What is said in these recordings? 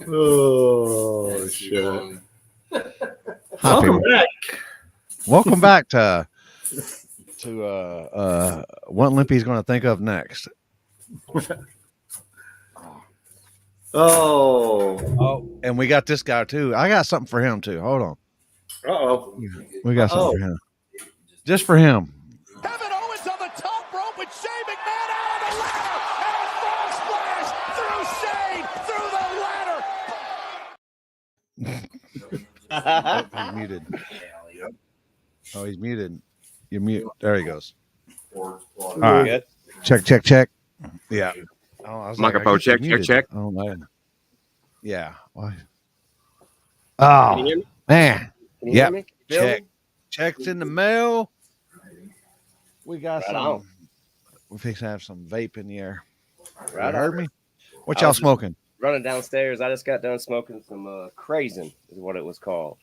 Oh shit! Welcome back. Welcome back to what Limpy's going to think of next. Oh, and we got this guy too. I got something for him too. Hold on. oh, We got something for him. Just for him. Kevin Owens on the top rope with Shane McMahon out on the ladder, and a frog splash through Shane, through the ladder. He's muted. Oh, he's muted. You're mute. There he goes. All right. Good. Check. Yeah. Oh, I was Microphone check. Oh, man. Yeah. Why? Can you hear Oh, me? man. Can you hear me? Check. Checks in the mail. We got Right some. on. We fix to have some vape in the air. Right You heard on. me? What I y'all was just smoking? Running downstairs. I just got done smoking some Crazen, is what it was called.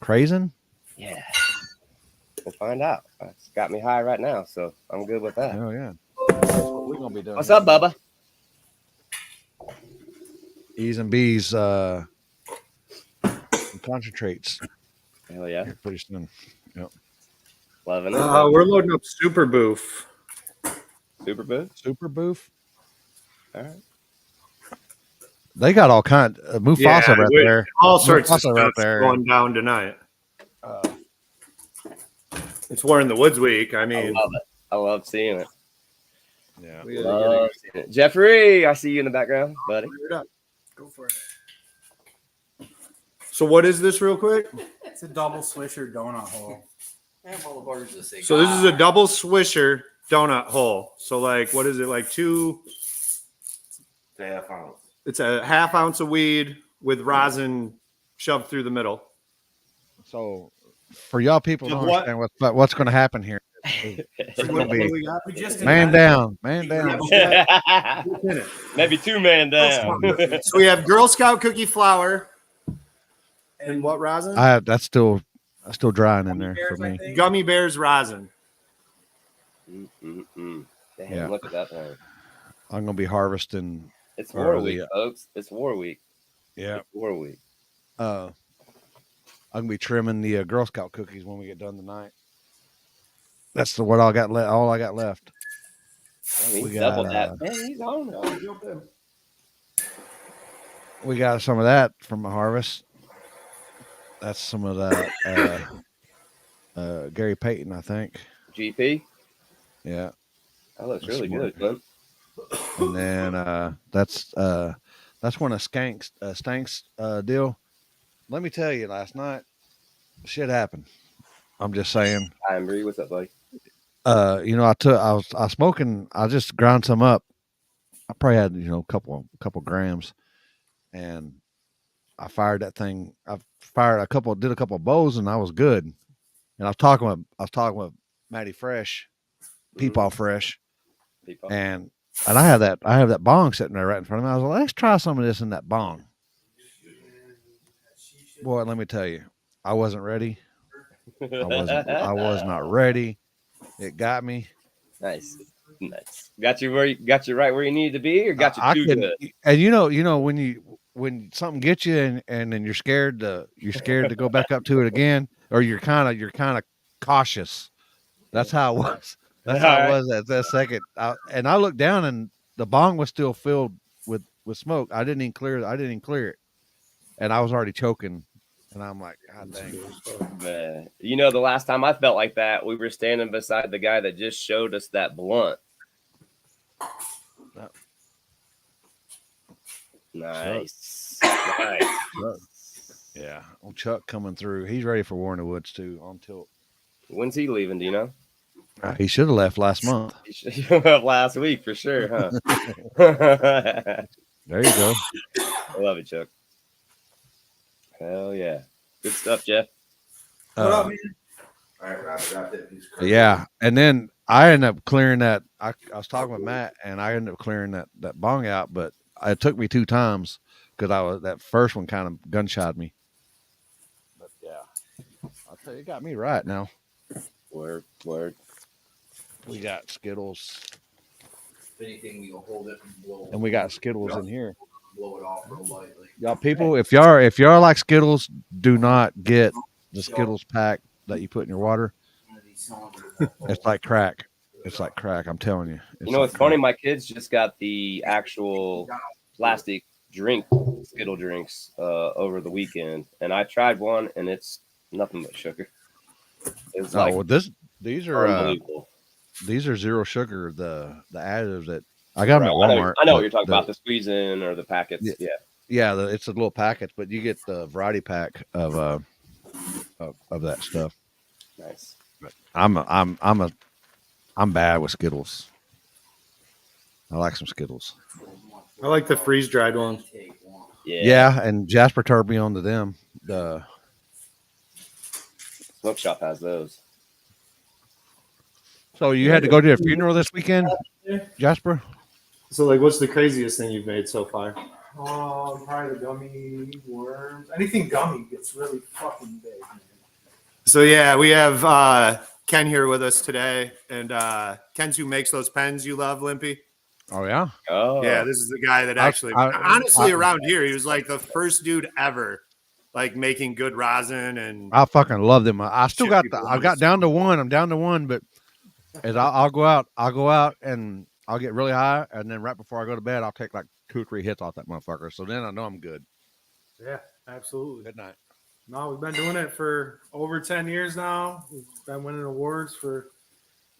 Crazing? Yeah. We'll find out. It's got me high right now, so I'm good with that. Oh, yeah. That's what we're going to be doing. What's up, Bubba? Eeez and Beez concentrates Hell yeah. here pretty soon. Yep. Loving it. we're loading up Super Boof. Super boo. Super Boof. All right. They got all kind of Mufasa right there. All sorts of Mufasa stuff right there. going down tonight. It's War in the Woods week. I I mean, love it. I love seeing it. Yeah. we gotta Love seeing it. Jeffrey, I see you in the background, buddy. get it up. Go for it. So what is this, real quick? It's a double swisher donut hole. So this is a double swisher donut hole. So like, what is it? Like it's a half ounce of weed with rosin shoved through the middle. So, for y'all people So don't what- understand what's going to happen here. It's What going to be do we got? We just man down. Man down. Maybe two man down. So we have Girl Scout cookie flour and what rosin? That's still drying in there for me. Gummy bears rosin. Damn, Yeah. look at that thing. I'm going to be harvesting. It's War Early. Week, folks. It's War Week. Yeah. It's War Week. I'm going to be trimming the Girl Scout cookies when we get done tonight. That's what I got left. All I got left. I mean, We he's got, doubled that. Man, he's on it. We got some of that from the harvest. That's some of that Gary Payton, I think. GP. Yeah. That looks That's really smart. good, man. And then that's one of Stank's deal. Let me tell you, last night shit happened. I'm just saying. I agree. What's up, buddy? I was smoking. I just ground some up. I probably had a couple grams, and I fired that thing. I fired did a couple of bows, and I was good. And I was talking with Matty Fresh, Peepaw Fresh, People. and I have that bong sitting there right in front of me. I was like, let's try some of this in that bong. Boy, let me tell you, I wasn't ready. I was not ready. It got me. Nice. Got you right where you needed to be, or got you too good? And when something gets you and then you're scared to go back up to it again, or you're kind of cautious. That's how it was. That's how it was at that second. And I looked down and the bong was still filled with smoke. I didn't even clear it, and I was already choking. And I'm like, God dang. Man. The last time I felt like that, we were standing beside the guy that just showed us that blunt. No. Nice. Yeah, old Chuck coming through. He's ready for War in the Woods too. On tilt. When's he leaving? Do you know? He should have left last month. He should have last week for sure, huh? There you go. I love it, Chuck. Hell yeah. Good stuff, Jeff. What up, man? All right, wrap that piece. Yeah, and then I ended up clearing that. I was talking with Matt, and I ended up clearing that bong out, but it took me 2 times because that first one kind of gunshot me. But yeah, I'll tell you, it got me right now. Word. We got Skittles, If anything, we'll hold it. and we got Skittles in here. blow it off real lightly. Y'all people, if y'all like Skittles, do not get the Skittles pack that you put in your water. It's like crack. It's like crack. I'm telling you. You know what's funny? My kids just got the actual plastic Skittle drinks over the weekend, and I tried one, and it's nothing but sugar. It's like these are unbelievable. These are zero sugar. The additives that I got them at Right. Walmart. I know what you're talking about. The squeeze in or the packets. Yeah. It's a little packets, but you get the variety pack of that stuff. Nice. But I'm bad with Skittles. I like some Skittles. I like the freeze dried one. Yeah, and Jasper turned me on to them. The Smoke Shop has those. So you had to go to a funeral this weekend, Jasper? So, like, what's the craziest thing you've made so far? Probably the gummy worms. Anything gummy gets really fucking big. Man. So, yeah, we have Ken here with us today. And Ken's who makes those pens you love, Limpy. Oh, yeah? Oh. Yeah, this is the guy that actually, honestly, around here, he was like the first dude ever, like, making good rosin. And I fucking love them. I still got I got down to one. I'm down to one, but as I'll go out and I'll get really high, and then right before I go to bed, I'll take like 2 or 3 hits off that motherfucker. So then I know I'm good. Yeah, absolutely. Good night. No, we've been doing it for over 10 years now. We've been winning awards for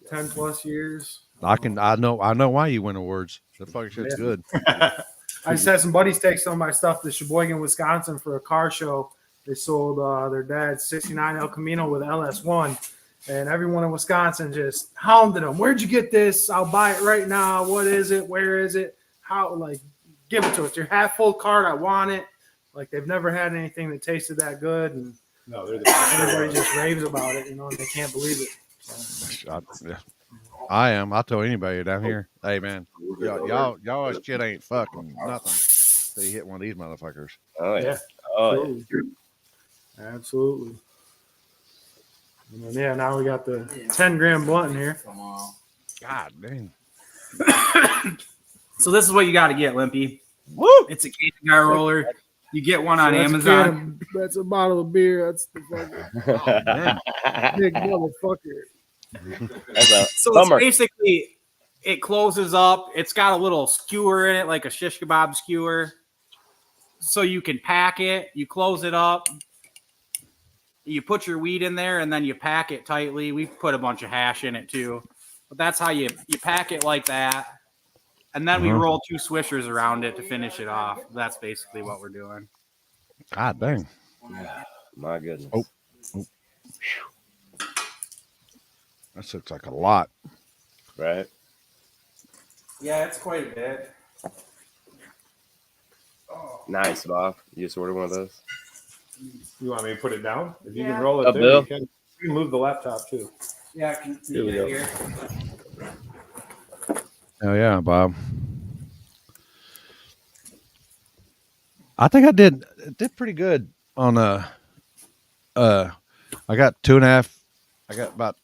10 plus years. I know why you win awards. The fucking shit's good. I just had some buddies take some of my stuff to Sheboygan, Wisconsin for a car show. They sold their dad's 69 El Camino with LS1. And everyone in Wisconsin just hounded them. Where'd you get this? I'll buy it right now. What is it? Where is it? How? Like, give it to us. Your half full cart. I want it. Like, they've never had anything that tasted that good. And no, they're the everybody just raves about it, and they can't believe it. So. I am. I'll tell anybody down here. Hey, man, y'all shit ain't fucking nothing. So you hit one of these motherfuckers. Oh, yeah. Absolutely. Absolutely. And then, yeah, now we got the 10 gram blunt in here. God dang. So this is what you got to get, Limpy. Woo! It's a cigar roller. You get one on Amazon. That's a bottle of beer. That's the fucking big motherfucker. So it's basically, it closes up. It's got a little skewer in it, like a shish kebab skewer. So you can pack it. You close it up. You put your weed in there, and then you pack it tightly. We put a bunch of hash in it, too. But that's how you pack it like that. And then we roll 2 swishers around it to finish it off. That's basically what we're doing. God dang. My goodness. Oh. That looks like a lot. Right? Yeah, it's quite a bit. Nice, Bob. You just ordered one of those? you want me to put it down? If you can roll it Up, there, Bill? you can move the laptop too. Yeah, I can Here we go. here. Oh yeah, Bob. I think I did pretty good on I got 2.5. I got about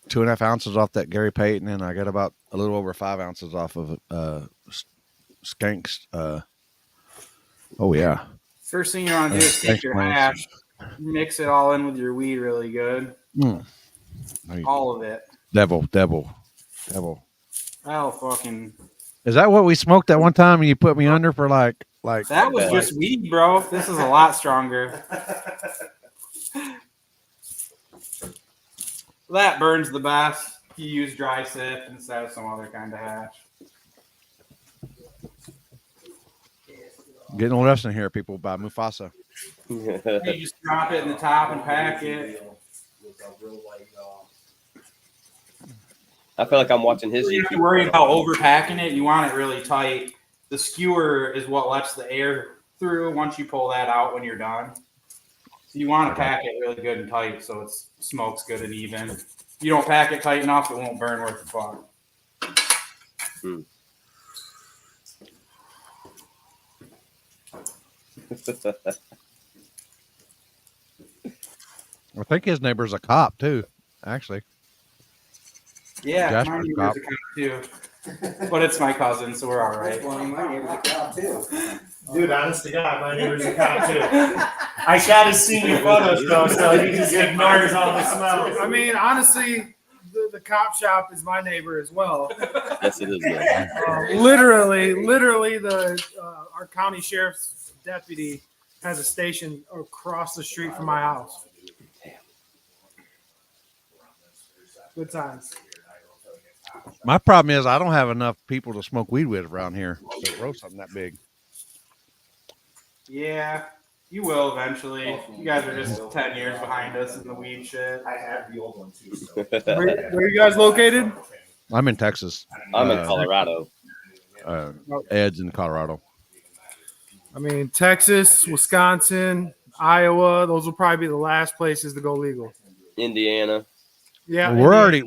2.5 ounces off that Gary Payton, and I got about a little over 5 ounces off of Skanks. Oh yeah. First thing you want to do is take your hash, mix it all in with your weed really good. All of it. Devil. Oh, fucking. Is that what we smoked that one time and you put me under for like That was just weed, bro. This is a lot stronger. That burns the best. You use dry sip instead of some other kind of hash. Getting less in here, people, by Mufasa. You just drop it in the top and pack it. I feel like I'm watching his You don't have YouTube. to worry about overpacking it. You want it really tight. The skewer is what lets the air through once you pull that out when you're done. So you want to pack it really good and tight so it smokes good and even. If you don't pack it tight enough, it won't burn worth the fuck. I think his neighbor's a cop too, actually. Yeah, Jasper's my neighbor's cop. a cop too. But it's my cousin, so we're all right. My neighbor's a cop too. Dude, honest to God, my neighbor's a cop too. I got his senior photos though, so he just ignores all the smells. I mean, honestly, the cop shop is my neighbor as well. Yes, it is. Man. Literally, our county sheriff's deputy has a station across the street from my house. Good times. My problem is I don't have enough people to smoke weed with around here to grow something that big. Yeah, you will eventually. You guys are just 10 years behind us in the weed shit. I have the old one too. So. Where are you guys located? I'm in Texas. I'm in Colorado. Ed's in Colorado. I mean, Texas, Wisconsin, Iowa. Those will probably be the last places to go legal. Indiana. Yeah, Well, we're already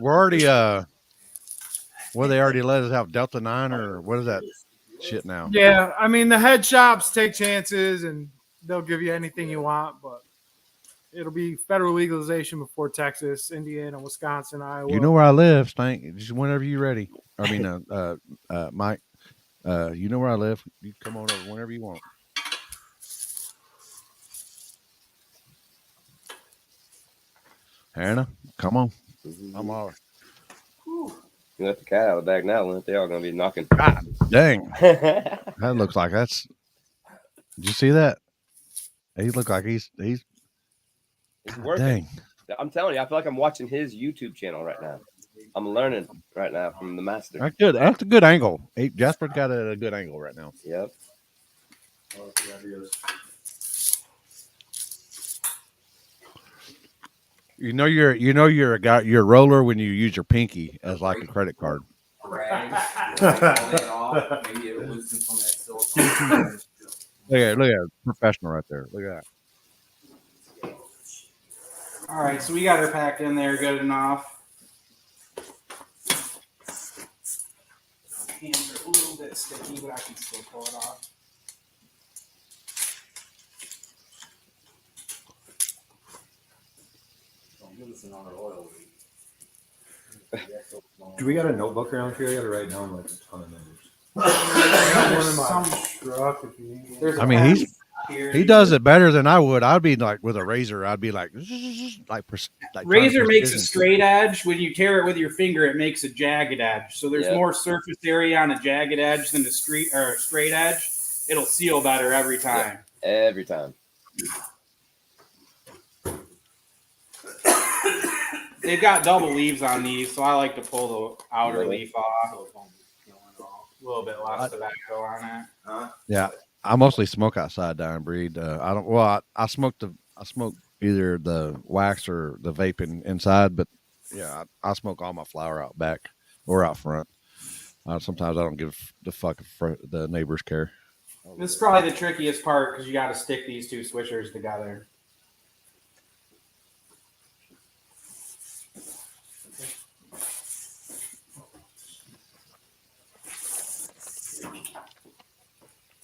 well, they already let us have Delta 9 or what is that shit now? Yeah, I mean, the head shops take chances and they'll give you anything you want, but it'll be federal legalization before Texas, Indiana, Wisconsin, Iowa. You know where I live, Stank. Just whenever you're ready. I mean, Mike, you know where I live. You come on over whenever you want. Hannah, come on. I'm all right. You let the cat out of the bag now, Lynn. They are going to be knocking. God dang. That looks like that's. Did you see that? He looked like he's It's God working. dang. I'm telling you, I feel like I'm watching his YouTube channel right now. I'm learning right now from the master. That's good. That's a good angle. Hey, Jasper's got a good angle right now. Yep. You know you're a guy. You're a roller when you use your pinky as like a credit card. Look at professional right there. Look at that. All right, so we got her packed in there good enough. Hands are a little bit sticky, but I can still pull it off. Do we got a notebook around here? I got to write down like a ton of numbers. I got one in my truck if you need one. There's a I mean, pen here. he does it better than I would. I'd be like with a razor. I'd be like Razor makes a precision. straight edge. When you tear it with your finger, it makes a jagged edge. So there's Yep. more surface area on a jagged edge than the straight edge. It'll seal better every time. Every time. They've got double leaves on these, so I like to pull the outer Really? leaf off. A little bit less tobacco on it. Yeah, I mostly smoke outside down breed. I don't. Well, I smoke either the wax or the vape inside, but yeah, I smoke all my flower out back or out front. Sometimes I don't give the fuck if the neighbors care. This is probably the trickiest part because you got to stick these two swishers together.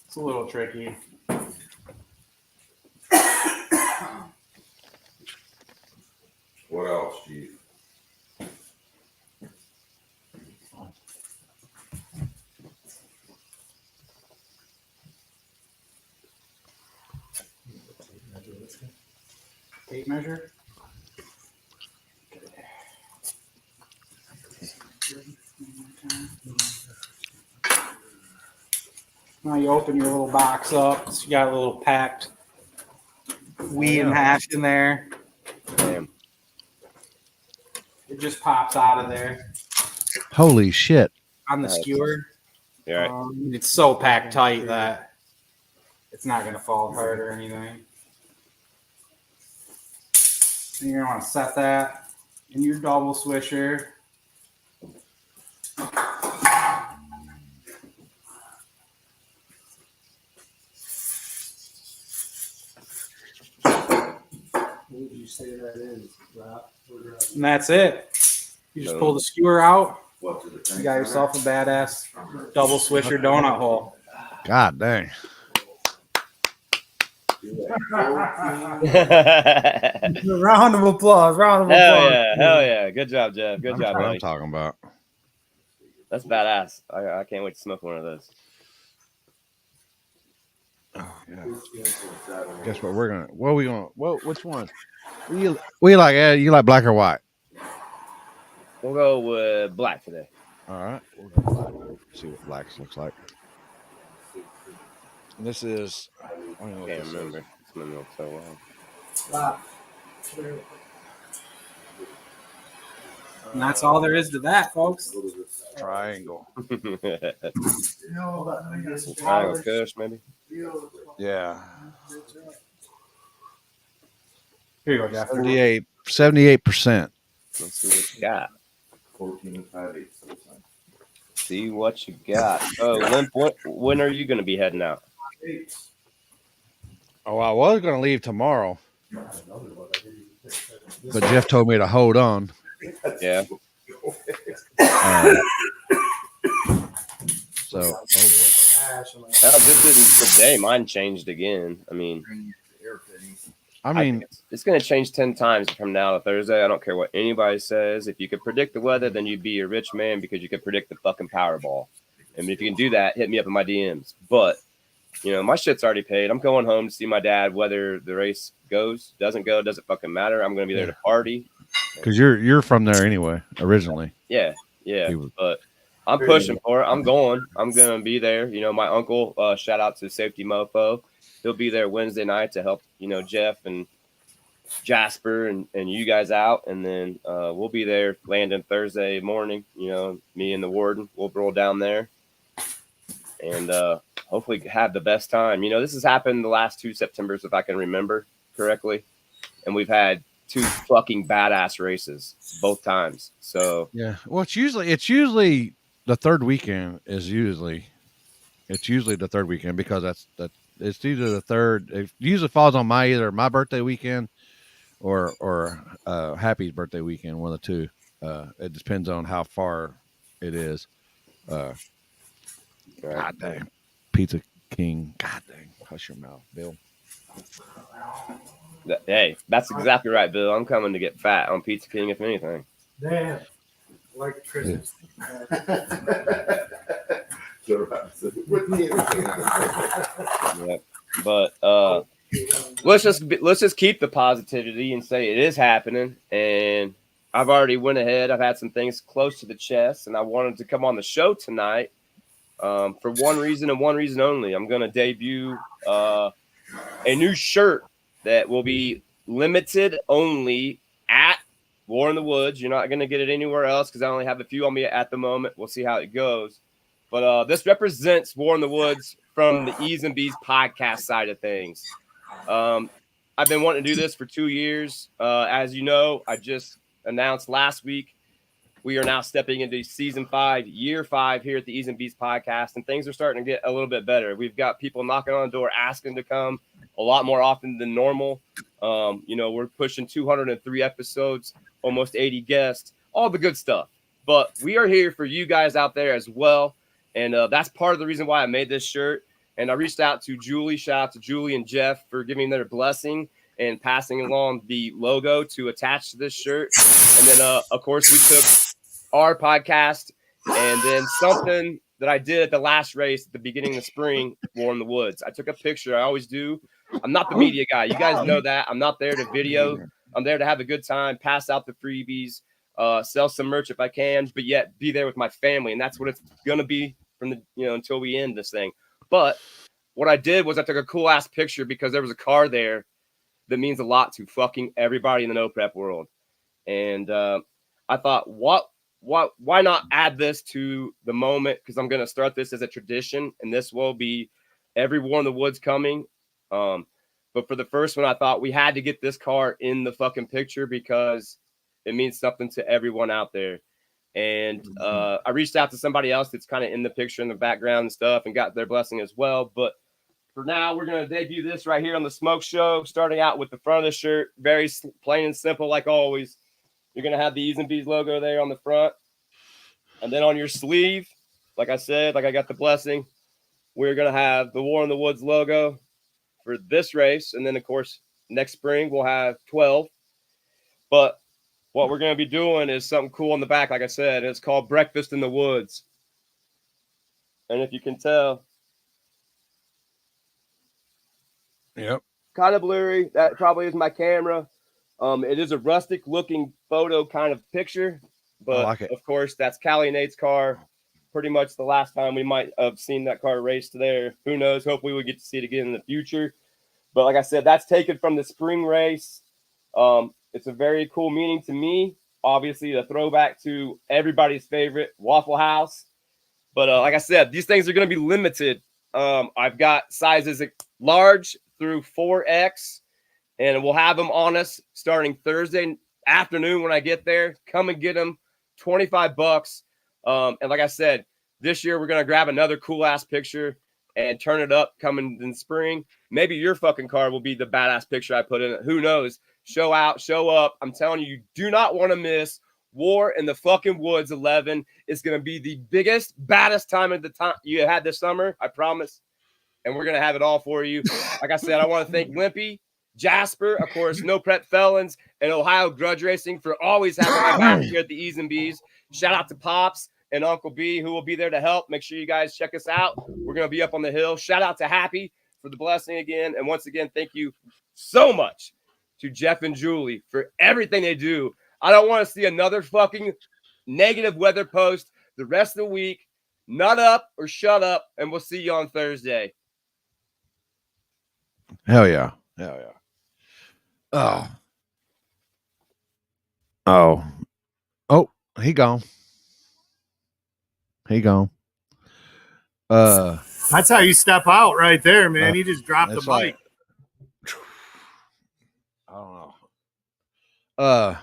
It's a little tricky. What else, Chief? Tape measure. Now you open your little box up. So you got a little packed weed and hash in there. Damn. It just pops out of there Holy shit! on the skewer. You're right. It's so packed tight that it's not going to fall apart or anything. And you're going to want to set that in your double swisher. What would you say that is, Rob? And that's it. You just Boom. pull the skewer out. What to the tank? You got yourself a badass double swisher donut hole. God dang! Round of applause. Round of Hell applause. yeah. Hell yeah. Good job, Jeff. Good That's job, what I'm buddy. talking about. That's badass. I can't wait to smoke one of those. Oh, yeah. Guess what we're gonna? What are we gonna? What? Which one? We like? You like black or white? We'll go with black today. All right. We'll go black. Let's see what black looks like. And this is. I don't know what Can't this remember. is. It's been so long. And that's all there is to that, folks. Triangle. Triangle Kush, maybe. Yeah. Here you go, Jeff. 78%. Let's see what you got. 14 5/8. See what you got. Oh, Limp, when are you going to be heading out? Oh, I was gonna leave tomorrow, but Jeff told me to hold on. Yeah. So, oh boy. Hell, this isn't today. Mine changed again. I mean, it's going to change 10 times from now to Thursday. I don't care what anybody says. If you could predict the weather, then you'd be a rich man because you could predict the fucking Powerball. And if you can do that, hit me up in my DMs. But, my shit's already paid. I'm going home to see my dad, whether the race doesn't fucking matter. I'm going to be there to party. Because you're from there anyway, originally. Yeah. But I'm pushing for it. I'm going. I'm going to be there. My uncle, shout out to Safety Mofo. He'll be there Wednesday night to help, Jeff and Jasper and you guys out. And then we'll be there landing Thursday morning. Me and the warden, we'll roll down there and hopefully have the best time. This has happened the last 2 Septembers, if I can remember correctly. And we've had 2 fucking badass races both times. So yeah, well, it's usually the third weekend is usually the third weekend because it's either the third. It usually falls on either my birthday weekend or Happy's birthday weekend, one of the two. It depends on how far it is. God dang, Pizza King. God dang, hush your mouth, Bill. Hey, that's exactly right, Bill. I'm coming to get fat on Pizza King, if anything. Damn. Like Christmas. Yeah. But let's just keep the positivity and say it is happening. And I've already went ahead. I've had some things close to the chest, and I wanted to come on the show tonight for one reason and one reason only. I'm going to debut a new shirt that will be limited only at War in the Woods. You're not going to get it anywhere else because I only have a few on me at the moment. We'll see how it goes. But this represents War in the Woods from the Eeez and Beez podcast side of things. I've been wanting to do this for 2 years. As you know, I just announced last week we are now stepping into season 5, year 5 here at the Eeez and Beez podcast, and things are starting to get a little bit better. We've got people knocking on the door asking to come a lot more often than normal. We're pushing 203 episodes, almost 80 guests, all the good stuff. But we are here for you guys out there as well. And that's part of the reason why I made this shirt. And I reached out to Julie. Shout out to Julie and Jeff for giving their blessing and passing along the logo to attach to this shirt. And then, of course, we took our podcast and then something that I did at the last race at the beginning of spring, War in the Woods. I took a picture. I always do. I'm not the media guy. You guys know that. I'm not there to video. I'm there to have a good time, pass out the freebies, sell some merch if I can, but yet be there with my family. And that's what it's going to be from the, until we end this thing. But what I did was I took a cool ass picture because there was a car there that means a lot to fucking everybody in the no prep world. And I thought, why not add this to the moment? Because I'm going to start this as a tradition, and this will be every War in the Woods coming. But for the first one, I thought we had to get this car in the fucking picture because it means something to everyone out there. And I reached out to somebody else that's kind of in the picture in the background and stuff and got their blessing as well. But for now, we're going to debut this right here on the Smoke Show, starting out with the front of the shirt. Very plain and simple, like always. You're going to have the Eeez and Beez logo there on the front. And then on your sleeve, like I said, like I got the blessing, we're going to have the War in the Woods logo for this race. And then, of course, next spring, we'll have 12. But what we're going to be doing is something cool on the back, like I said. It's called Breakfast in the Woods. And if you can tell, Yep. Kind of blurry. That probably is my camera. It is a rustic looking photo kind of picture, but like it. of course that's Callie and Nate's car. Pretty much the last time we might have seen that car raced there. Who knows? Hopefully we get to see it again in the future. But like I said, that's taken from the spring race. It's a very cool meaning to me. Obviously, a throwback to everybody's favorite Waffle House. But like I said, these things are going to be limited. I've got sizes large through 4X, and we'll have them on us starting Thursday afternoon when I get there. Come and get them, $25. And like I said, this year we're going to grab another cool-ass picture and turn it up coming in spring. Maybe your fucking car will be the badass picture I put in it. Who knows? Show out, show up. I'm telling you, you do not want to miss War in the fucking Woods 11. It's going to be the biggest, baddest time of the time you had this summer, I promise. And we're going to have it all for you. Like I said, I want to thank Limpy, Jasper, of course, No Prep Felons, and Ohio Grudge Racing for always having my back here at the Eeez and Beez. Shout out to Pops and Uncle B, who will be there to help. Make sure you guys check us out. We're going to be up on the hill. Shout out to Happy for the blessing again. And once again, thank you so much to Jeff and Julie for everything they do. I don't want to see another fucking negative weather post the rest of the week. Nut up or shut up, and we'll see you on Thursday. Hell yeah. Hell yeah. Oh, he gone. He gone. That's how you step out right there, man. He just dropped the That's bike. I don't know.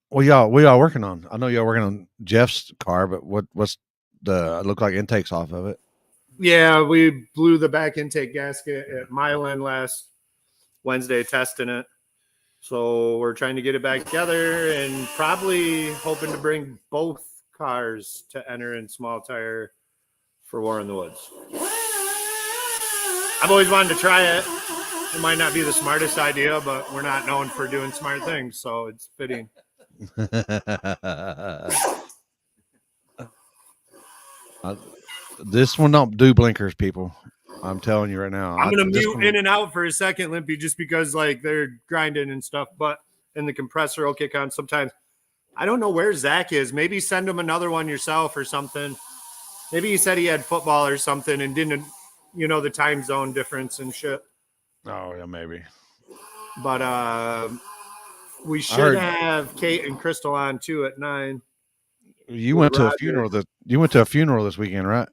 What y'all working on? I know y'all working on Jeff's car, but what's the look like intakes off of it? Yeah, we blew the back intake gasket at Milan last Wednesday testing it. So we're trying to get it back together and probably hoping to bring both cars to enter in small tire for War in the Woods. I've always wanted to try it. It might not be the smartest idea, but we're not known for doing smart things, so it's fitting. This one don't do blinkers, people. I'm telling you right now. I'm gonna mute in and out for a second, Limpy, just because like they're grinding and stuff. But in the compressor will kick on sometimes. I don't know where Zach is. Maybe send him another one yourself or something. Maybe he said he had football or something and didn't, the time zone difference and shit. Oh yeah, maybe. But we should have Kate and Crystal on too at 9. You went to a funeral this weekend, right?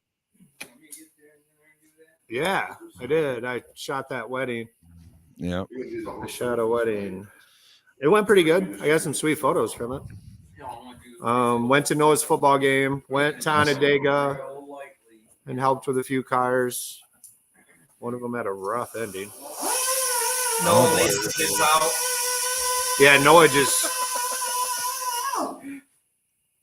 Yeah, I did. I shot that wedding. Yeah. I shot a wedding. It went pretty good. I got some sweet photos from it. Went to Noah's football game. Went to Onondaga and helped with a few cars. One of them had a rough ending. Noah lays the kids out. Yeah,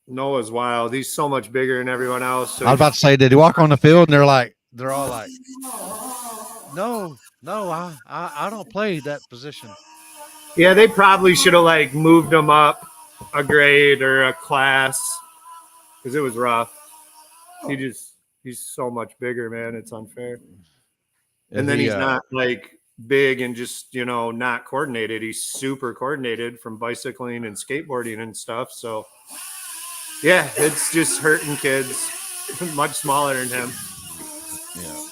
Noah's wild. He's so much bigger than everyone else. So I was about to say, did he walk on the field and they're all like, no, I don't play that position. Yeah, they probably should have moved him up a grade or a class because it was rough. He's so much bigger, man. It's unfair. And then he's not big and just not coordinated. He's super coordinated from bicycling and skateboarding and stuff. So yeah, it's just hurting kids much smaller than him. Yeah.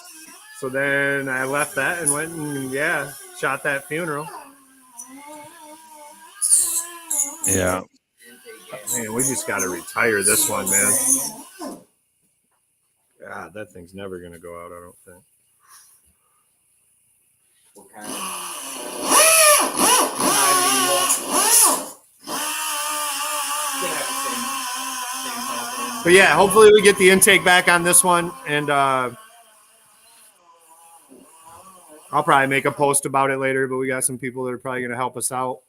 So then I left that and went and shot that funeral. Yeah. Man, we just got to retire this one, man. God, that thing's never going to go out, I don't think. But yeah, hopefully we get the intake back on this one, and I'll probably make a post about it later, but we got some people that are probably going to help us out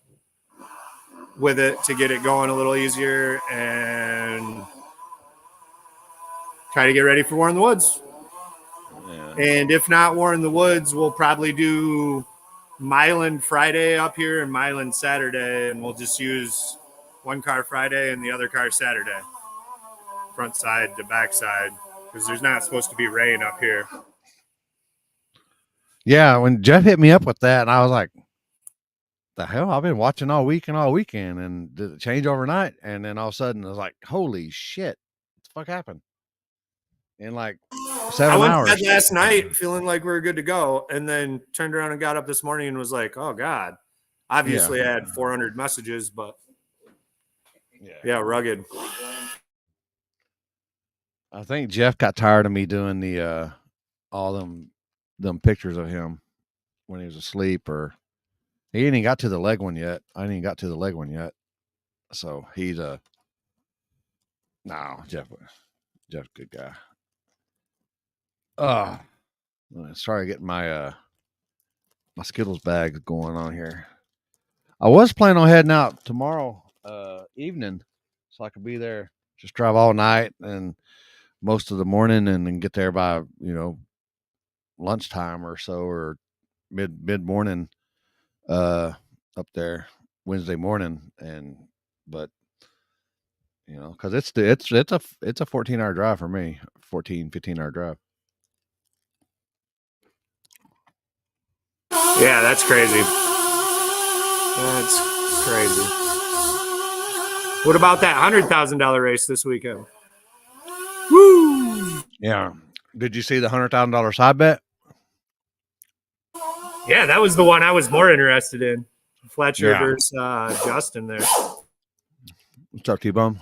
with it to get it going a little easier and try to get ready for War in the Woods. Yeah. And if not War in the Woods, we'll probably do Milan Friday up here and Milan Saturday, and we'll just use one car Friday and the other car Saturday. Front side to back side, because there's not supposed to be rain up here. Yeah, when Jeff hit me up with that, and I was like, the hell? I've been watching all week and all weekend, and did it change overnight? And then all of a sudden, I was like, holy shit, what the fuck happened? In like I 7 went to hours. bed last night feeling like we were good to go, and then turned around and got up this morning and was like, "Oh God!" Obviously, I had 400 messages, but yeah, rugged. I think Jeff got tired of me doing the all them pictures of him when he was asleep, or he ain't even got to the leg one yet. I ain't even got to the leg one yet. So he's no, Jeff's a good guy. Sorry, getting my my Skittles bag going on here. I was planning on heading out tomorrow evening, so I could be there. Just drive all night and most of the morning, and then get there by lunchtime or so, or mid morning up there Wednesday morning. But because it's a 14-hour drive for me, 15-hour drive. Yeah, that's crazy. That's crazy. What about that $100,000 race this weekend? Woo! Yeah. Did you see the $100,000 side bet? Yeah, that was the one I was more interested in. Fletcher Yeah. versus Justin there. What's up, T-Bum?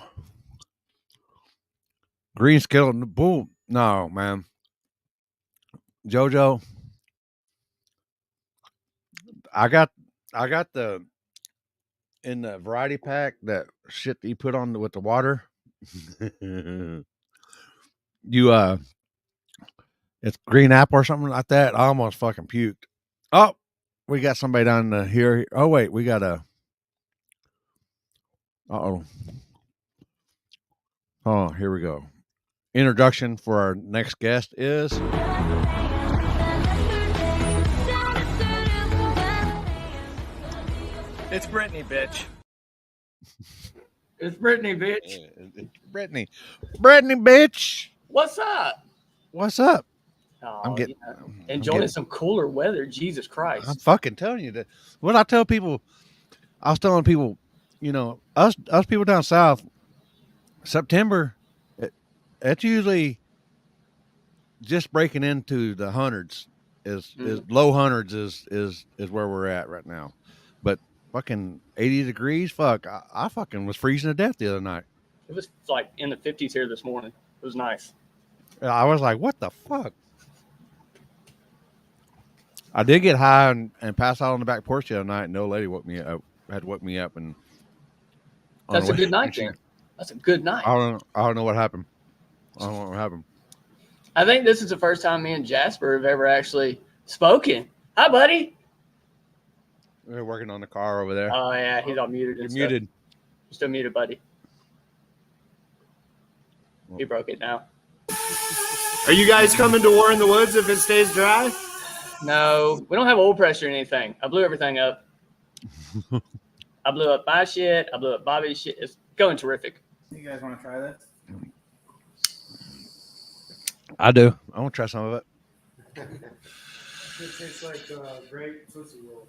Green Skittle. Boom. No, man. JoJo. I got the in the variety pack, that shit that you put on with the water. You it's green apple or something like that. I almost fucking puked. Oh, we got somebody down here. Oh wait, we got a. Oh, here we go. Introduction for our next guest is. It's Brittany, bitch. It's Brittany, bitch. Brittany, bitch. What's up? What's up? Oh, I'm getting enjoying some cooler weather. Jesus Christ. I'm fucking telling you that. What I tell people, I was telling people, us people down south, September, it's usually just breaking into the hundreds. Is low hundreds is where we're at right now, but fucking 80 degrees. Fuck, I fucking was freezing to death the other night. It was like in the 50s here this morning. It was nice. I was like, what the fuck? I did get high and pass out on the back porch the other night, and no lady woke me up. Had woke me up, and that's a good night, then. That's a good night. I don't know what happened. I don't know what happened. I think this is the first time me and Jasper have ever actually spoken. Hi, buddy. We're working on the car over there. Oh yeah, he's all muted. You're and muted. Stuff. You're still muted, buddy. He broke it now. Are you guys coming to War in the Woods if it stays dry? No, we don't have oil pressure or anything. I blew everything up. I blew up my shit. I blew up Bobby's shit. It's going terrific. You guys want to try this? I do. I want to try some of it. It tastes like grape Tootsie Roll.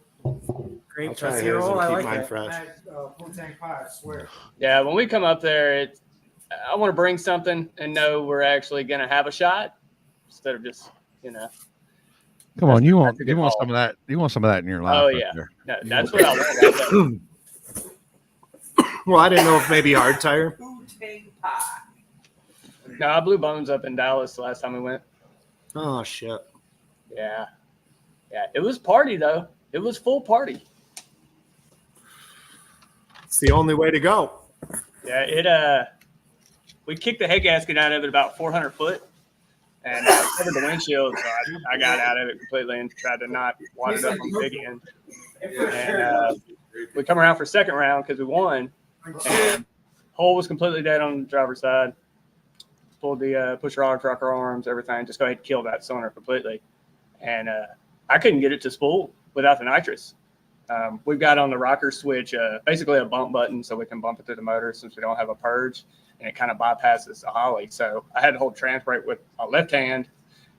Grape I'll try Tootsie his Roll. and I keep like mine that. fresh. Poo-tang pie, I swear. Yeah, when we come up there, I want to bring something and know we're actually going to have a shot instead of just, Come on, you want that's a good haul. some of that? You want some of that in your life? Oh, right yeah. there. No, that's what I want. Well, I didn't know if maybe hard tire. No, I blew bones up in Dallas the last time we went. Oh shit. Yeah. Yeah, it was party, though. It was full party. It's the only way to go. Yeah, we kicked the head gasket out of it about 400 foot and covered the windshield. So I got out of it completely and tried to not wad it up on the big end. And we come around for second round because we won. And hole was completely dead on the driver's side. Pulled the push rod, rocker arms, everything. Just go ahead and kill that cylinder completely. And I couldn't get it to spool without the nitrous. We've got on the rocker switch basically a bump button so we can bump it through the motor since we don't have a purge, and it kind of bypasses the Holly. So I had to hold trans brake with my left hand,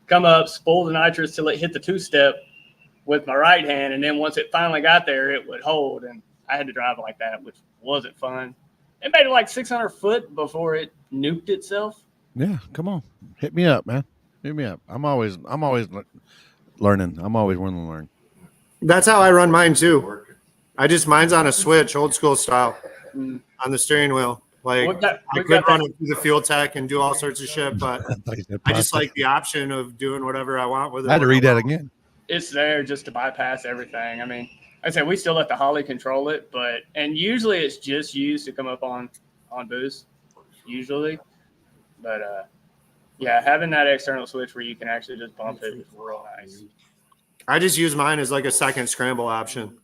come up, spool the nitrous till it hit the two-step, with my right hand, and then once it finally got there, it would hold, and I had to drive like that, which wasn't fun. It made it like 600 foot before it nuked itself. Yeah, come on, hit me up, man. Hit me up. I'm always learning. I'm always willing to learn. That's how I run mine too. Mine's on a switch, old school style, on the steering wheel. Like I could run it through the fuel tech and do all sorts of shit, but I just like the option of doing whatever I want with it. I had to read that again. It's there just to bypass everything. I mean, like I said, we still let the Holly control it, and usually it's just used to come up on boost, usually. But yeah, having that external switch where you can actually just bump it is real nice. I just use mine as like a second scramble option.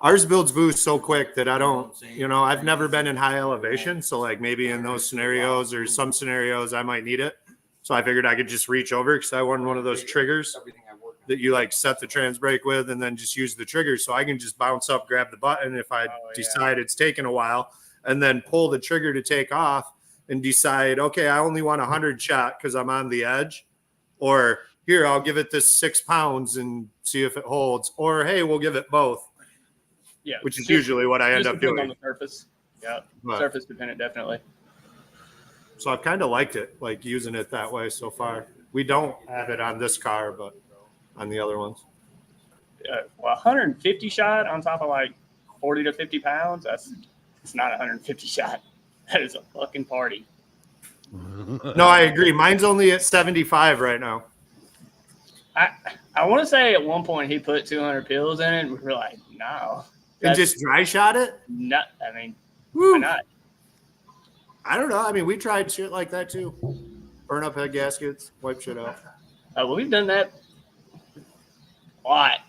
Ours builds boost so quick that I don't, I've never been in high elevation. So like maybe in those scenarios or some scenarios I might need it. So I figured I could just reach over because I won one of those triggers that you like set the trans brake with and then just use the trigger. So I can just bounce up, grab the button if I decide it's taking a while, and then pull the trigger to take off and decide, okay, I only want 100 shot because I'm on the edge. Or here, I'll give it this 6 pounds and see if it holds. Or hey, we'll give it both. Yeah, which is usually what I end up doing. On the surface. Yeah, surface dependent, definitely. So I've kind of liked it, like using it that way so far. We don't have it on this car, but on the other ones. Well, 150 shot on top of like 40 to 50 pounds. It's not 150 shot. That is a fucking party. No, I agree. Mine's only at 75 right now. I want to say at one point he put 200 pills in it, and we were like, no. And just dry shot it? No, I mean, why not? I don't know. I mean, we tried shit like that too. Burn up head gaskets, wipe shit out. Well, we've done that a lot.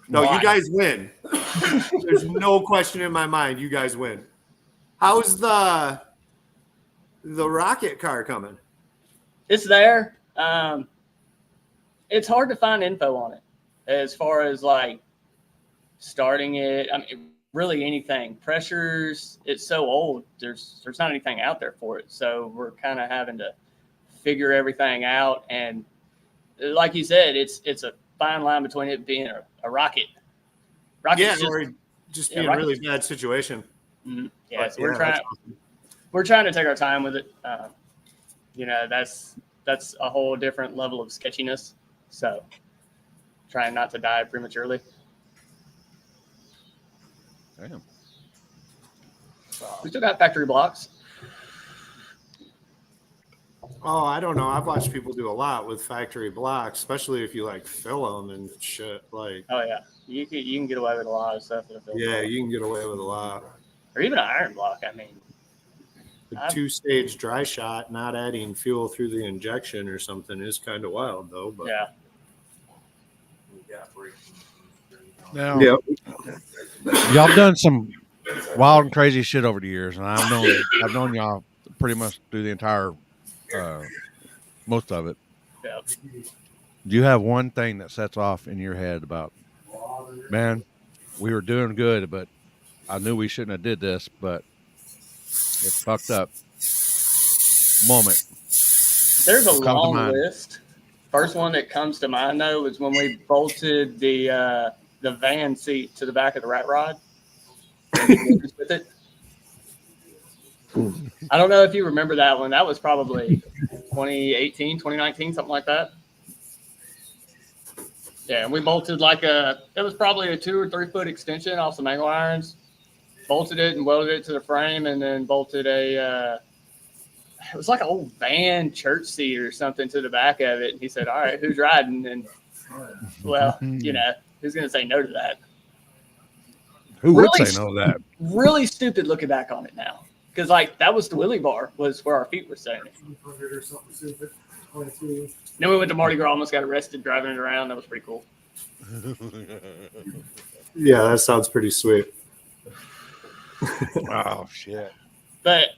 No, you guys win. There's no question in my mind. You guys win. How's the rocket car coming? It's there. It's hard to find info on it as far as like starting it. I mean, really anything. Pressures, it's so old. There's not anything out there for it. So we're kind of having to figure everything out. And like you said, it's a fine line between it being a rocket. Rocket's just being a really bad situation. Mm-hmm. Yeah, so we're trying to take our time with it. That's a whole different level of sketchiness. So trying not to die prematurely. Damn. We still got factory blocks. Oh, I don't know. I've watched people do a lot with factory blocks, especially if you like fill them and shit. Like, oh yeah, you can get away with a lot of stuff. Yeah, you can get away with a lot. Or even an iron block. I mean, a 2-stage dry shot, not adding fuel through the injection or something is kind of wild, though. But yeah. Now, y'all done some wild and crazy shit over the years, and I've known y'all pretty much through the entire most of it. Yeah. Do you have one thing that sets off in your head about, man, we were doing good, but I knew we shouldn't have did this, but it's fucked up moment? There's a long list. First one that comes to mind though was when we bolted the van seat to the back of the rat rod. With it. I don't know if you remember that one. That was probably 2018, 2019, something like that. Yeah, and we bolted it was probably a 2 or 3 foot extension off some angle irons. Bolted it and welded it to the frame, and then bolted it was like an old van church seat or something to the back of it. And he said, all right, who's riding? And well, who's going to say no to that? Who would say no to that? Really stupid looking back on it now. Because that was the wheelie bar was where our feet were standing. Then we went to Mardi Gras, almost got arrested driving it around. That was pretty cool. Yeah, that sounds pretty sweet. Oh shit! But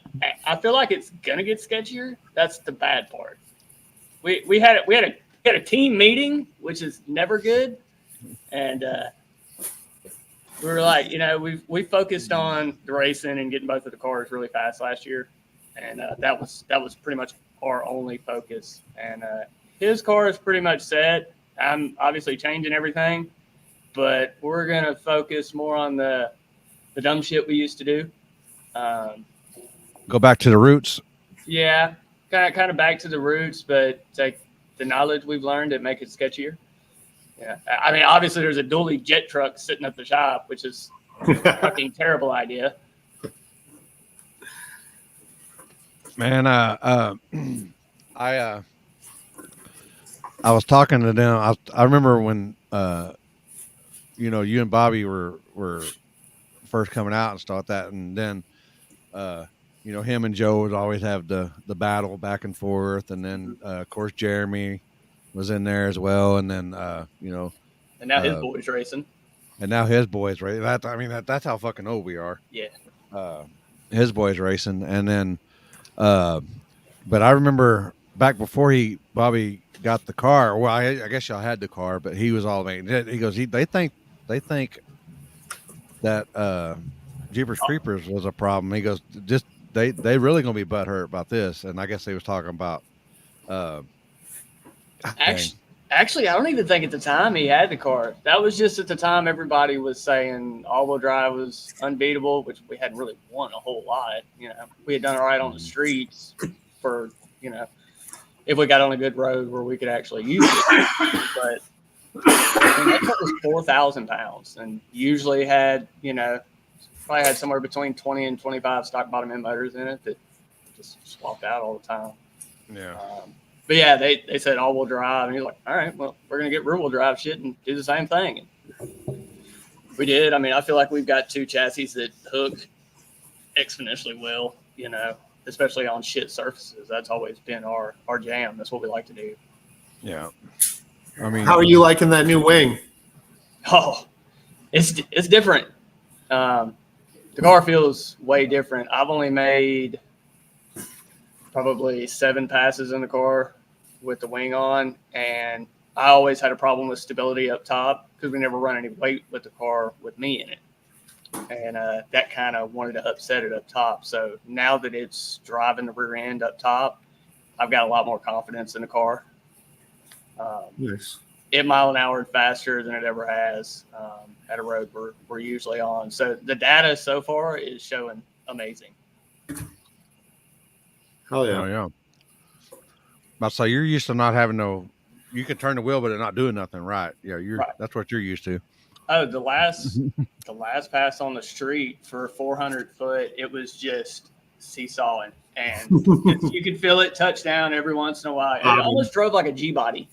I feel like it's gonna get sketchier. That's the bad part. We had a team meeting, which is never good, and we were like, we focused on the racing and getting both of the cars really fast last year, and that was pretty much our only focus. And his car is pretty much set. I'm obviously changing everything, but we're gonna focus more on the dumb shit we used to do. Go back to the roots. Yeah, kind of back to the roots, but take the knowledge we've learned and make it sketchier. Yeah, I mean, obviously there's a dually jet truck sitting at the shop, which is a fucking terrible idea. Man, I was talking to them. I remember when you know, you and Bobby were first coming out and stuff like that, and then you know, him and Joe would always have the battle back and forth, and then of course Jeremy was in there as well, and then you know, And now his boys racing. and now his boys right. That's how fucking old we are. Yeah. His boys racing, and then but I remember back before Bobby got the car. Well, I guess y'all had the car, but he was all made. He goes, they think that Jeepers Creepers was a problem. He goes, just they really gonna be butthurt about this, and I guess they was talking about. Actually, I don't even think at the time he had the car. That was just at the time everybody was saying all-wheel drive was unbeatable, which we hadn't really won a whole lot. You know, we had done all right on the streets for, you know, if we got on a good road where we could actually use it. But I mean, that truck was 4,000 pounds and usually had, you know, probably had somewhere between 20 and 25 stock bottom end motors in it that just swapped out all the time. Yeah. But yeah, they said all-wheel drive, and you're like, all right, well, we're gonna get rear-wheel drive shit and do the same thing. And we did. I mean, I feel like we've got two chassis that hook exponentially well, you know, especially on shit surfaces. That's always been our jam. That's what we like to do. Yeah. I mean, How are you liking that new wing? Oh, it's different. The car feels way different. I've only made probably 7 passes in the car with the wing on, and I always had a problem with stability up top because we never run any weight with the car with me in it, and that kind of wanted to upset it up top. So now that it's driving the rear end up top, I've got a lot more confidence in the car. Nice. 8 mile an hour faster than it ever has at a road we're usually on. So the data so far is showing amazing. Oh yeah. oh yeah. But so you're used to not having you can turn the wheel, but it not doing nothing, right? Yeah, Right. That's what you're used to. Oh, the last pass on the street for 400 foot, it was just seesawing, and you could feel it touch down every once in a while. It almost drove like a G body.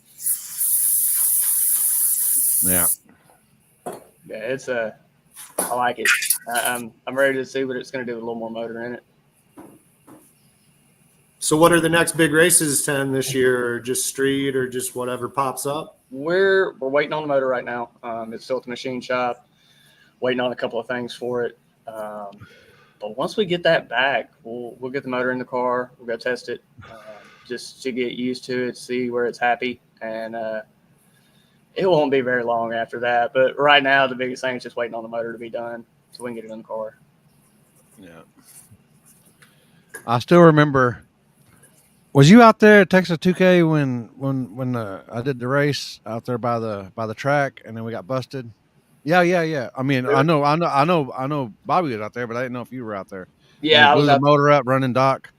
Yeah. Yeah, I like it. I'm ready to see what it's going to do with a little more motor in it. So what are the next big races, 10 this year, or just street, or just whatever pops up? We're waiting on the motor right now. It's still at the machine shop, waiting on a couple of things for it. But once we get that back, we'll get the motor in the car. We'll go test it just to get used to it, see where it's happy, and it won't be very long after that. But right now, the biggest thing is just waiting on the motor to be done so we can get it in the car. Yeah. I still remember. Was you out there at Texas 2K when I did the race out there by the track, and then we got busted? Yeah. I mean, I know Bobby was out there, but I didn't know if you were out there. Yeah, I blew the motor up running dock.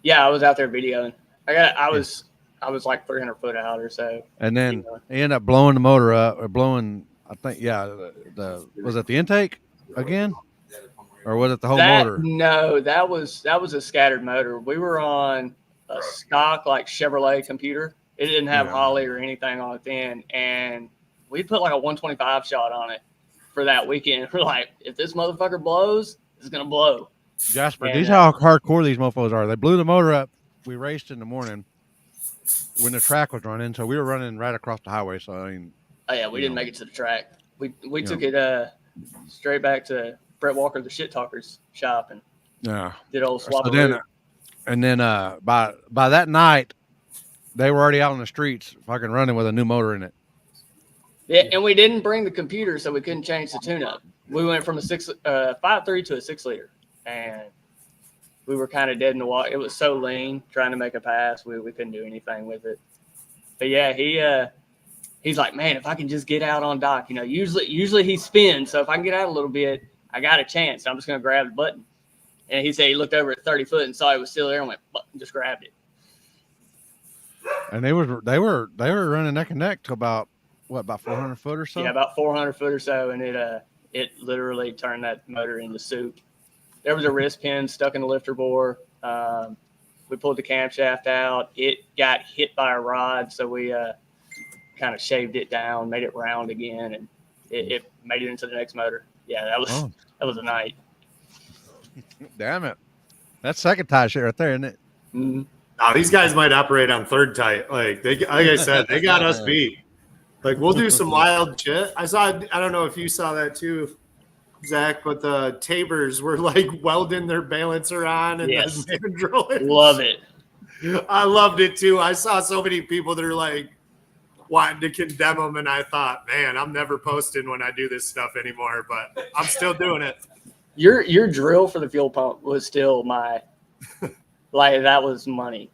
Yeah, I was out there videoing. I was like 300 foot out or so. And then he ended up blowing the motor up, or blowing. I think was it the intake again, or was it the whole motor? No, that was a scattered motor. We were on a stock like Chevrolet computer. It didn't have Holly or anything on it then, and we put like a 125 shot on it for that weekend. We're like, if this motherfucker blows, it's gonna blow. Jasper, these how hardcore these mofos are. They blew the motor up. We raced in the morning when the track was running, so we were running right across the highway. So I mean, we didn't make it to the track. We took it straight back to Brett Walker, the shit talker's shop, and did old swap. And then by that night, they were already out on the streets, fucking running with a new motor in it. Yeah, and we didn't bring the computer, so we couldn't change the tune-up. We went from a 5.3 to a 6-liter, and we were kind of dead in the water. It was so lean trying to make a pass, we couldn't do anything with it. But yeah, he he's like, man, if I can just get out on dock, usually he spins. So if I can get out a little bit, I got a chance. I'm just going to grab the button. And he said he looked over at 30 foot and saw it was still there and went, just grabbed it. And they were running neck and neck to about 400 foot or so. Yeah, about 400 foot or so, and it literally turned that motor into soup. There was a wrist pin stuck in the lifter bore. We pulled the camshaft out. It got hit by a rod, so we kind of shaved it down, made it round again, and it made it into the next motor. Yeah, that was a night. Damn it, that's second tie shit right there, isn't it? Mm-hmm. Now these guys might operate on third tight. Like I said, they got us beat. Like we'll do some wild shit. I don't know if you saw that too, Zach, but the Tabers were like welding their balancer on and Yes. the mandrel. Love it. I loved it too. I saw so many people that are like wanting to condemn them, and I thought, man, I'm never posting when I do this stuff anymore, but I'm still doing it. Your drill for the fuel pump was still my like that was money.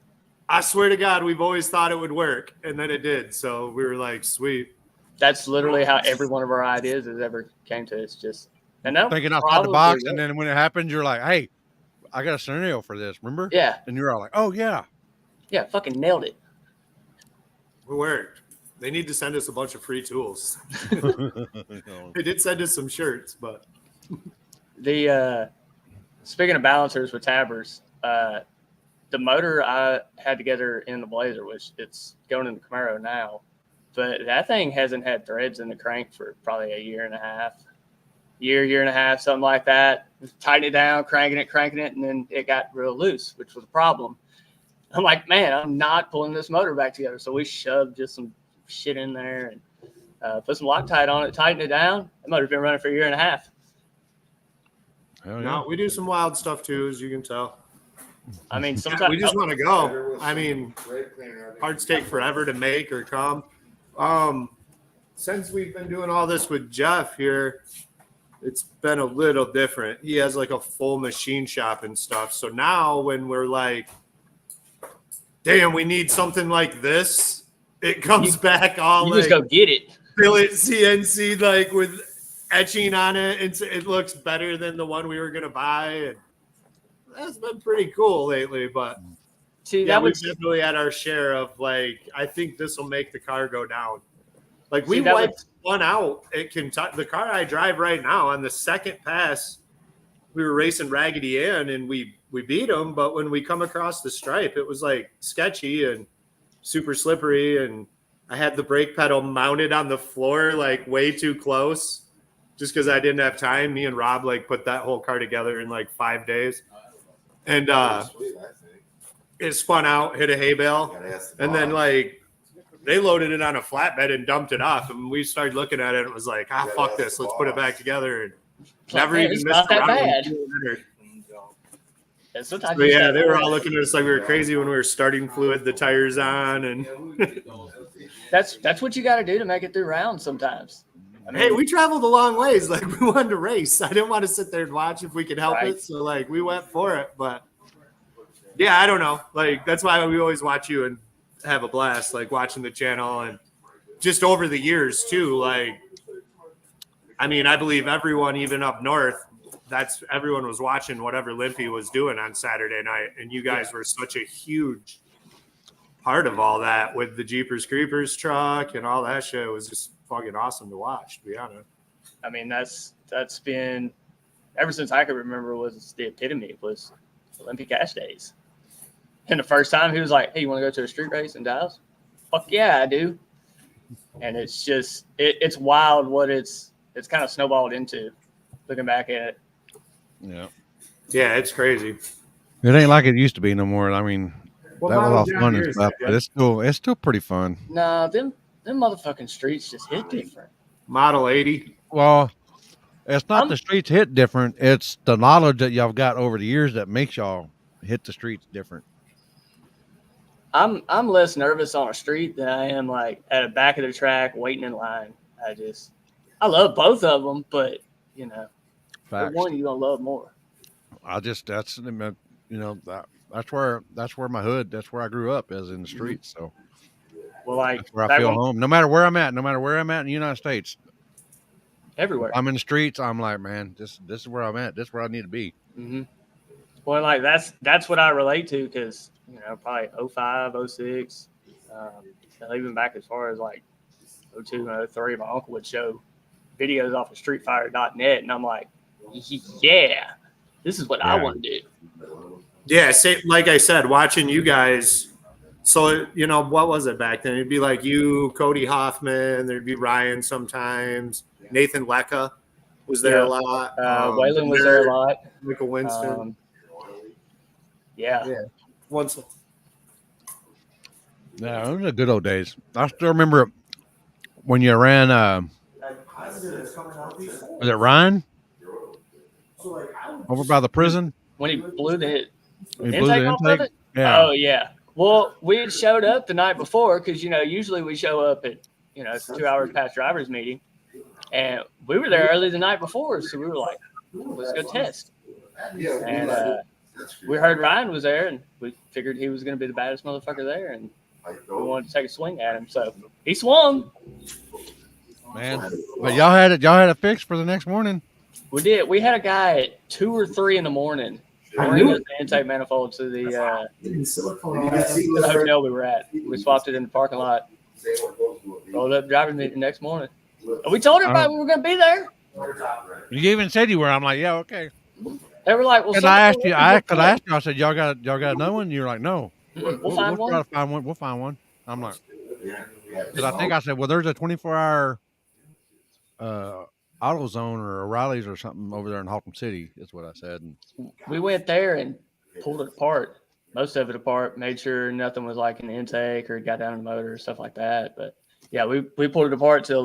I swear to God, we've always thought it would work, and then it did. So we were like, sweet. That's literally how every one of our ideas has ever came to. It's just Thinking outside the box, and then when it happens, you're like, hey, I got a scenario for this, remember? Yeah. And you're all like, oh yeah. Yeah, fucking nailed it. It worked. They need to send us a bunch of free tools. They did send us some shirts, but The speaking of balancers with Tabers, the motor I had together in the Blazer, which it's going in the Camaro now, but that thing hasn't had threads in the crank for probably a year and a half, something like that. Tighten it down, cranking it, and then it got real loose, which was a problem. I'm like, man, I'm not pulling this motor back together. So we shoved just some shit in there and put some Loctite on it, tightened it down. The motor's been running for a year and a half. Hell yeah. no, we do some wild stuff too, as you can tell. I mean, sometimes We just want to go. I mean, parts take forever to make or come. Since we've been doing all this with Jeff here, it's been a little different. He has like a full machine shop and stuff. So now when we're like, damn, we need something like this, it comes back all you like just go get it. billet CNC like with etching on it. It looks better than the one we were gonna buy, and that's been pretty cool lately. But See, yeah, that we've was definitely had our share of like, I think this will make the car go down. Like we See, that wiped one out at Kentucky. The car I drive right now, on the second pass, we were racing Raggedy Ann and we beat them. But when we come across the stripe, it was like sketchy and super slippery. And I had the brake pedal mounted on the floor, like way too close, just because I didn't have time. Me and Rob like put that whole car together in like 5 days. And it spun out, hit a hay bale, and then like they loaded it on a flatbed and dumped it off. And we started looking at it. It was like, fuck this. Let's put it back together. And never hey, even it's missed not a that round. bad. And sometimes But you yeah, just they were have- all looking at us like we were crazy when we were starting fluid, the tires on. And That's what you got to do to make it through rounds sometimes. I mean, hey, we traveled a long ways. Like we wanted to race. I didn't want to sit there and watch if we could help Right. it. So like we went for it. But yeah, I don't know. Like that's why we always watch you and have a blast, like watching the channel. And just over the years too, like, I mean, I believe everyone, even up north, everyone was watching whatever Limpy was doing on Saturday night. And you guys were such a huge part of all that with the Jeepers Creepers truck and all that shit. It was just fucking awesome to watch, to be honest. I mean, that's been ever since I could remember was the epitome was Olympic Cash days. And the first time he was like, "Hey, you want to go to a street race in Dallas?" Fuck yeah, I do. And it's just it's wild what it's kind of snowballed into. Looking back at it, Yeah. Yeah, it's crazy. It ain't like it used to be no more. I mean, What that was model all John fun Deere and is stuff, that, but it's still pretty fun. nah, them motherfucking streets just hit different. Model 80. Well, it's not I'm- the streets hit different. It's the knowledge that y'all got over the years that makes y'all hit the streets different. I'm less nervous on a street than I am like at the back of the track waiting in line. I love both of them, but you know, the Facts. one you gonna love more. That's where my hood, that's where I grew up, is in the streets. So Well, like That's where I back feel when- home. No matter where I'm at in the United States, everywhere. I'm in the streets. I'm like, man, this is where I'm at. This is where I need to be. Mm-hmm. Well, like that's what I relate to because probably 05, 06, and even back as far as like 02 and 03, my uncle would show videos off of StreetFighter.net, and I'm like, yeah, this is what I Yeah. want to do. Yeah, like I said, watching you guys. So what was it back then? It'd be like you, Cody Hoffman. There'd be Ryan sometimes. Nathan Lecca was there Yeah. a lot. Waylon was there a lot. Michael Winston. Yeah. Once. Yeah, those are the good old days. I still remember when you ran. Was it Ryan over by the prison? When he blew the He blew the off of intake. it? Yeah. Oh, yeah. Well, we had showed up the night before because, usually we show up at, it's 2 hours past driver's meeting. And we were there early the night before. So we were like, let's go test. And we heard Ryan was there and we figured he was going to be the baddest motherfucker there. And we wanted to take a swing at him. So he swung. Man, but y'all had it fixed for the next morning. We did. We had a guy at 2 or 3 in the morning bring us the intake manifold to the hotel we were at. We swapped it in the parking lot. Rolled up driving the next morning. And we told everybody we were going to be there. You even said you were. I'm like, yeah, okay. They were like, "Well, And I asked you. I said, y'all got another one? You're like, no. We'll find one. Try to find one. We'll find one. I'm like, because I think I said, well, there's a 24-hour AutoZone or O'Reilly's or something over there in Haltom City. Is what I said. And We went there and pulled it apart, most of it apart, made sure nothing was like in the intake or got down in the motor or stuff like that. But yeah, we pulled it apart till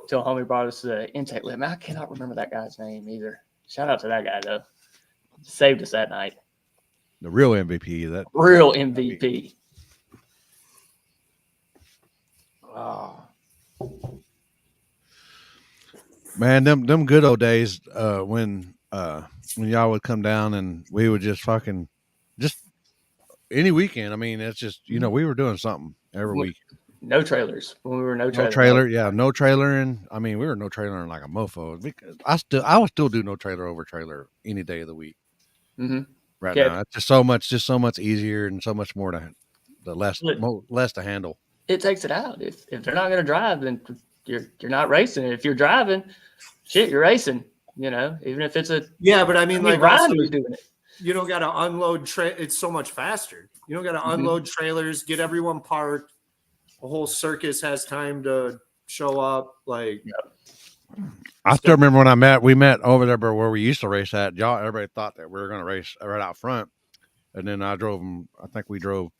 homie brought us the intake limit. I cannot remember that guy's name either. Shout out to that guy though. Saved us that night. the real MVP. That Real MVP. Oh. Man, them good old days when y'all would come down and we would just fucking just any weekend. I mean, it's just we were doing something every week. No trailers. When we were no trailer. No trailer, yeah, no trailer, and I mean we were no trailering like a mofo. I would still do no trailer over trailer any day of the week. Mm-hmm. Right Yeah. now, it's just so much easier and so much more less to handle. It takes it out. If they're not going to drive, then you're not racing. If you're driving, shit, you're racing. Even if it's a But I mean, like Ryan also, was doing it. you don't got to unload. It's so much faster. You don't got to unload trailers, get everyone parked. The whole circus has time to show up. Like, I still remember when we met over there where we used to race at. Everybody thought that we were going to race right out front, and then I drove them. I think we drove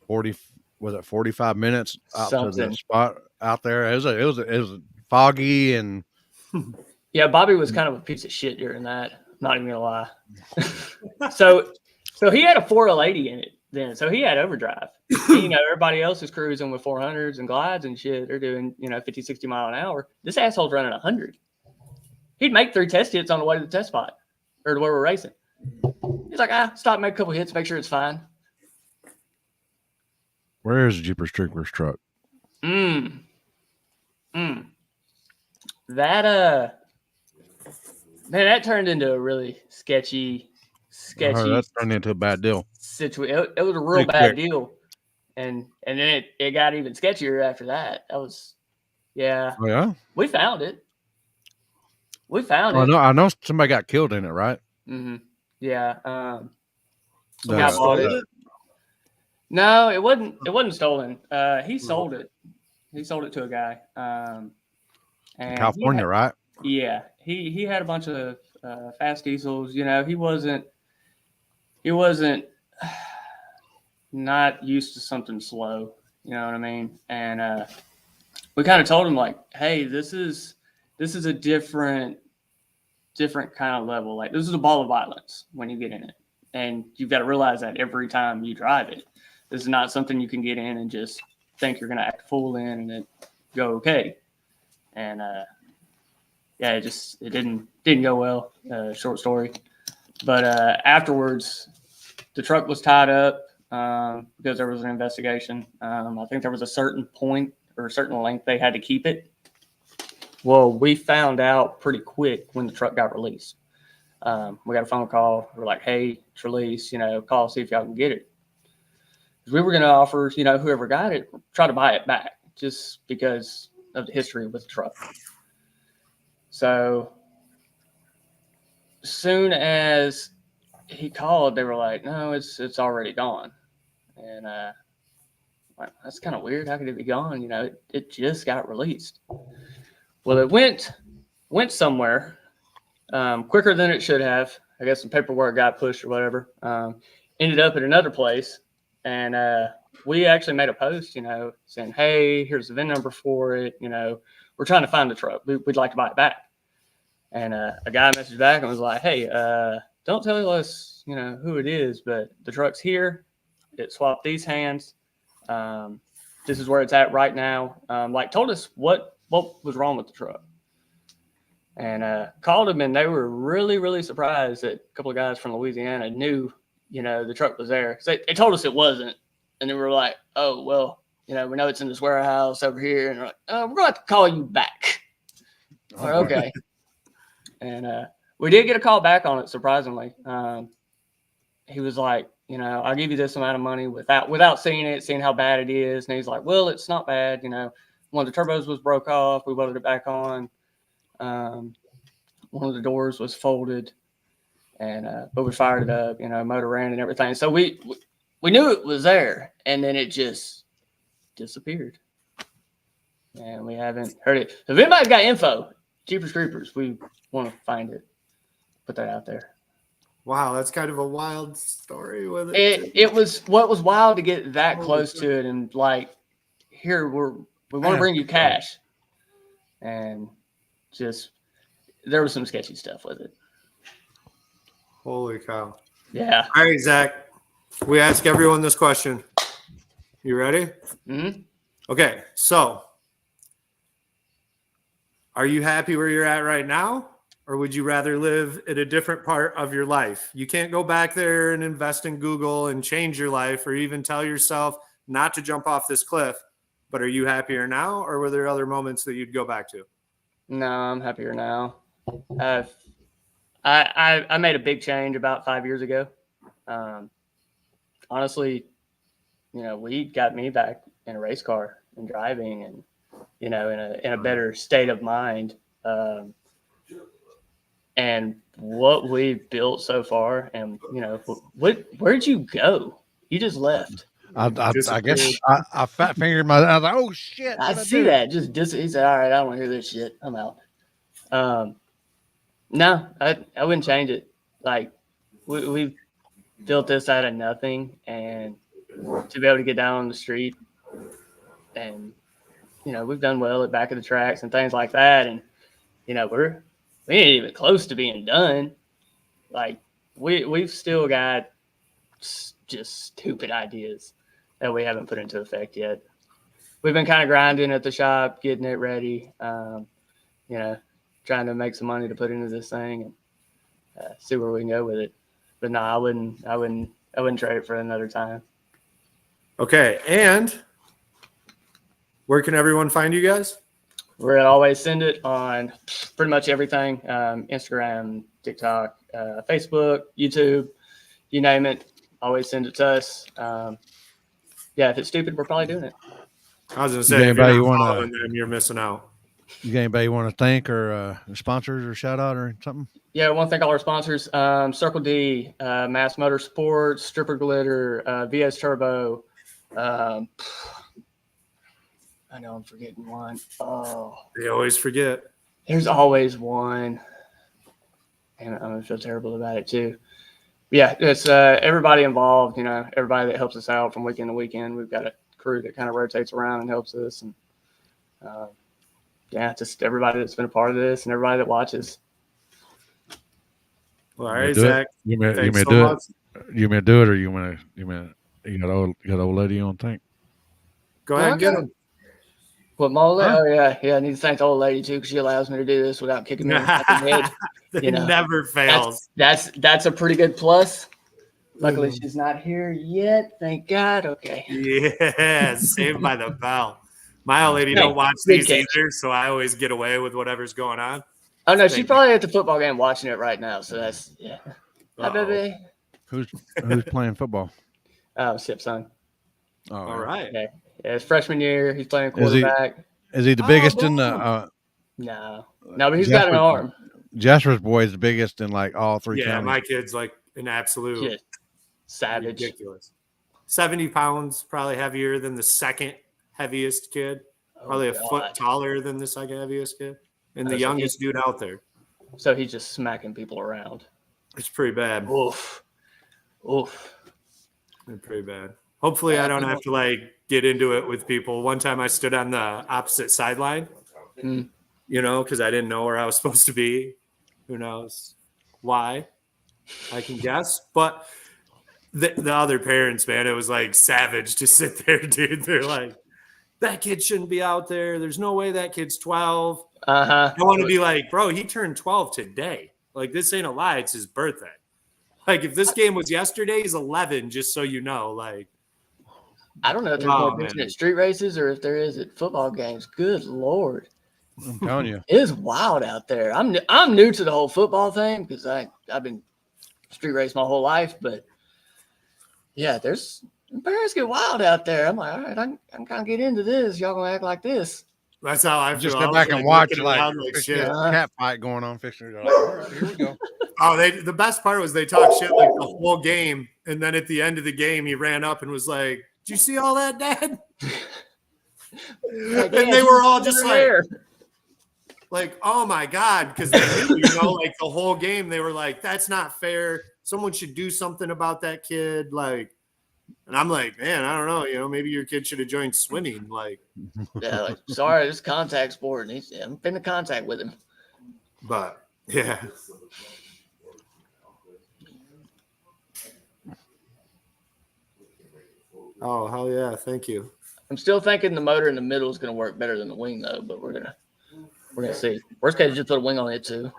45 minutes out to the spot out there. It was foggy and Yeah, Bobby was kind of a piece of shit during that. Not even gonna lie. so he had a 480 in it then. So he had overdrive. Everybody else is cruising with 400s and glides and shit. They're doing 50, 60 mile an hour. This asshole's running 100. He'd make 3 test hits on the way to the test spot or to where we're racing. He's like, stop, make a couple hits, make sure it's fine. where is Jeepers Creepers truck? That man, that turned into a really sketchy. That turned into a bad deal. Situation. It was a real bad deal, and then it got even sketchier after that. That was, yeah. Oh yeah, We found it. I know somebody got killed in it, right? Mm-hmm. Yeah. The- bought it. No, it wasn't stolen. He sold it. He sold it to a guy. And California, right? Yeah, he had a bunch of fast diesels. He wasn't not used to something slow. You know what I mean? And we kind of told him like, hey, this is a different kind of level. Like this is a ball of violence when you get in it, and you've got to realize that every time you drive it. This is not something you can get in and just think you're going to act a fool in and it go okay. And it didn't go well. Short story, but afterwards, the truck was tied up. because there was an investigation. I think there was a certain point or a certain length they had to keep it. Well, we found out pretty quick when the truck got released. We got a phone call. We're like, hey, it's released, call, see if y'all can get it. We were going to offer, whoever got it, try to buy it back just because of the history with the truck. So as soon as he called, they were like, no, it's already gone. And like, that's kind of weird. How could it be gone? It just got released. Well, it went somewhere quicker than it should have. I guess some paperwork got pushed or whatever. Ended up at another place. And we actually made a post, saying, hey, here's the VIN number for it. We're trying to find the truck. We'd like to buy it back. And a guy messaged back and was like, hey, don't tell us, who it is, but the truck's here. It swapped these hands. This is where it's at right now. Told us what was wrong with the truck. And called them, and they were really, really surprised that a couple of guys from Louisiana knew, the truck was there. They told us it wasn't. And then we were like, oh, well, we know it's in this warehouse over here. And they're like, oh, we're going to have to call you back. Like, okay. And we did get a call back on it, surprisingly. He was like, I'll give you this amount of money without seeing it, seeing how bad it is. And he's like, well, it's not bad. One of the turbos was broke off. We welded it back on. One of the doors was folded. And but we fired it up, motor ran and everything. So we knew it was there, and then it just disappeared. And we haven't heard it. So if anybody's got info, Jeepers Creepers, we want to find it. Put that out there. Wow, that's kind of a wild story with it. It was wild to get that close to it, and here we want to bring you cash, and just there was some sketchy stuff with it. Holy cow. Yeah. All right, Zach. We ask everyone this question. You ready? Mm-hmm. Okay, so are you happy where you're at right now? Or would you rather live in a different part of your life? You can't go back there and invest in Google and change your life or even tell yourself not to jump off this cliff. But are you happier now, or were there other moments that you'd go back to? No, I'm happier now. I made a big change about 5 years ago. Honestly, weed got me back in a race car and driving, and in a better state of mind. And what we've built so far, and where'd you go? You just left. I guess I fat fingered my. I was like, oh shit! I see that. He said, all right, I don't want to hear this shit. I'm out. No, I wouldn't change it. We've built this out of nothing, and to be able to get down on the street, and we've done well at back of the tracks and things like that, and we ain't even close to being done. We've still got just stupid ideas that we haven't put into effect yet. We've been kind of grinding at the shop, getting it ready, trying to make some money to put into this thing and see where we can go with it. But no, I wouldn't trade it for another time. Okay, and where can everyone find you guys? We're going to always send it on pretty much everything, Instagram, TikTok, Facebook, YouTube, you name it. Always send it to us. If it's stupid, we're probably doing it. I was going to say, if you're not following them, you're missing out. You got anybody you want to thank or sponsors or shout out or something? Yeah, I want to thank all our sponsors. Circle D, Mass Motorsports, Stripper Glitter, VS Turbo. I know I'm forgetting one. Oh, they always forget. There's always one. And I'm going to feel terrible about it too. Yeah, it's everybody involved, everybody that helps us out from weekend to weekend. We've got a crew that kind of rotates around and helps us. And just everybody that's been a part of this and everybody that watches. Well, all right, Zach. You may do it. You may do it, or you got old lady on tank. Go ahead and get him. What, my old lady? Huh? Oh, yeah. I need to thank the old lady, too, because she allows me to do this without kicking me in the head. It never fails. That's a pretty good plus. Luckily, she's not here yet. Thank God. Okay. Yeah, Saved by the Bell. My old lady Hey, don't watch good these catch. either, so I always get away with whatever's going on. Oh no, she's Thank probably at the football game watching it right now. So that's yeah. Hi, Uh-oh. baby. Who's playing football? Sip's son. Oh, All right. Yeah, his freshman year, he's playing Is he- quarterback. Is he the Oh, biggest in boom. the? No, but he's got an arm. Jasper's boy is the biggest in like all three Yeah, counties. my kid's like an absolute Just savage. ridiculous. 70 pounds, probably heavier than the second heaviest kid. Probably a foot God. taller than the second heaviest kid. And the So youngest dude out there. So he's just smacking people around. It's pretty bad. Oof. Oof. It's pretty bad. Hopefully I don't have to like get into it with people. One time I stood on the opposite sideline, Mm. you know, because I didn't know where I was supposed to be. Who knows why? I can guess. But the other parents, man, it was like savage to sit there, dude. They're like, that kid shouldn't be out there. There's no way that kid's 12. Uh-huh. I want to be like, bro, he turned 12 today. Like, this ain't a lie. It's his birthday. Like, if this game was yesterday, he's 11, just so you know. Like, I don't know if there's more attention at street races or if there is at football games. Good Lord. I'm telling you. It is wild out there. I'm new to the whole football thing because I've been street race my whole life, but yeah, parents get wild out there. I'm like, all right, I can kind of get into this. Y'all gonna act like this. that's how I feel. Just I go was, back and watch looking like, around like shit. cat fight going on. Fixing it. Like, all right, here we go. Oh, the best part was they talked shit like the whole game, and then at the end of the game, he ran up and was like, "Did you see all that, Dad?" Like, And they were all just like, "Oh my God," because they knew, you know, like the whole game, they were like, "That's not fair. Someone should do something about that kid." Like, and I'm like, man, I don't know, you know, maybe your kid should have joined swimming. Like, yeah, like, sorry, it's contact sport. And I'm in the contact with him. but yeah. Oh, hell yeah. Thank you. I'm still thinking the motor in the middle is going to work better than the wing, though. But we're gonna see. Worst case, just put a wing on it too.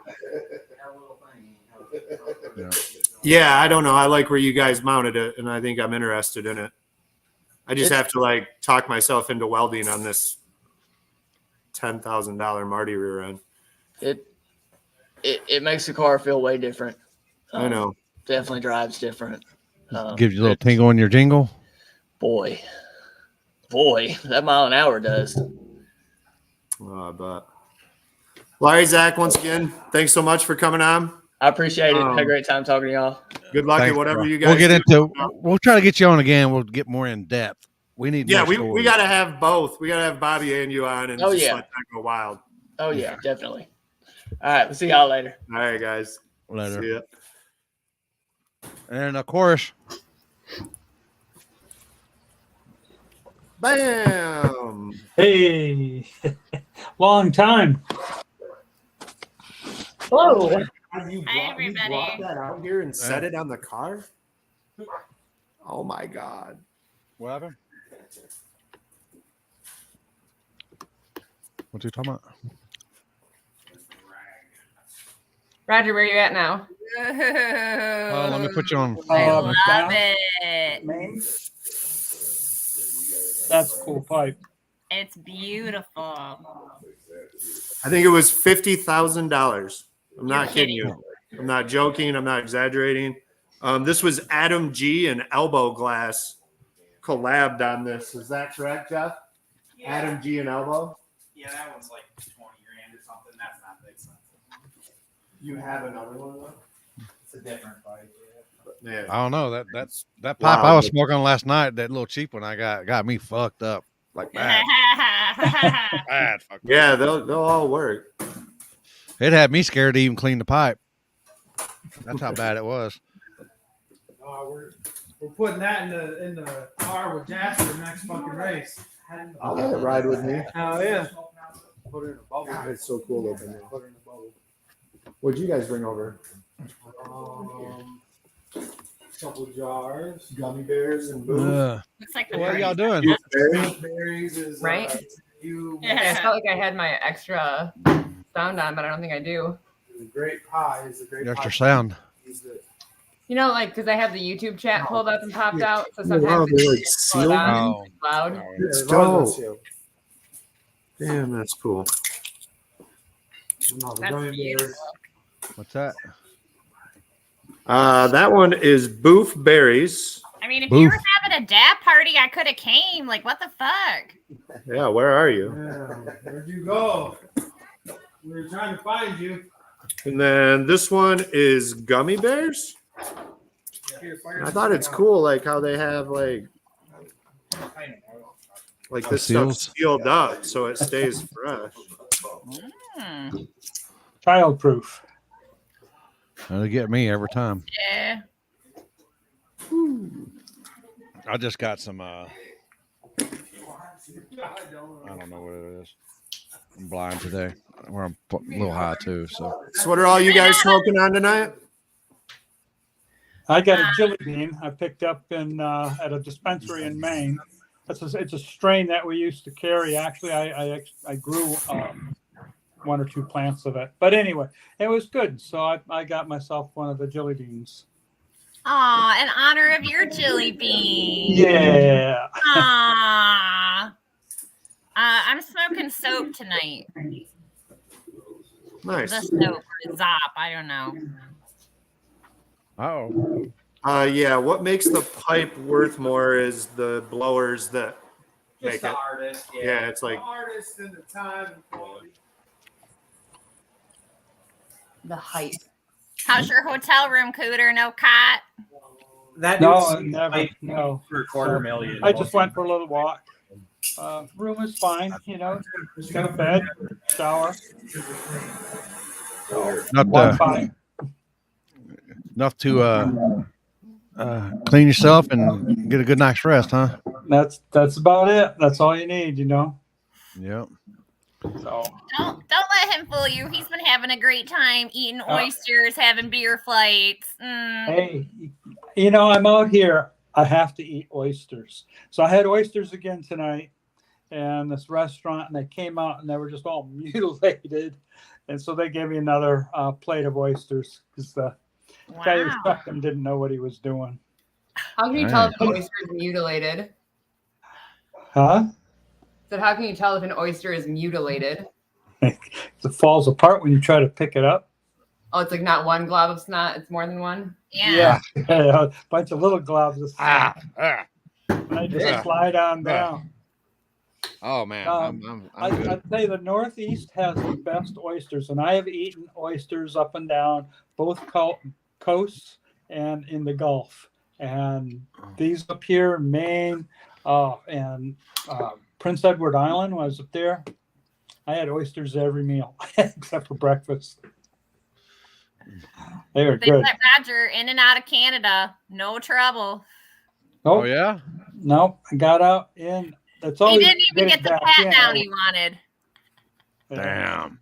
Yeah, I don't know. I like where you guys mounted it, and I think I'm interested in it. I just have to like talk myself into welding on this $10,000 Marty rear end. It makes the car feel way different. I know. Definitely drives different. Gives you a little tingle in your jingle. Boy, that mile an hour does. But Larry, Zach, once again, thanks so much for coming on. I appreciate it. Had a great time talking to y'all. Good luck Thanks, at whatever bro. you guys We'll try to get you on again. We'll get more in depth. We need Yeah, more we stories. got to have both. We got to have Bobby and you on and Oh, just yeah. let that go wild. Oh yeah, definitely. All right, we'll see y'all later. All right, guys. Later. See ya. And of course, Bam. Hey, long time. Hello. You Hi, everybody. brought that out here and set it on the car? Oh, my God. what happened? What you talking about? Roger, where are you at now? Oh, let me put you on. I love down. it. That's a cool pipe. It's beautiful. I think it was $50,000. I'm not You're kidding you. I'm not joking. I'm not exaggerating. This was Adam G and Elbow Glass collabed on this. Is that correct, Jeff? Yeah. Adam G and Elbow. Yeah, that one's like 20 grand or something. That's not that expensive. You have another one though? It's a different bike. Yeah. I don't know that pipe Wow. I was smoking last night. That little cheap one I got me fucked up like bad. Bad. Fucked up. Yeah, they'll all work. It had me scared to even clean the pipe. That's how bad it was. We're putting that in the car with Jasper next fucking race. I'll let it ride with me. Oh yeah. Put it in a bubble. God, it's so cool over there. Put it in a bubble. What'd you guys bring over? Couple jars. Gummy bears and booze. Looks like the What are y'all party. doing? Berries is Right? you. I felt like I had my extra sound on, but I don't think I do. The great pie is the great Extra pie. sound. He's the You know, like, because I have the YouTube chat pulled up and popped out, so Oh, sometimes wow, it's they're like slow sealed. down and Oh. it's loud. It's Yeah, Rose is dope. sealed. Damn, that's cool. No, the That's gummy beautiful. bears. What's that? That one is Boof Berries. I mean, if you Boof. were having a dab party, I could have came. Like, what the fuck? Yeah, where are you? Yeah, where'd you go? We were trying to find you. And then this one is Gummy Bears. I thought it's cool, like how they have like this seals? stuff sealed up so it stays fresh. Hmm. Child proof. They get me every time. Yeah. I just got some. I don't know what it is. I'm blind today. Where I'm a little high too. So So what are all you guys smoking on tonight? I got a jelly bean I picked up in at a dispensary in Maine. It's a strain that we used to carry. Actually, I grew one or two plants of it. But anyway, it was good. So I got myself one of the jelly beans. Aw, in honor of your jelly bean. Yeah. Aw. I'm smoking soap tonight. Nice. The soap or Zop. I don't know. oh, Yeah, what makes the pipe worth more is the blowers that make Just the it. artist. Yeah, it's like The artist and the time and quality. The height. How's your hotel room, Cooter? No cot? That No, dude's never. like No. for $250,000. I just went for a little walk. Room is fine. You know, it's got a bed, shower. not Wi-Fi. enough to clean yourself and get a good night's rest, huh? That's about it. That's all you need, you know. Yep. So Don't let him fool you. He's been having a great time eating oysters, having beer flights. hey, you know, I'm out here. I have to eat oysters. So I had oysters again tonight, and this restaurant, and they came out and they were just all mutilated, and so they gave me another plate of oysters because the guy who stuck them didn't know what he was doing. How can you tell if an oyster is mutilated? Huh? So how can you tell if an oyster is mutilated? It falls apart when you try to pick it up. Oh, it's like not one glob of snot, it's more than one? Yeah. A bunch of little globs of snot. And they just slide on down. Oh man, I'm good. I'd say the Northeast has the best oysters, and I have eaten oysters up and down both coasts and in the Gulf. And these up here in Maine and Prince Edward Island, when I was up there, I had oysters every meal except for breakfast. They were They good. let Roger in and out of Canada. No trouble. Oh yeah. No, I got out in. That's all. He didn't even get the pat down he wanted. Damn.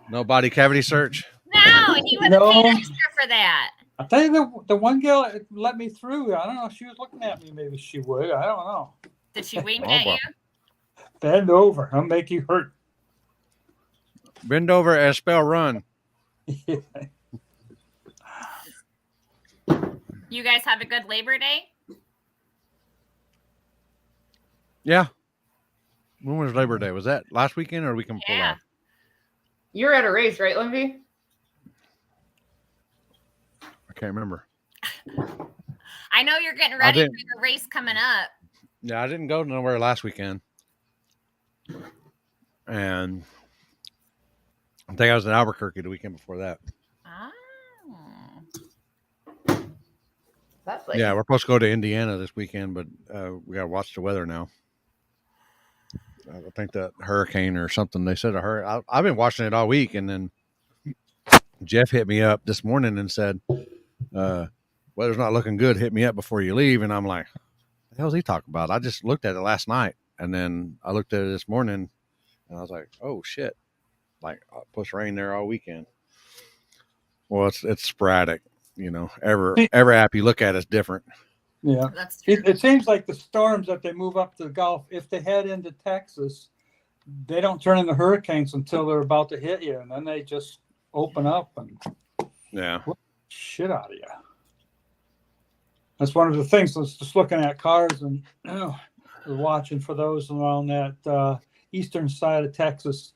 No body cavity search. No, and he would have paid extra for that. I tell you, the one girl let me through. I don't know if she was looking at me. Maybe she would. I don't know. Did she wink at you? Bend over. I'll make you hurt. Bend over and spell run. You guys have a good Labor Day? Yeah. When was Labor Day? Was that last weekend or weekend before Yeah. that? You're at a race, right, Lindsay? I can't remember. I know you're getting ready for didn't- your race coming up. Yeah, I didn't go nowhere last weekend. And I think I was in Albuquerque the weekend before that. That's like Yeah, we're supposed to go to Indiana this weekend, but we got to watch the weather now. I think that hurricane or something. They said a hurricane. I've been watching it all week, and then Jeff hit me up this morning and said, "Weather's not looking good. Hit me up before you leave." And I'm like, "What the hell's he talking about?" I just looked at it last night, and then I looked at it this morning, and I was like, "Oh shit!" Like supposed to rain there all weekend. Well, it's sporadic. You know, every app you look at is different. Yeah, That's true. it seems like the storms that they move up to the Gulf, if they head into Texas, they don't turn into hurricanes until they're about to hit you, and then they just open up and Yeah. shit out of you. That's one of the things. I was just looking at cars and watching for those around that eastern side of Texas,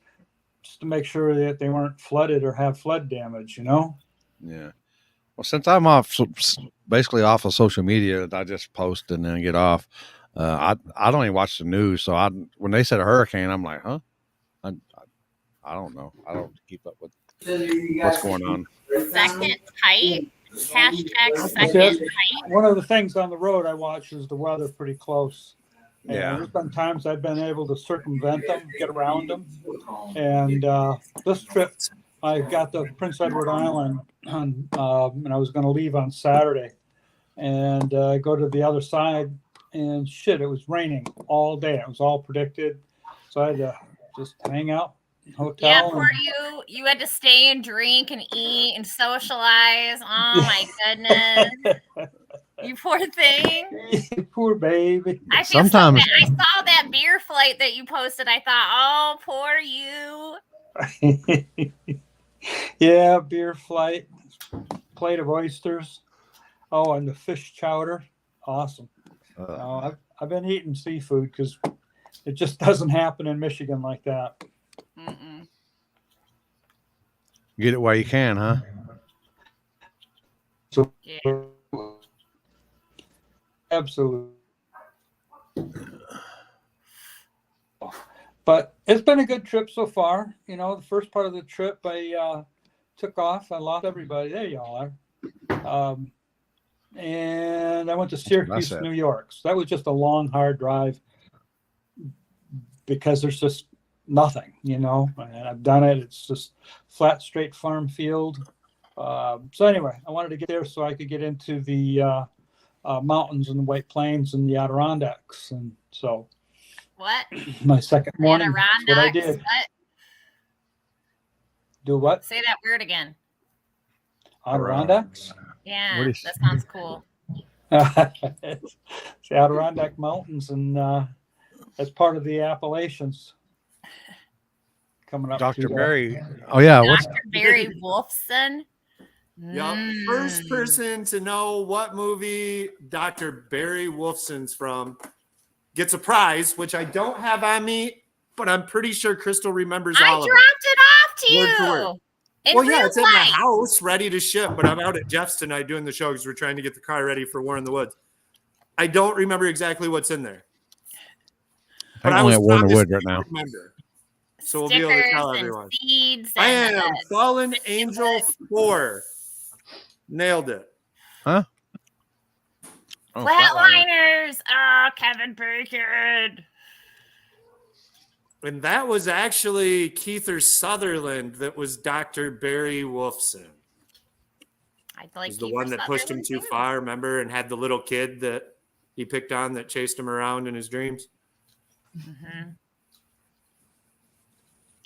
just to make sure that they weren't flooded or have flood damage. Yeah. Well, since I'm basically off of social media, I just post and then get off. I don't even watch the news, so when they said a hurricane, I'm like, huh? I don't know. I don't keep up with what's going on. Second height. Hashtag second height. One of the things on the road I watch is the weather pretty close. And Yeah. there's been times I've been able to circumvent them, get around them. And this trip, I got to Prince Edward Island, and I was going to leave on Saturday and go to the other side. And shit, it was raining all day. It was all predicted. So I had to just hang out in the hotel. Yeah, poor you. You had to stay and drink and eat and socialize. Oh my goodness. You poor thing. Poor baby. I feel Sometimes- so bad. I saw that beer flight that you posted. I thought, oh, poor you. Yeah, beer flight, plate of oysters. Oh, and the fish chowder. Awesome. I've been eating seafood because it just doesn't happen in Michigan like that. Mm-mm. Get it while you can, huh? So, Yeah. absolutely. But it's been a good trip so far. The first part of the trip, I took off. I lost everybody. There y'all are. And I went to Syracuse, New York. So that was just a long, hard drive because there's just nothing, and I've done it. It's just flat, straight farm field. So anyway, I wanted to get there so I could get into the mountains and the White Plains and the Adirondacks. And so What? my second morning, that's what I Adirondacks? did. What? Do what? Say that word again. Adirondacks? Yeah, What is- that sounds cool. It's the Adirondack Mountains, and that's part of the Appalachians. Coming up, Dr. to, Barry. Oh yeah, what's Dr. Barry Wolfson. Yep. First person to know what movie Dr. Barry Wolfson's from gets a prize, which I don't have on me, but I'm pretty sure Crystal remembers I all of it. dropped it off to Word for you. word. In Well, yeah, real it's in the life. house ready to ship, but I'm out at Jeff's tonight doing the show because we're trying to get the car ready for War in the Woods. I don't remember exactly what's in there. I'm I only was at War in the promised Wood right now. to remember. So we'll be able to Stickers tell and everyone. seeds. I and am Fallen Angel 4. Nailed it. Huh? Oh, Flatliners. Oh, Kevin Bacon. And that was actually Keither Sutherland that was Dr. Barry Wolfson. I like Was the Kiefer one that pushed him Sutherland too far, remember? And had the little kid that he picked on that chased him around in his dreams. Mm-hmm.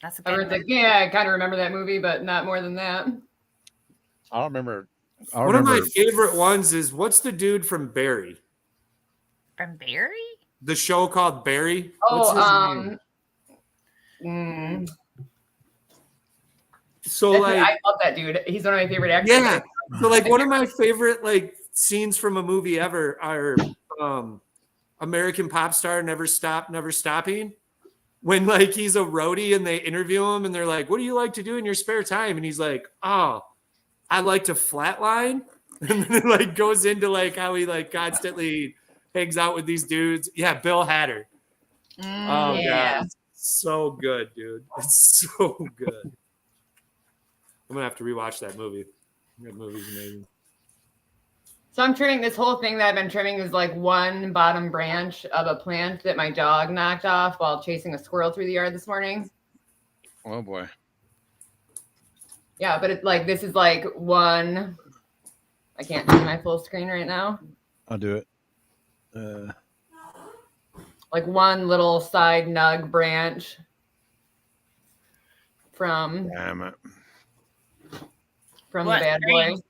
That's a I good was one. like, yeah, I kind of remember that movie, but not more than that. I don't remember. One of my favorite ones is what's the dude from Barry? From Barry? The show called Barry? What's his name? So like I love that dude. He's one of my favorite actors. yeah. So like one of my favorite like scenes from a movie ever are American Pop Star Never Stop, Never Stopping. When like he's a roadie and they interview him and they're like, what do you like to do in your spare time? And he's like, oh, I like to flatline. And then it like goes into like how he like constantly hangs out with these dudes. Yeah, Bill Hader. Oh yeah. god. So good, dude. It's so good. I'm gonna have to rewatch that movie. That movie's amazing. So I'm trimming this whole thing that I've been trimming is like one bottom branch of a plant that my dog knocked off while chasing a squirrel through the yard this morning. Oh boy. Yeah, but it's like this is like one. I can't see my full screen right now. I'll do it. Like one little side nug branch from Damn it. the What bad strain? boy.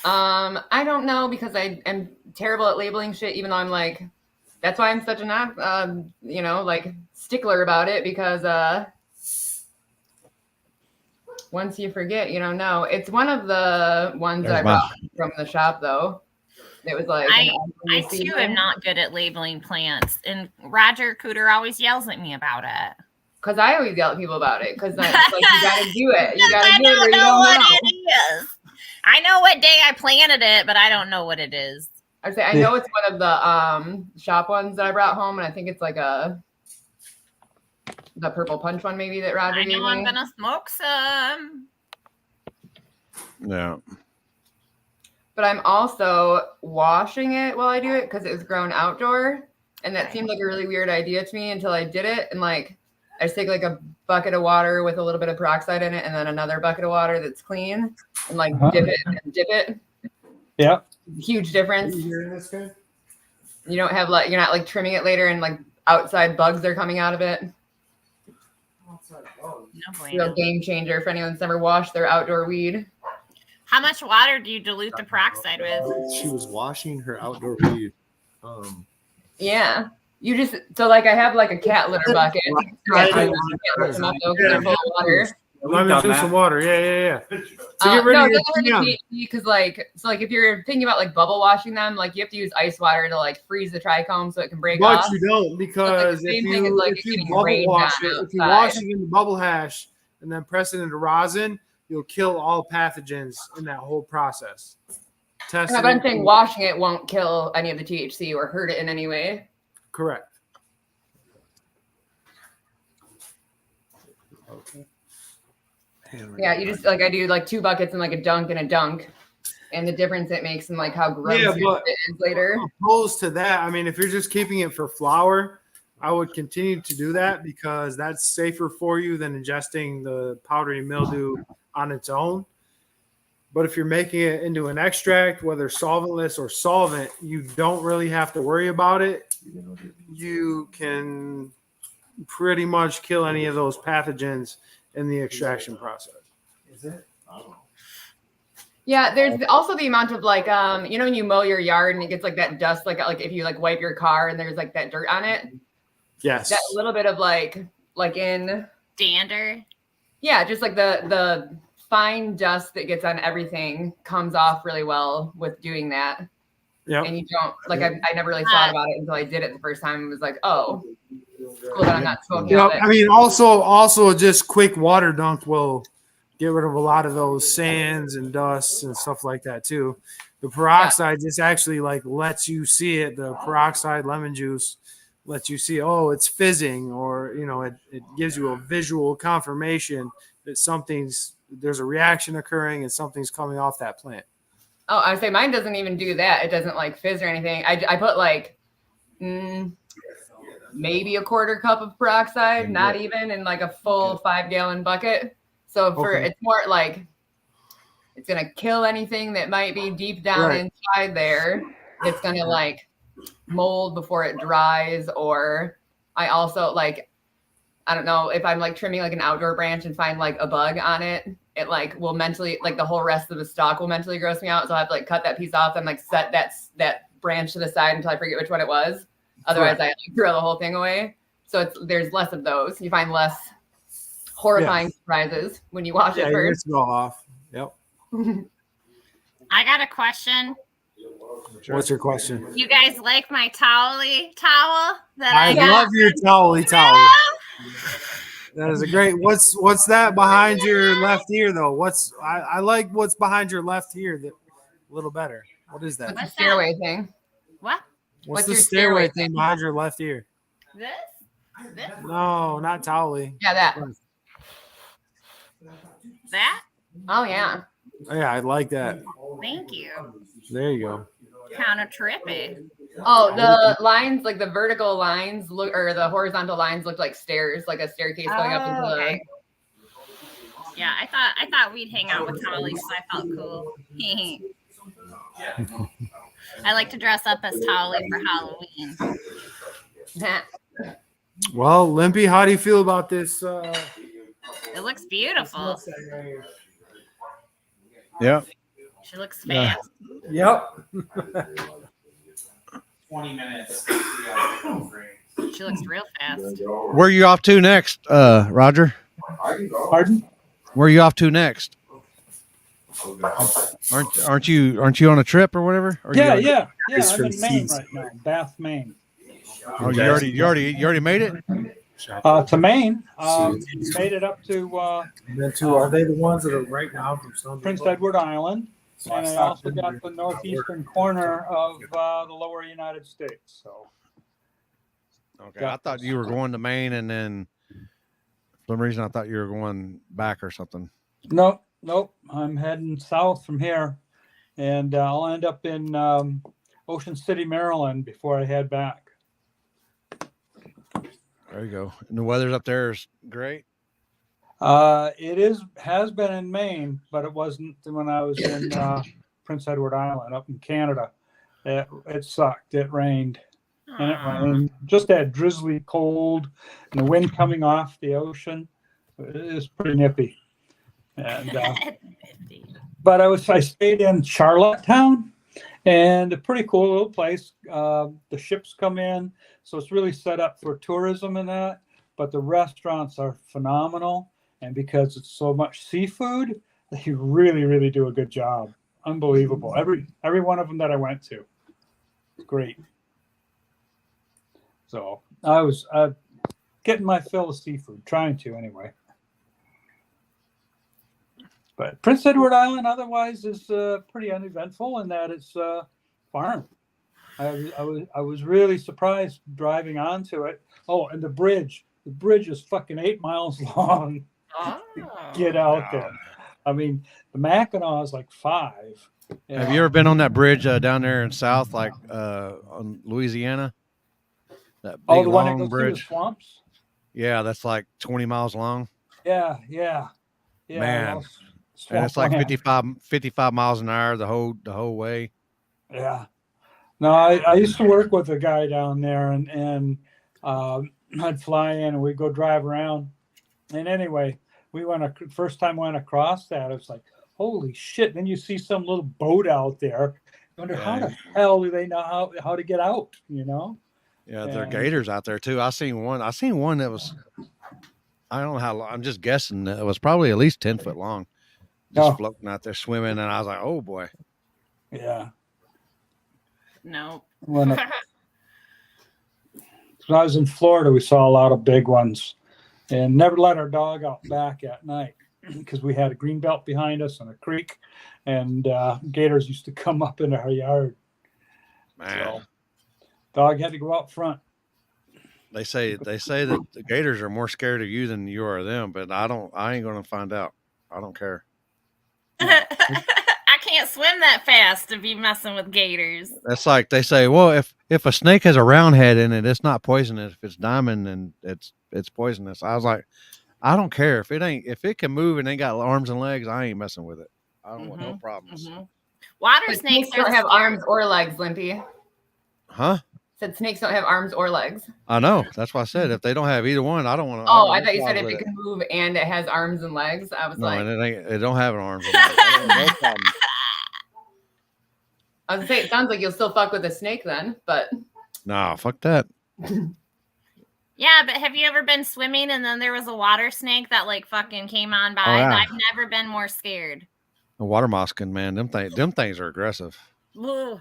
I don't know because I am terrible at labeling shit, even though I'm like, that's why I'm such a not, like stickler about it because once you forget, no. It's one of the ones that I brought from the shop though. It was like I too am not good at labeling plants, and Roger Cooter always yells at me about it. Because I always yell at people about it. Because like you gotta do it. You gotta do it, or you know don't what know. it is. I know what day I planted it, but I don't know what it is. I say I know it's one of the shop ones that I brought home, and I think it's like the purple punch one maybe that Roger I gave know me. I'm gonna smoke some. Yeah. But I'm also washing it while I do it because it was grown outdoor, and that seemed like a really weird idea to me until I did it. And like I just take like a bucket of water with a little bit of peroxide in it, and then another bucket of water that's clean, and like dip it. Yeah. Huge difference. You hearing this guy? You don't have like you're not like trimming it later and like outside bugs are coming out of it. Real game changer for anyone that's ever washed their outdoor weed. How much water do you dilute the peroxide with? She was washing her outdoor weed. Yeah. You just so like I have like a cat litter bucket. I can't them up though because they're full of water. Lemon juice and water. Yeah. To get rid No, of your it doesn't hurt the THC because like so like if you're thinking about like bubble washing them, like you have to use ice water to like freeze the trichome so it can break But off. you don't because So it's like the same if thing as, you like, if you getting bubble rained wash on it, if you outside. wash it in the bubble hash and then press it into rosin, you'll kill all pathogens in that whole process. No, but I'm saying washing it won't kill any of the THC or hurt it in any way. Correct. Yeah, you just like I do like 2 buckets and like a dunk and a dunk, and the difference it makes and like how gross Yeah, but it is later. opposed to that, I mean, if you're just keeping it for flour, I would continue to do that because that's safer for you than ingesting the powdery mildew on its own. But if you're making it into an extract, whether solventless or solvent, you don't really have to worry about it. You can pretty much kill any of those pathogens in the extraction process. Is it? Yeah, there's also the amount of like you know when you mow your yard and it gets like that dust like if you like wipe your car and there's like that dirt on it. Yes. That little bit of like in dander. Yeah, just like the fine dust that gets on everything comes off really well with doing that. Yeah. And you don't like I never really thought about it until I did it the first time. It was like, oh, cool that I'm not smoking out it. I mean, also just quick water dunk will get rid of a lot of those sands and dusts and stuff like that too. The peroxide just actually like lets you see it. The peroxide lemon juice lets you see, oh, it's fizzing, or you know, it gives you a visual confirmation that there's a reaction occurring and something's coming off that plant. Oh, I would say mine doesn't even do that. It doesn't like fizz or anything. I put like maybe a quarter cup of peroxide, not even in like a full 5-gallon bucket. So it's more like it's gonna kill anything that might be deep down inside there. It's gonna like mold before it dries. Or I also like I don't know if I'm like trimming like an outdoor branch and find like a bug on it. It like will mentally like the whole rest of the stalk will mentally gross me out. So I have to like cut that piece off and like set that branch to the side until I forget which one it was. Otherwise, I like, throw the whole thing away. So there's less of those. You find less horrifying surprises when you wash it first. Go off. Yep. I got a question. What's your question? You guys like my towel that I got? love your towel. That is a great. What's that behind your left ear though? I like what's behind your left ear that a little better. What is that? What's the stairway thing? What? What's the stairway thing behind your left ear? This? No, not towel. Yeah, that. That? Oh yeah. Yeah, I like that. Thank you. There you go. Kind of trippy. Oh, the lines, like the vertical lines or the horizontal lines looked like stairs, like a staircase going up into the. Yeah, I thought we'd hang out with Tolly, so I felt cool. I like to dress up as Tolly for Halloween. Well, Limpy, how do you feel about this? It looks beautiful. Yeah. She looks fast. Yep. 20 minutes. She looks real fast. Where are you off to next, Roger? Pardon? Where are you off to next? Aren't you on a trip or whatever? Or Yeah, you yeah. It's I'm from in Maine Seed right now, Bath, Maine. Oh, you already made it? To Maine, made it up to And then too, are they the ones that are right now from Stone? Prince Edward Island, So and I stopped also in got there. the northeastern corner of the lower United States. So Okay, I thought you were going to Maine, and then for some reason I thought you were going back or something. nope. I'm heading south from here, and I'll end up in Ocean City, Maryland, before I head back. There you go. And the weather's up there is great. It has been in Maine, but it wasn't when I was in Prince Edward Island up in Canada. It sucked. It rained, and it rained. Just that drizzly cold, and the wind coming off the ocean. It was pretty nippy. And but I stayed in Charlottetown, and a pretty cool little place. The ships come in, so it's really set up for tourism and that. But the restaurants are phenomenal, and because it's so much seafood, they really, really do a good job. Unbelievable. Every one of them that I went to, great. So I was getting my fill of seafood, trying to anyway. But Prince Edward Island otherwise is pretty uneventful in that it's farm. I was really surprised driving onto it. Oh, and the bridge. The bridge is fucking 8 miles long. Get out there. I mean, the Mackinac is like 5. Have you ever been on that bridge down there in South, like on Louisiana? That big the one that long goes through the bridge. swamps? Yeah, that's like 20 miles long. Yeah. Man. And it's like 55 miles an hour the whole way. Yeah. No, I used to work with a guy down there, and I'd fly in and we'd go drive around. And anyway, first time went across that, it was like, holy shit. Then you see some little boat out there. You wonder how the hell do they know how to get out, you know? Yeah, there are gators out there too. I seen one that was, I don't know how long, I'm just guessing it was probably at least 10 foot long. Just floating out there swimming, and I was like, oh boy. Yeah. No. When I was in Florida, we saw a lot of big ones, and never let our dog out back at night because we had a green belt behind us and a creek, and gators used to come up in our yard. Man. So, dog had to go out front. They say that the gators are more scared of you than you are of them, but I ain't gonna find out. I don't care. I can't swim that fast to be messing with gators. That's like they say, well, if a snake has a round head in it, it's not poisonous. If it's diamond, and it's poisonous. I was like, I don't care if it can move and ain't got arms and legs, I ain't messing with it. I don't want no problems. Water But snakes don't have arms or legs, Limpy. Huh? Said snakes don't have arms or legs. I know. That's why I said if they don't have either one, I don't want to. Oh, I thought you said if it can move and it has arms and legs. I was like, and it don't have an arms and legs. No problem. I was gonna say it sounds like you'll still fuck with a snake then, but Nah, fuck that. Yeah, but have you ever been swimming and then there was a water snake that like fucking came on by? Oh, yeah. I've never been more scared. A water mosquito, man, them things are aggressive. Ugh.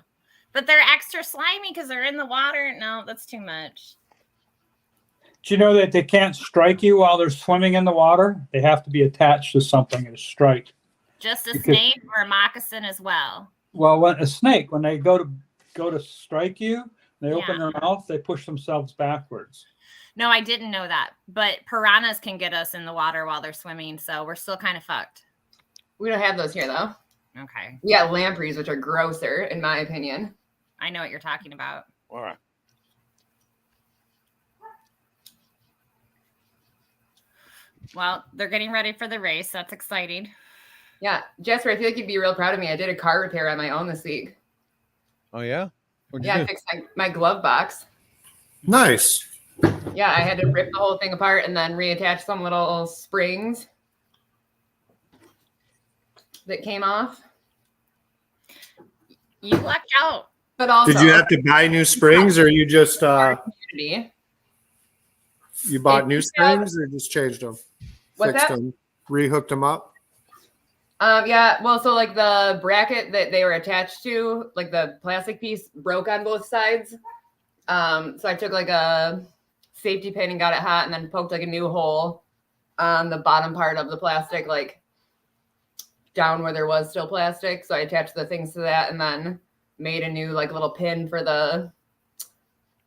But they're extra slimy because they're in the water. No, that's too much. Do you know that they can't strike you while they're swimming in the water? They have to be attached to something to strike. Just a snake or a moccasin as well. Well, when they go to strike you, they open their mouth, they push themselves backwards. No, I didn't know that. But piranhas can get us in the water while they're swimming, so we're still kind of fucked. we don't have those here though. Okay. We got lampreys, which are grosser, in my opinion. I know what you're talking about. All right. Well, they're getting ready for the race. That's exciting. Yeah. Jasper, I feel like you'd be real proud of me. I did a car repair on my own this week. Oh, yeah? What'd you I do? fixed my glove box. Nice. Yeah, I had to rip the whole thing apart and then reattach some little springs that came off. You lucked out. But also, Did you have to buy new springs, or you just community. you bought If new you have- springs, or just changed them, What's fixed that? them, rehooked them up? Yeah, well, so like the bracket that they were attached to, like the plastic piece, broke on both sides. So I took like a safety pin and got it hot, and then poked like a new hole on the bottom part of the plastic, like down where there was still plastic. So I attached the things to that, and then made a new like little pin for the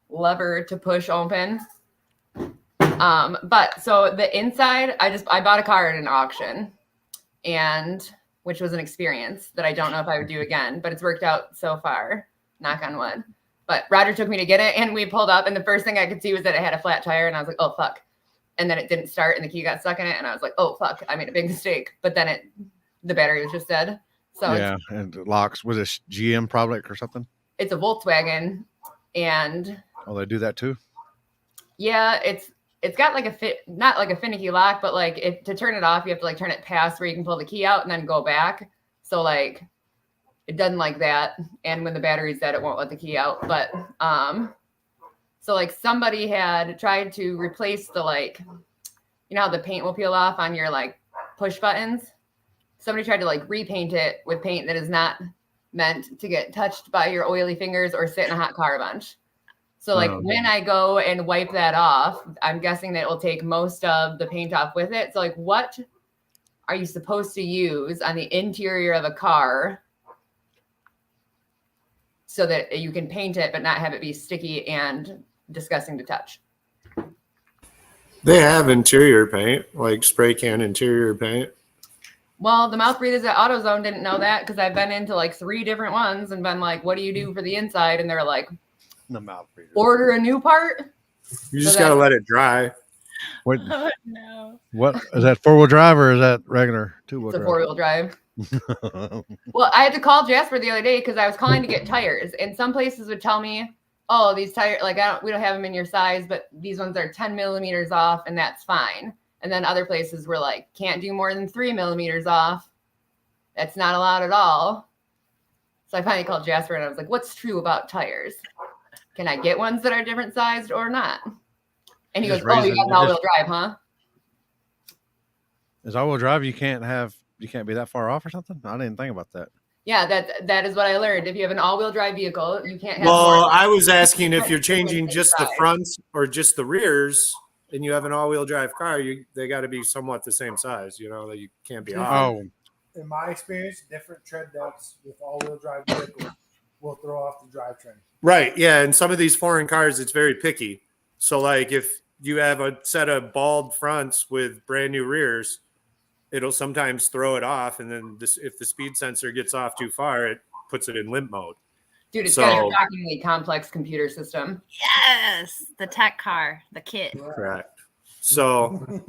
lever to push open. But so the inside, I bought a car at an auction, and which was an experience that I don't know if I would do again, but it's worked out so far, knock on wood. But Roger took me to get it, and we pulled up, and the first thing I could see was that it had a flat tire, and I was like, oh fuck. And then it didn't start, and the key got stuck in it, and I was like, oh fuck, I made a big mistake. But then the battery was just dead. So yeah, and the locks, was it GM product or something? It's a Volkswagen, and oh, they do that too. Yeah, it's got like not like a finicky lock, but like if to turn it off, you have to like turn it past where you can pull the key out and then go back. So like it doesn't like that. And when the battery's dead, it won't let the key out. But so like somebody had tried to replace the like, you know how the paint will peel off on your like push buttons? Somebody tried to like repaint it with paint that is not meant to get touched by your oily fingers or sit in a hot car a bunch. So like when I go and wipe that off, I'm guessing that it will take most of the paint off with it. So like what are you supposed to use on the interior of a car so that you can paint it but not have it be sticky and disgusting to touch? They have interior paint, like spray can interior paint. Well, the mouth breathers at AutoZone didn't know that because I've been into like 3 different ones and been like, what do you do for the inside? And they're like, the mouth breather. Order a new part. You just gotta let it dry. What? Oh no. What is that? 4-wheel drive or is that regular 2-wheel It's a drive? 4-wheel drive. Well, I had to call Jasper the other day because I was calling to get tires, and some places would tell me, "Oh, these tires, like we don't have them in your size, but these ones are 10 millimeters off, and that's fine." And then other places were like, "Can't do more than 3 millimeters off. That's not allowed at all." So I finally called Jasper, and I was like, "What's true about tires? Can I get ones that are different sized or not?" And he goes, "Oh, you got an all-wheel drive, huh?" Is all-wheel drive you can't be that far off or something? I didn't think about that. Yeah, that is what I learned. If you have an all-wheel drive vehicle, you can't have. Well, I was asking if you're changing just the fronts or just the rears, and you have an all-wheel drive car, they got to be somewhat the same size. You know, that you can't be off. Oh, In my experience, different tread depths with all-wheel drive vehicles will throw off the drivetrain. Right. Yeah. And some of these foreign cars, it's very picky. So like if you have a set of bald fronts with brand new rears, it'll sometimes throw it off. And then if the speed sensor gets off too far, it puts it in limp mode. Dude, it's got a shockingly complex computer system. Yes. The tech car, the kit. Correct. So,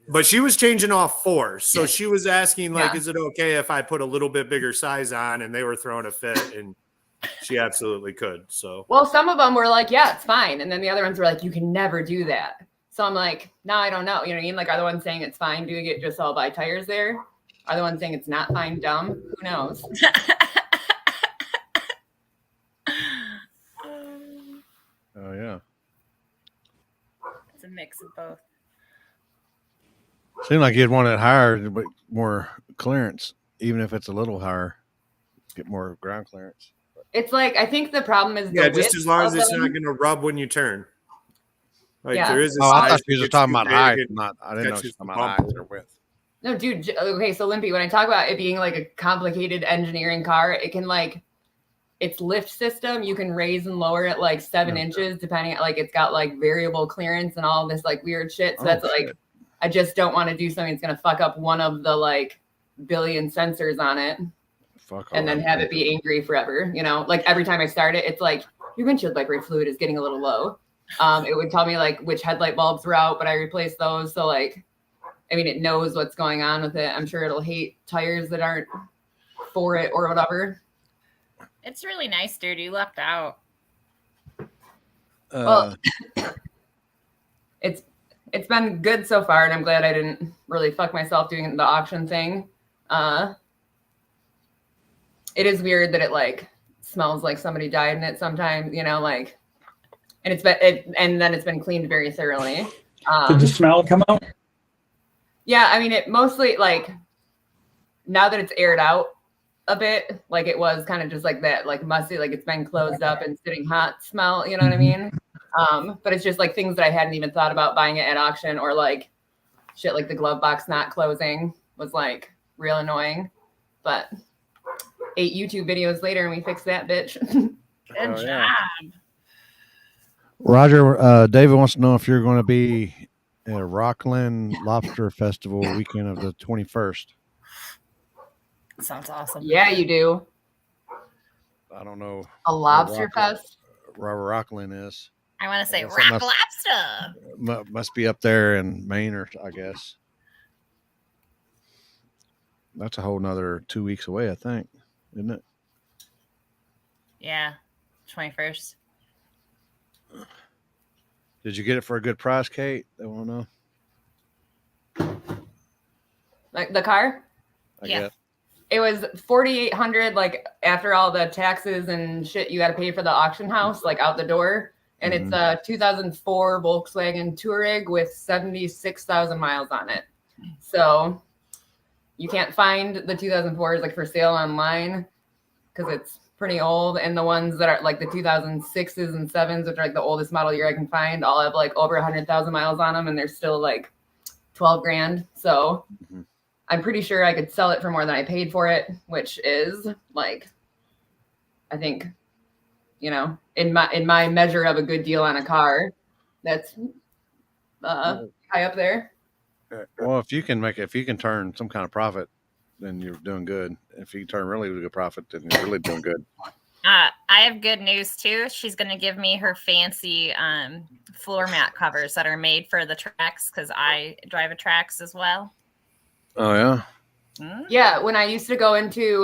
but she was changing off 4. So she was asking like, is it okay if I put a little bit bigger size on? And they were throwing a fit, and she absolutely could. So, well, some of them were like, yeah, it's fine. And then the other ones were like, you can never do that. So I'm like, no, I don't know. You know what I mean? Like, are the ones saying it's fine doing it just all buy tires there? Are the ones saying it's not fine dumb? Who knows? oh yeah. It's a mix of both. Seemed like you'd want it higher, but more clearance, even if it's a little higher, get more ground clearance. It's like, I think the problem is just as long as it's not going to rub when you turn. Like there is. I thought you were just talking about height. I didn't know you were talking about height or width. No, dude. Okay, so Limpy, when I talk about it being like a complicated engineering car, it can like its lift system, you can raise and lower it like 7 inches, depending. Like it's got like variable clearance and all this like weird shit. So that's like, I just don't want to do something that's gonna fuck up one of the like billion sensors on it. And then have it be angry forever. You know, like every time I start it, it's like your windshield wiper fluid is getting a little low. It would tell me like which headlight bulbs were out, but I replaced those. So like, I mean, it knows what's going on with it. I'm sure it'll hate tires that aren't for it or whatever. It's really nice, dude. You lucked out. Well, it's been good so far, and I'm glad I didn't really fuck myself doing the auction thing. It is weird that it like smells like somebody died in it sometimes, you know, like, and then it's been cleaned very thoroughly. Did the smell come out? Yeah, I mean, it mostly like now that it's aired out a bit, like it was kind of just like that, like musty, like it's been closed up and sitting hot smell, you know what I mean? But it's just like things that I hadn't even thought about buying it at auction, or like shit like the glove box not closing was like real annoying. But 8 YouTube videos later and we fixed that bitch. Good job. Roger, David wants to know if you're going to be at Rockland Lobster Festival weekend of the 21st. Sounds awesome. Yeah, you do. I don't know. A lobster fest? Wherever Rockland is. I want to say Yes, rock lobster. Must be up there in Maine, or I guess. That's a whole nother 2 weeks away, I think, isn't it? Yeah, 21st. Did you get it for a good price, Kate? They want to know. Like the car? I Yeah. guess. It was $4,800, like after all the taxes and shit you got to pay for the auction house, like out the door. And it's a 2004 Volkswagen Touareg with 76,000 miles on it. So you can't find the 2004s like for sale online because it's pretty old. And the ones that are like the 2006s and 7s, which are like the oldest model year I can find, all have like over 100,000 miles on them, and they're still like 12 grand. So I'm pretty sure I could sell it for more than I paid for it, which is like, I think, you know, in my measure of a good deal on a car, that's high up there. Well, if you can turn some kind of profit, then you're doing good. If you can turn really good profit, then you're really doing good. I have good news too. She's going to give me her fancy floor mat covers that are made for the tracks, because I drive a tracks as well. Oh yeah. Yeah, when I used to go into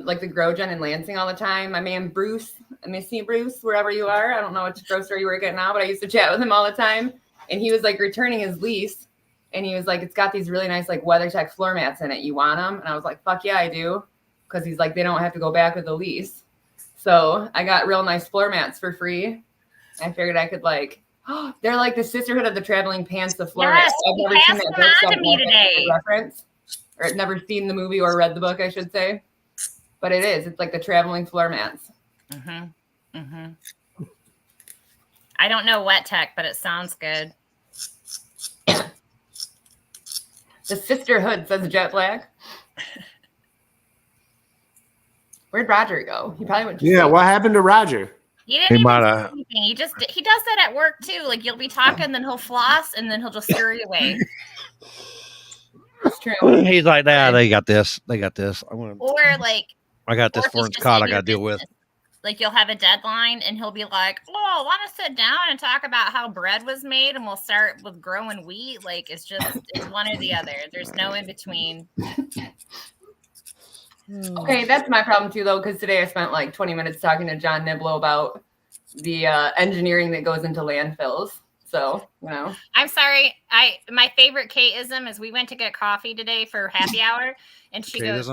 like the Grogen in Lansing all the time, my man Bruce, I miss you, Bruce, wherever you are. I don't know which grocery you work at now, but I used to chat with him all the time. And he was like returning his lease, and he was like, it's got these really nice like WeatherTech floor mats in it. You want them? And I was like, fuck yeah, I do. Because he's like, they don't have to go back with the lease. So I got real nice floor mats for free. I figured I could like, they're like the Sisterhood of the Traveling Pants, the floor mats. I've never seen that book, so to me today. reference. Or I've never seen the movie or read the book, I should say. But it is. It's like the traveling floor mats. I don't know wet tech, but it sounds good. The Sisterhood, says Jet Black. Where'd Roger go? He probably went to sleep. What happened to Roger? He didn't even say anything. He does that at work too. Like you'll be talking, then he'll floss, and then he'll just scurry away. It's true. He's like, nah, they got this. They got this. Or like, I got this foreign cod I got to deal with. Like you'll have a deadline, and he'll be like, "Oh, I want to sit down and talk about how bread was made, and we'll start with growing wheat." Like it's one or the other. There's no in between. Okay, that's my problem too, though, because today I spent like 20 minutes talking to John Niblo about the engineering that goes into landfills. So, you know. I'm sorry. My favorite Kate-ism is we went to get coffee today for happy hour, and she goes,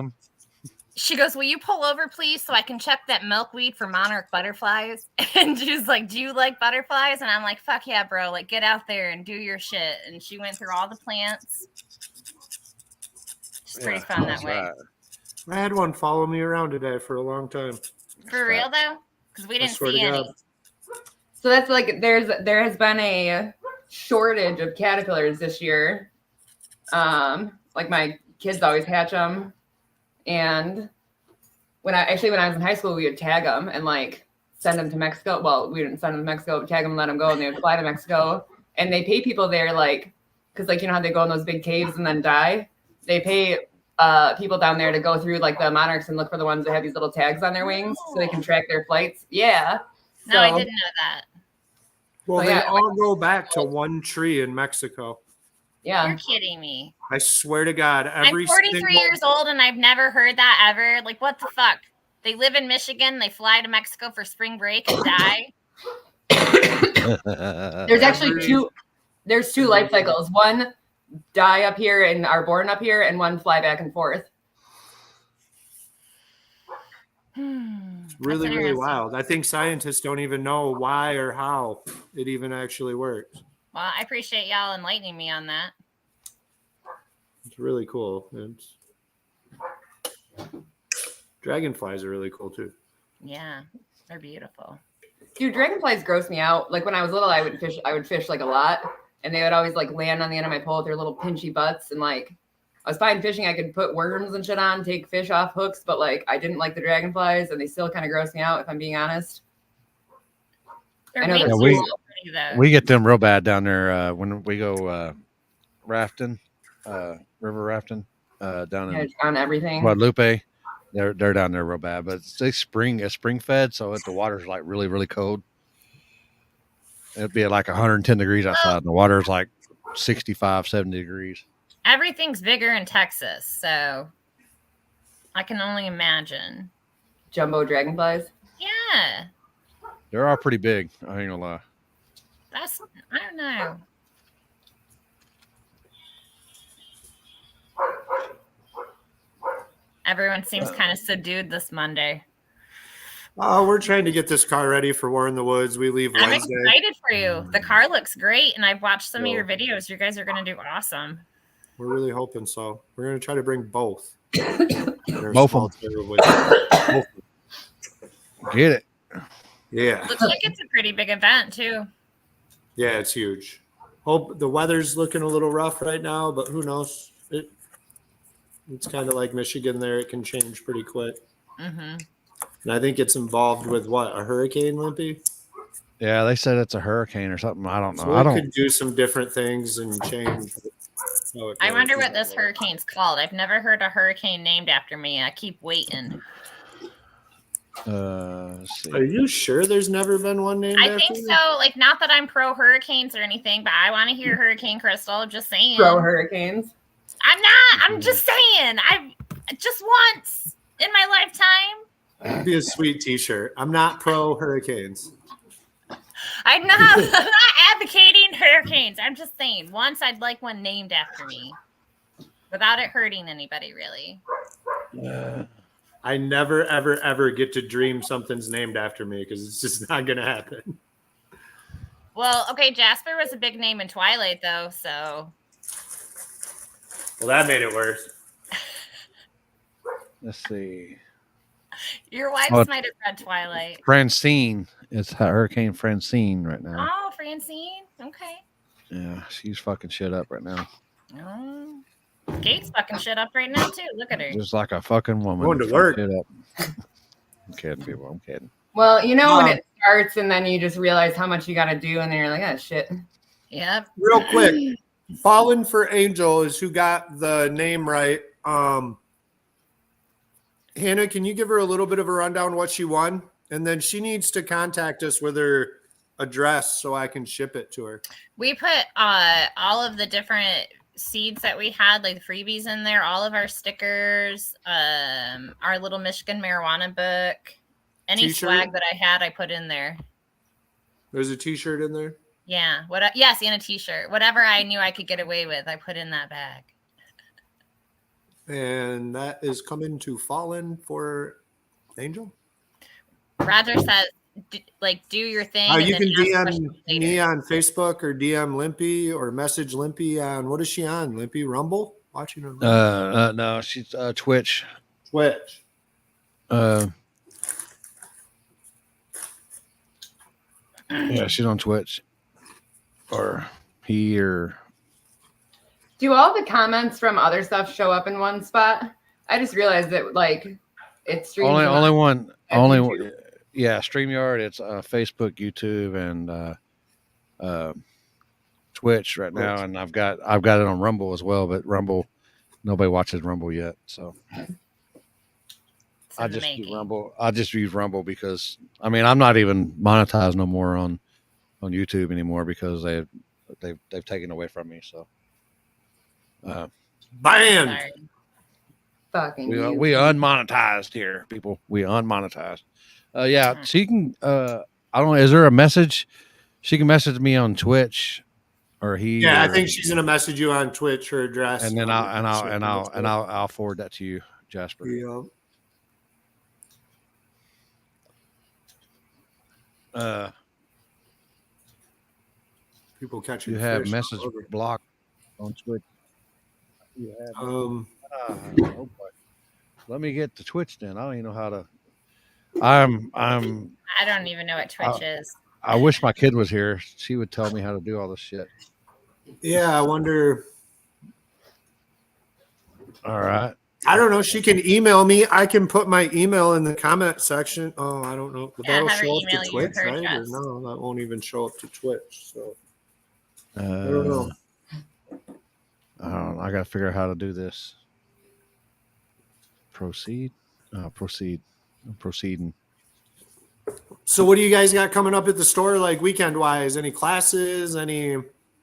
"Will you pull over, please, so I can check that milkweed for monarch butterflies?" And she's like, "Do you like butterflies?" And I'm like, "Fuck yeah, bro! Like, get out there and do your shit." And she went through all the plants. It's pretty fun that way. I had one follow me around today for a long time. For real though, because we didn't see any. So that's like there has been a shortage of caterpillars this year. Like my kids always hatch them, and when I was in high school, we would tag them and like send them to Mexico. Well, we didn't send them to Mexico, but tag them and let them go, and they would fly to Mexico. And they pay people there like, because like you know how they go in those big caves and then die. They pay people down there to go through like the monarchs and look for the ones that have these little tags on their wings so they can track their flights. Yeah. No, I didn't know that. Well, they all go back to one tree in Mexico. Yeah. You're kidding me. I swear to God. I'm 43 years old and I've never heard that ever. Like, what the fuck? They live in Michigan. They fly to Mexico for spring break and die. There's actually two life cycles. One die up here and are born up here, and one fly back and forth. Really, really wild. I think scientists don't even know why or how it even actually works. Well, I appreciate y'all enlightening me on that. It's really cool. Dragonflies are really cool too. Yeah, they're beautiful. Dude, dragonflies gross me out. Like when I was little, I would fish like a lot, and they would always like land on the end of my pole with their little pinchy butts. And like, I was fine fishing. I could put worms and shit on, take fish off hooks, but like, I didn't like the dragonflies, and they still kind of gross me out if I'm being honest. I know we get them real bad down there when we go rafting, river rafting down in on everything. Guadalupe. They're down there real bad, but it's spring fed, so the water's like really, really cold. It'd be like 110 degrees outside, and the water's like 65, 70 degrees. Everything's bigger in Texas, so I can only imagine. Jumbo dragonflies? Yeah. They're all pretty big. I ain't gonna lie. I don't know. Everyone seems kind of subdued this Monday. We're trying to get this car ready for War in the Woods. We leave I'm Wednesday. excited for you. The car looks great, and I've watched some of your videos. You guys are going to do awesome. We're really hoping so. We're going to try to bring both. Both of them. Get it. Yeah. Looks like it's a pretty big event, too. Yeah, it's huge. Hope the weather's looking a little rough right now, but who knows? It's kind of like Michigan there. It can change pretty quick. Mm-hmm. And I think it's involved with what? A hurricane, Limpy? Yeah, they said it's a hurricane or something. I don't know. So it could do some different things and change. I wonder what this hurricane's called. I've never heard a hurricane named after me. I keep waiting. Let's see. Are you sure there's never been one named I after think you? so. Like, not that I'm pro hurricanes or anything, but I want to hear Hurricane Crystal. Just saying. Pro hurricanes? I'm not. I'm just saying. I just once in my lifetime. That'd be a sweet T-shirt. I'm not pro hurricanes. I'm not advocating hurricanes. I'm just saying. Once I'd like one named after me, without it hurting anybody, really. I never, ever, ever get to dream something's named after me because it's just not gonna happen. Well, okay. Jasper was a big name in Twilight, though, so. Well, that made it worse. Let's see. Your wife might have read Twilight. Francine. It's Hurricane Francine right now. Oh, Francine. Okay. Yeah, she's fucking shit up right now. Oh. Kate's fucking shit up right now, too. Look at her. Just like a fucking woman. Going to work. Shit up. I'm kidding, people. I'm kidding. Well, you know when it starts and then you just realize how much you got to do and then you're like, oh, shit. Yep. Real quick, Fallen for Angel is who got the name right. Hannah, can you give her a little bit of a rundown what she won? And then she needs to contact us with her address so I can ship it to her. We put all of the different seeds that we had, like the freebies in there, all of our stickers, our little Michigan marijuana book, any T-shirt? swag that I had, I put in there. There's a T-shirt in there? Yeah. Yes, and a T-shirt. Whatever I knew I could get away with, I put in that bag. And that is coming to Fallen for Angel? Roger says, do your thing. You and can then ask DM questions later. me on Facebook or DM Limpy or message Limpy on, what is she on? Limpy Rumble? Watching her? No, she's Twitch. Twitch. Yeah, she's on Twitch. Or he or... Do all the comments from other stuff show up in one spot? I just realized that, like, it's streams. Only one. Only YouTube. one. Yeah, StreamYard. It's Facebook, YouTube, and Twitch right now, and I've got it on Rumble as well. But Rumble, nobody watches Rumble yet, so I just use Rumble. I just use Rumble because I'm not even monetized no more on YouTube anymore because they've taken away from me. So banned. Fucking we unmonetized here, people. We unmonetized. Yeah, she can. I don't know. Is there a message? She can message me on Twitch, or he. Yeah, I think she's gonna message you on Twitch, her address, and then I'll forward that to you, Jasper. Yeah. People catching. You have fish message all over. block on Twitch. You have. Oh boy. Let me get to Twitch then. I don't even know how to. I'm. I don't even know what Twitch is. I wish my kid was here. She would tell me how to do all this shit. Yeah, I wonder. All right. I don't know. She can email me. I can put my email in the comment section. Oh, I don't know. But that'll have her show up email to you Twitch, her right? Or address. no, that won't even show up to Twitch. So I don't know. I don't know. I got to figure out how to do this. Proceed. Proceed. I'm proceeding. So what do you guys got coming up at the store, like weekend wise? Any classes? Any?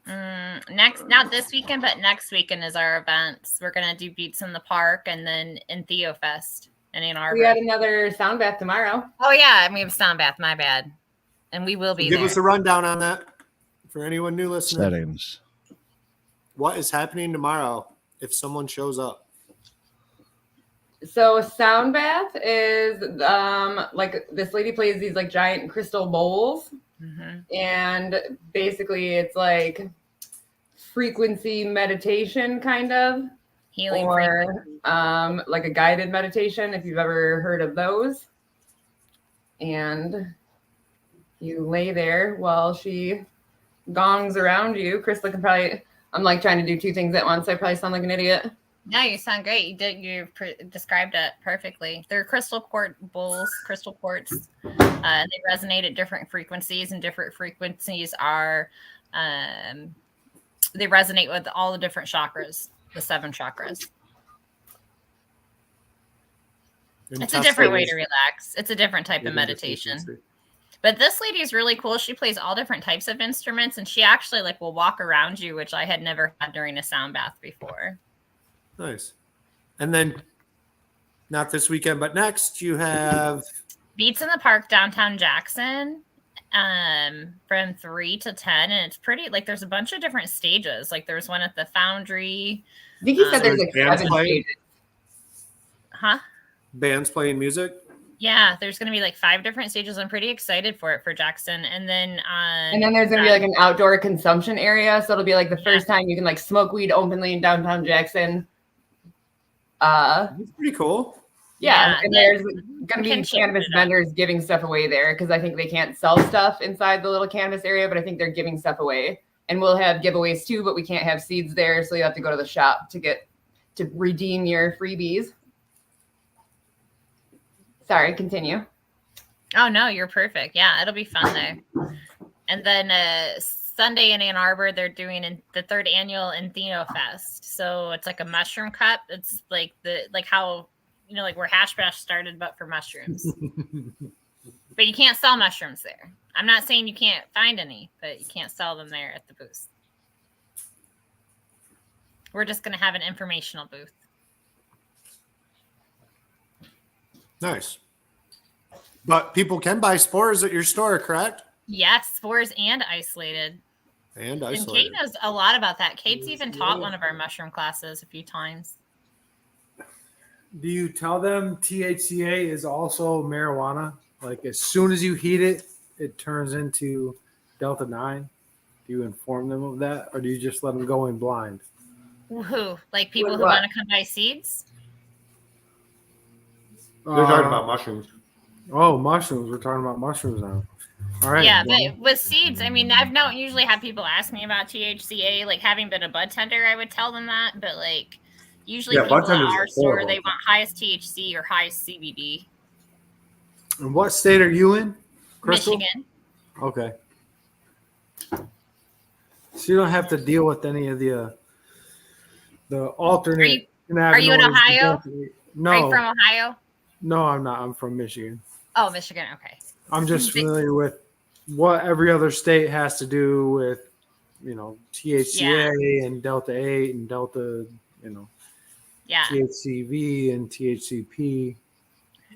Not this weekend, but next weekend is our events. We're gonna do Beats in the Park and then in Theo Fest in Ann Arbor. We got another sound bath tomorrow. Oh yeah, we have sound bath. My bad. And we will be Give there. us a rundown on that for anyone new listening. Settings. What is happening tomorrow if someone shows up? So sound bath is like this lady plays these like giant crystal bowls, and basically it's like frequency meditation kind of healing, or like a guided meditation if you've ever heard of those. And you lay there while she gongs around you. Crystal can probably. I'm like trying to do two things at once. I probably sound like an idiot. No, you sound great. You described it perfectly. They're crystal quartz bowls, crystal quartz. They resonate at different frequencies, and different frequencies are they resonate with all the different chakras, the 7 chakras. It's a different way to relax. It's a different type of meditation. But this lady is really cool. She plays all different types of instruments, and she actually will walk around you, which I had never had during a sound bath before. Nice. And then not this weekend, but next you have Beats in the Park downtown Jackson from 3 to 10. And it's pretty, there's a bunch of different stages. There's one at the Foundry. I think you said there's bands 7 playing? stages. Huh? Bands playing music? Yeah, there's going to be 5 different stages. I'm pretty excited for it for Jackson. And then there's going to be an outdoor consumption area. So it'll be the first time you can smoke weed openly in downtown Jackson. That's pretty cool. Yeah, and there's going to be cannabis vendors giving stuff away there because I think they can't sell stuff inside the little cannabis area, but I think they're giving stuff away. And we'll have giveaways too, but we can't have seeds there, so you have to go to the shop to redeem your freebies. Sorry, continue. Oh no, you're perfect. Yeah, it'll be fun there. And then Sunday in Ann Arbor, they're doing the 3rd annual Entheno Fest. So it's a mushroom cup. It's how where Hash Bash started, but for mushrooms. But you can't sell mushrooms there. I'm not saying you can't find any, but you can't sell them there at the booth. We're just going to have an informational booth. Nice. But people can buy spores at your store, correct? Yes, spores and isolated. And Kate knows a lot about that. Kate's even taught one of our mushroom classes a few times. Do you tell them THCA is also marijuana? As soon as you heat it, it turns into Delta 9? Do you inform them of that? Or do you just let them go in blind? Who? People who want to come buy seeds? They're talking about mushrooms. Oh, mushrooms. We're talking about mushrooms now. All right. Yeah, but with seeds, I've not usually had people ask me about THCA. Having been a bud tender, I would tell them that. But usually people at our store, they want highest THC or highest CBD. And what state are you in, Crystal? Michigan. Okay. So you don't have to deal with any of the alternate. Are you in Ohio? No. Are you from Ohio? No, I'm not. I'm from Michigan. Oh, Michigan. Okay. I'm just familiar with what every other state has to do with, THCA and Delta 8 and Delta, THCV and THCP.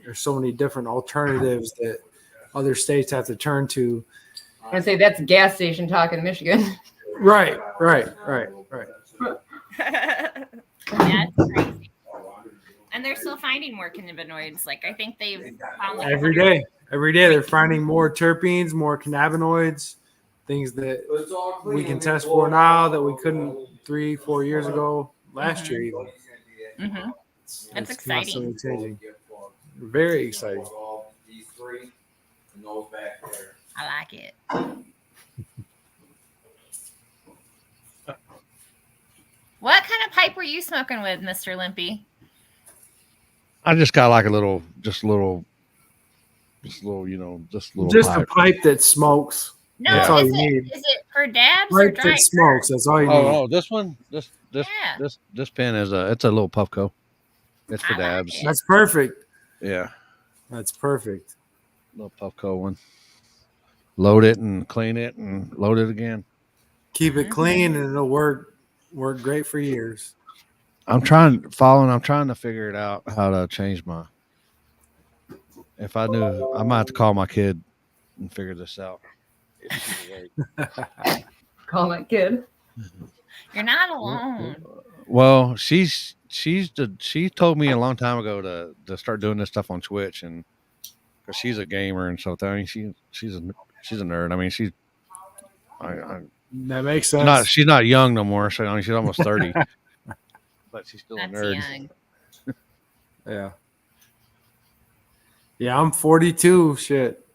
There's so many different alternatives that other states have to turn to. I'm going to say that's gas station talk in Michigan. Right. Yeah, it's crazy. And they're still finding more cannabinoids. I think they've found every day they're finding more terpenes, more cannabinoids, things that we can test for now that we couldn't 3-4 years ago, last year even. That's It's exciting. constantly changing. Very exciting. These three and those back there. I like it. What kind of pipe were you smoking with, Mr. Limpy? I just got like a little, you know, just a little Just pipe. a pipe that smokes. No, That's all is you need. it for dabs or Pipe dry? that smokes. That's all you need. Oh, this one, this Yeah. pen is it's a little Puffco. It's for I like dabs. it. That's perfect. Yeah, That's perfect. little Puffco one. Load it and clean it and load it again. Keep it clean and it'll work great for years. I'm trying to figure it out how to change my. If I knew, I might have to call my kid and figure this out. If she's awake. Call my kid. You're not alone. Well, she told me a long time ago to start doing this stuff on Twitch, and because she's a gamer and so I mean she's a nerd. I mean That makes sense. she's not young no more. So I mean she's almost 30, but she's still That's a nerd. young. Yeah. Yeah, I'm 42. Shit.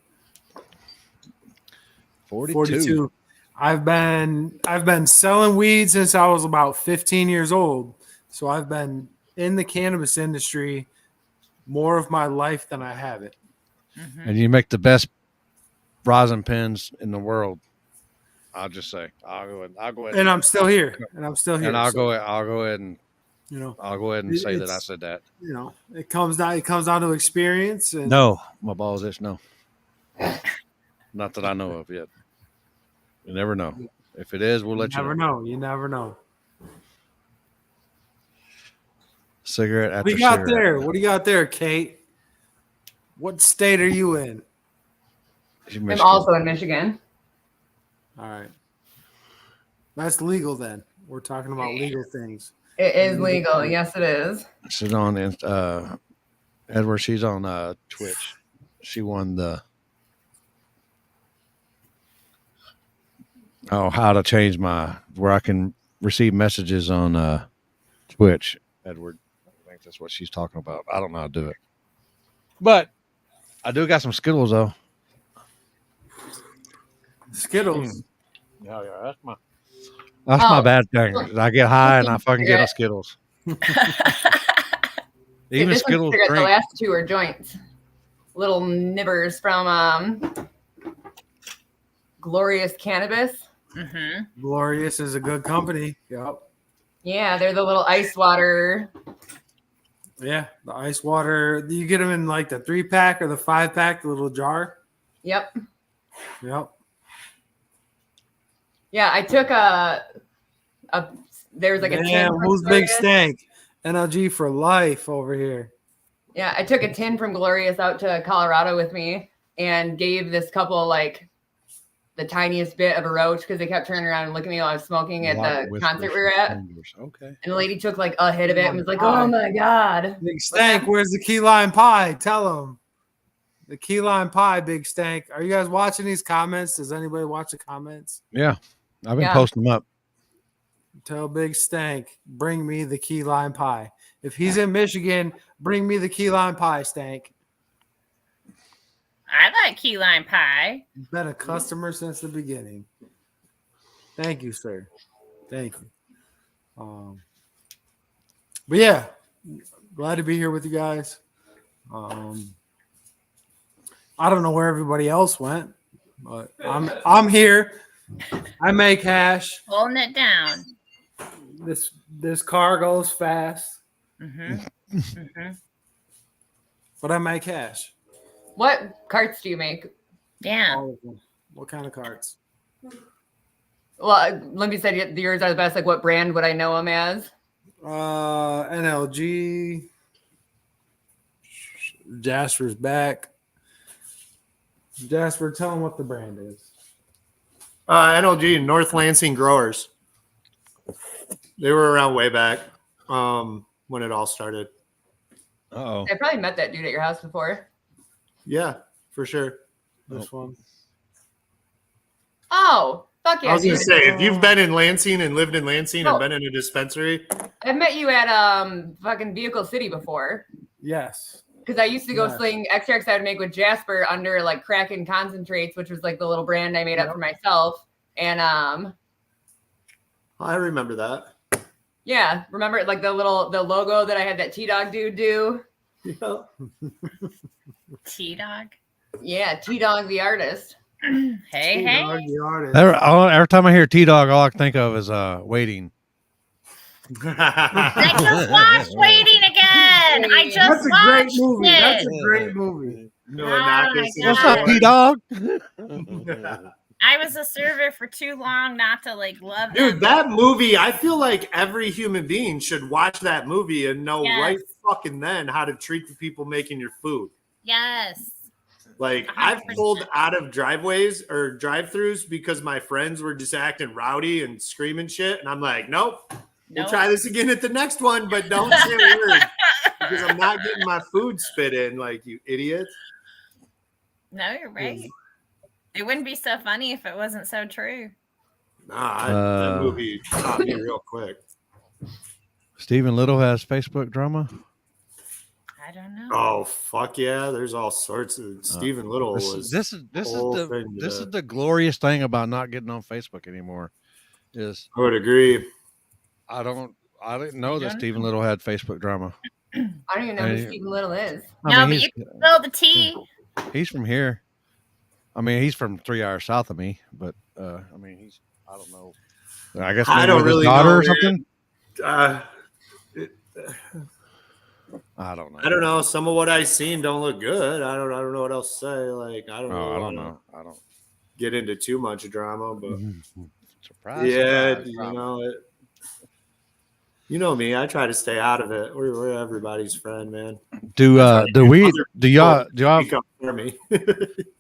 42. I've been selling weed since I was about 15 years old. So I've been in the cannabis industry more of my life than I have it. And you make the best rosin pens in the world. I'll just say I'll go ahead. And I'm still here. And I'll go ahead and you know, I'll go ahead and say that I said that. You know, it comes down to experience. And No, my balls itch. No, not that I know of yet. You never know. If it is, we'll let you know. You never know. Cigarette after What do you got cigarette. there? What do you got there, Kate? What state are you in? I'm also in Michigan. All right. That's legal then. We're talking about legal things. It is legal. Yes, it is. She's on Edward. She's on Twitch. She won the how to change where I can receive messages on Twitch. Edward, I think that's what she's talking about. I don't know how to do it, but I do got some Skittles though. Skittles. Yeah, that's my bad thing. I get high and I fucking get on Skittles. Even this Skittles cigarette, the drink. last two are joints. Little nibbers from Glorious Cannabis. Glorious is a good company. Yep. Yeah, they're the little ice water. Yeah, the ice water. You get them in like the 3-pack or the 5-pack, the little jar. Yep. Yep. Yeah, I took there's like a 10 Damn, from who's Big Glorious. Stank? NLG for life over here. Yeah, I took a tin from Glorious out to Colorado with me and gave this couple like the tiniest bit of a roach because they kept turning around and looking at me while I was smoking at the concert we were at. Okay. And the lady took like a hit of it and was like, "Oh my god, Big Stank, where's the key lime pie? Tell them. The key lime pie, Big Stank. Are you guys watching these comments? Does anybody watch the comments? Yeah, I've been posting them up. Tell Big Stank, bring me the key lime pie. If he's in Michigan, bring me the key lime pie, Stank. I like key lime pie. You've been a customer since the beginning. Thank you, sir. Thank you. But yeah, glad to be here with you guys. I don't know where everybody else went, but I'm here. I make hash. Holding it down. This car goes fast, but I make hash. what carts do you make?" Yeah. All of them. What kind of carts? Well, Limpy said yours are the best. Like, what brand would I know them as? NLG. Jasper's back. Jasper, tell them what the brand is. NLG, North Lansing Growers. They were around way back when it all started. Uh-oh. I probably met that dude at your house before. Yeah, for sure. This one. Oh, fuck yeah. I was going to dude. say, if you've been in Lansing and lived in Lansing Oh. and been in a dispensary, I've met you at fucking Vehicle City before. Yes. Because I used to go Yes. sling extracts I would make with Jasper under like Kraken Concentrates, which was like the little brand I made up for myself. And I remember that. yeah, remember like the logo that I had that T-Dog dude do? Yeah. T-Dog. Yeah, T-Dog the artist. Hey, T-Dog, hey. the artist. Every time I hear T-Dog, all I can think of is waiting. I just watched Waiting again. I just That's a great watched movie. it. That's a great movie. No, Oh not my this is What's God. up, T-Dog? I was a server for too long not to like love Dude, them. that movie, I feel like every human being should watch that movie and know Yes. right fucking then how to treat the people making your food. Yes. Like, I've 100%. pulled out of driveways or drive-throughs because my friends were just acting rowdy and screaming shit. And I'm like, nope, we'll try this again at the next one, but don't say a word because I'm not getting my food spit in, like, you idiot. No, you're right. It wouldn't be so funny if it wasn't so true. Nah, that movie taught me real quick. Stephen Little has Facebook drama. I don't know. Oh fuck yeah! There's all sorts of Stephen Little was. This is the glorious thing about not getting on Facebook anymore. Is I would agree. I didn't know that Stephen Little had Facebook drama. I don't even know who Stephen Little is. No, but you can spill the tea. He's from here. I mean, he's from 3 hours south of me, but I mean, I don't know. I guess I don't with his really daughter know, or something. I don't know. I don't know. Some of what I've seen don't look good. I don't know what else to say. Like I don't know. I don't know. I don't get into too much drama, but surprise. Yeah, surprise, you know it. You know me. I try to stay out of it. We're everybody's friend, man. Do y'all Speak up for me?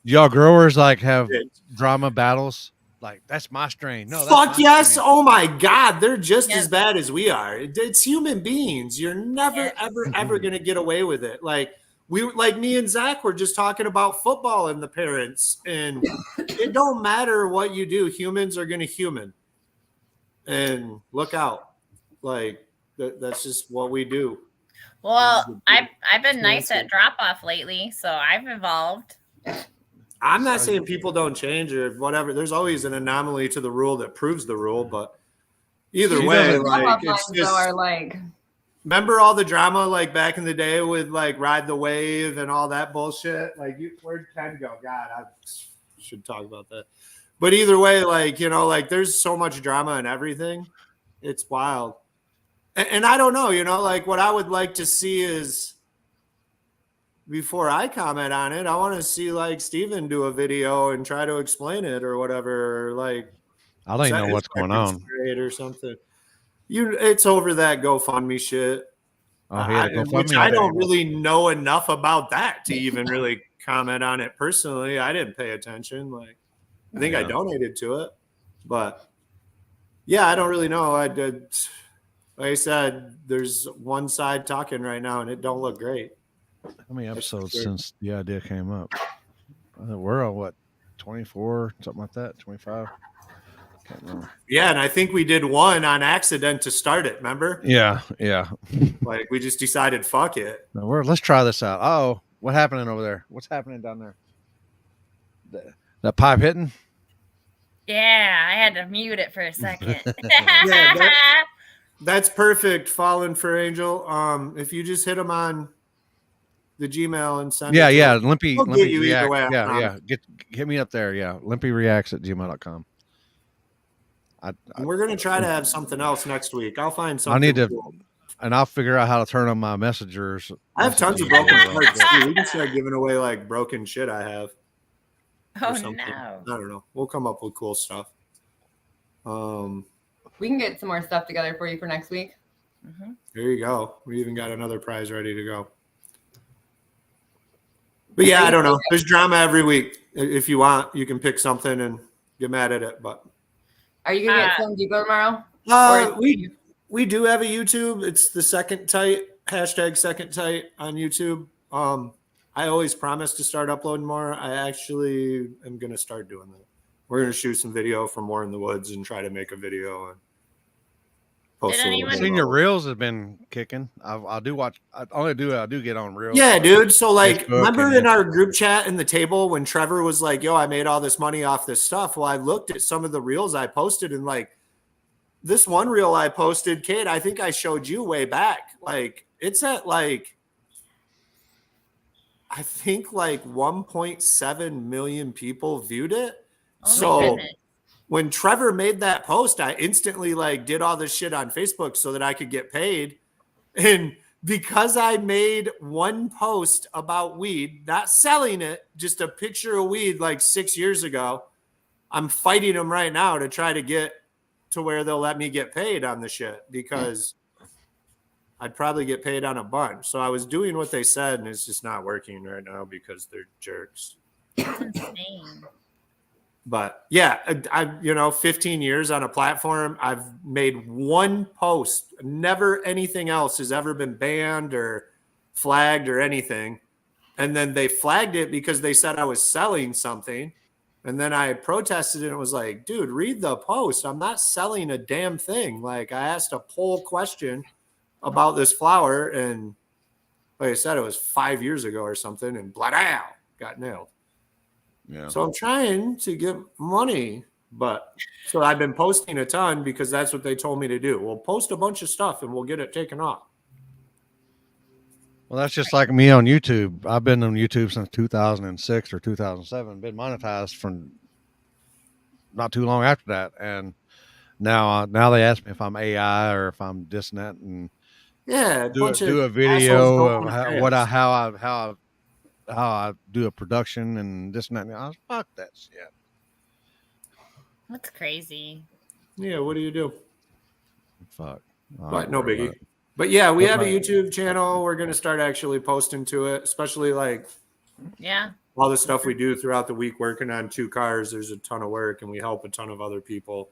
y'all growers like have drama battles? Like that's my strain. No, that's Fuck my yes. strain. Oh my God. They're just as bad as we are. It's human beings. You're never, ever going to get away with it. Like me and Zach were just talking about football and the parents, and it don't matter what you do. Humans are going to human, and look out. Like that's just what we do. Well, I've been nice at drop off lately, so I've evolved. I'm not saying people don't change or whatever. There's always an anomaly to the rule that proves the rule, but either way, like it's just remember all the drama like back in the day with like Ride the Wave and all that bullshit. Like where'd Ken go? God, I should talk about that. But either way, like like there's so much drama and everything. It's wild. And I don't know, like what I would like to see is before I comment on it, I want to see like Steven do a video and try to explain it or whatever. Or, like I don't even know what's going on. Or something. It's over that GoFundMe shit. Which I don't really know enough about that to even really comment on it personally. I didn't pay attention. Like I think I donated to it, but yeah, I don't really know. I did. Like I said, there's one side talking right now, and it don't look great. How many episodes since the idea came up? We're on what, 24, something like that, 25. Can't remember. Yeah, and I think we did one on accident to start it. Remember? Yeah. Like we just decided, fuck it. No, let's try this out. Oh, what's happening over there? What's happening down there? That pipe hitting? Yeah, I had to mute it for a second. That's perfect. Fallen for Angel. If you just hit them on the Gmail and send it to Limpy React. Way, hit me up there. Yeah, limpyreacts@gmail.com. We're gonna try to have something else next week. I'll find something. And I'll figure out how to turn on my messengers. I have tons of broken parts too. We can start giving away like broken shit I have. Oh no! I don't know. We'll come up with cool stuff. We can get some more stuff together for you for next week. There you go. We even got another prize ready to go. But yeah, I don't know. There's drama every week. If you want, you can pick something and get mad at it. But are you gonna get some deeper tomorrow? We do have a YouTube. It's the Second Tight #2ndtight on YouTube. I always promise to start uploading more. I actually am gonna start doing that. We're gonna shoot some video from War in the Woods and try to make a video and Post a little anyone- bit Seen your about- reels have been kicking. I do watch. I do get on reels. Yeah, dude. So like, Facebook remember and in our group chat in the table when Trevor was like, "Yo, I made all this money off this stuff." Well, I looked at some of the reels I posted, and like this one reel I posted, Kate, I think I showed you way back. Like it's at like, I think like 1.7 million people viewed it. Oh my So goodness. when Trevor made that post, I instantly like did all this shit on Facebook so that I could get paid. And because I made one post about weed, not selling it, just a picture of weed like 6 years ago, I'm fighting them right now to try to get to where they'll let me get paid on the shit because I'd probably get paid on a bunch. So I was doing what they said, and it's just not working right now because they're jerks. That's insane. But yeah, I 15 years on a platform, I've made one post. Never anything else has ever been banned or flagged or anything. And then they flagged it because they said I was selling something. And then I protested and it was like, dude, read the post. I'm not selling a damn thing. Like I asked a poll question about this flower, and like I said, it was 5 years ago or something, and blah, got nailed. Yeah. So I'm trying to get money, but so I've been posting a ton because that's what they told me to do. We'll post a bunch of stuff and we'll get it taken off. Well, that's just like me on YouTube. I've been on YouTube since 2006 or 2007. Been monetized from not too long after that, and now they ask me if I'm AI or if I'm this and that, and Yeah, do a video of how I do a production and this and that. And I was, fuck that shit. That's crazy. Yeah, what do you do? Fuck. But no biggie. But yeah, we But have a my- YouTube channel. We're gonna start actually posting to it, especially like Yeah. all the stuff we do throughout the week working on 2 cars. There's a ton of work and we help a ton of other people.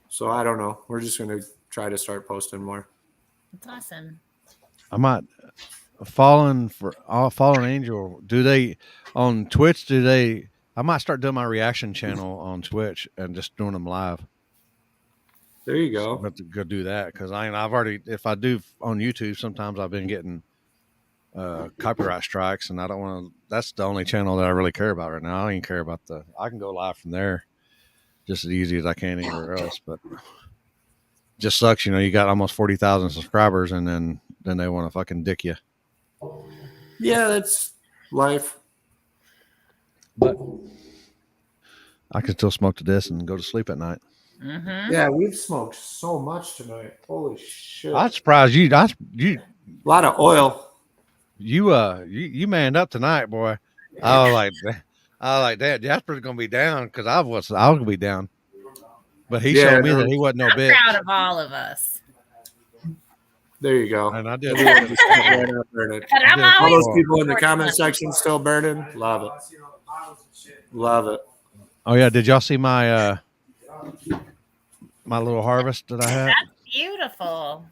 So I don't know. We're just gonna try to start posting more. That's awesome. I might Fallen Angel. Do they on Twitch? I might start doing my reaction channel on Twitch and just doing them live. There you go. But to go do that because I've already, if I do on YouTube, sometimes I've been getting copyright strikes, and I don't want to. That's the only channel that I really care about right now. I don't even care about I can go live from there just as easy as I can anywhere else. But just sucks, you got almost 40,000 subscribers, and then they want to fucking dick you. Yeah, that's life. But I can still smoke to this and go to sleep at night. Mm-hmm. Yeah, we've smoked so much tonight. Holy shit! I'm surprised you. A lot of oil. You manned up tonight, boy. I was like, Dad, Jasper's gonna be down because I was gonna be down, but he showed me that he wasn't no I'm bitch. proud of all of us. There you go. And I did. But I'm All always those people in the comment section still burning. Love it. Love it. Oh yeah, did y'all see my my little harvest that I had? That's beautiful.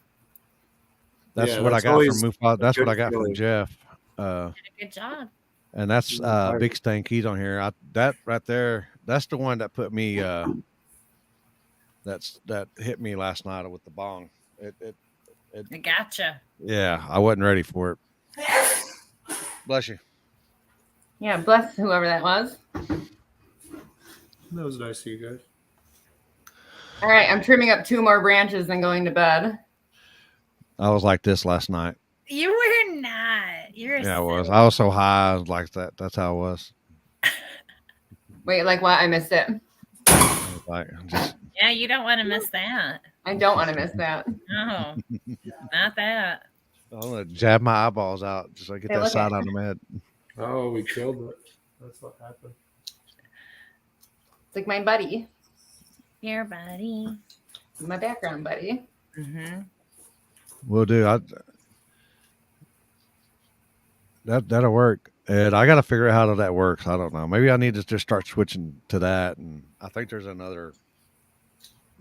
That's Yeah, what that's I got always from Mufasa. That's what good I got from feeling. Jeff. Did a good job. And that's Big Stank. He's on here. That right there. That's the one that put me. That hit me last night with the bong. I gotcha. Yeah, I wasn't ready for it. Bless you. Yeah, bless whoever that was. That was nice of you guys. All right, I'm trimming up 2 more branches and going to bed. I was like this last night. You were not. You're. Yeah, I was. I was so high. I was like that. That's how I was. Wait, like what? I missed it. I was like, just, Yeah, you don't want to miss that. I don't want to miss that. No, not that. I'm gonna jab my eyeballs out just so I get Hey, that look side at- out of my head. Oh, we killed it. That's what happened. It's like my buddy, Your buddy. my background buddy. Mm-hmm. Will do. That'll work. And I got to figure out how that works. I don't know. Maybe I need to just start switching to that. And I think there's another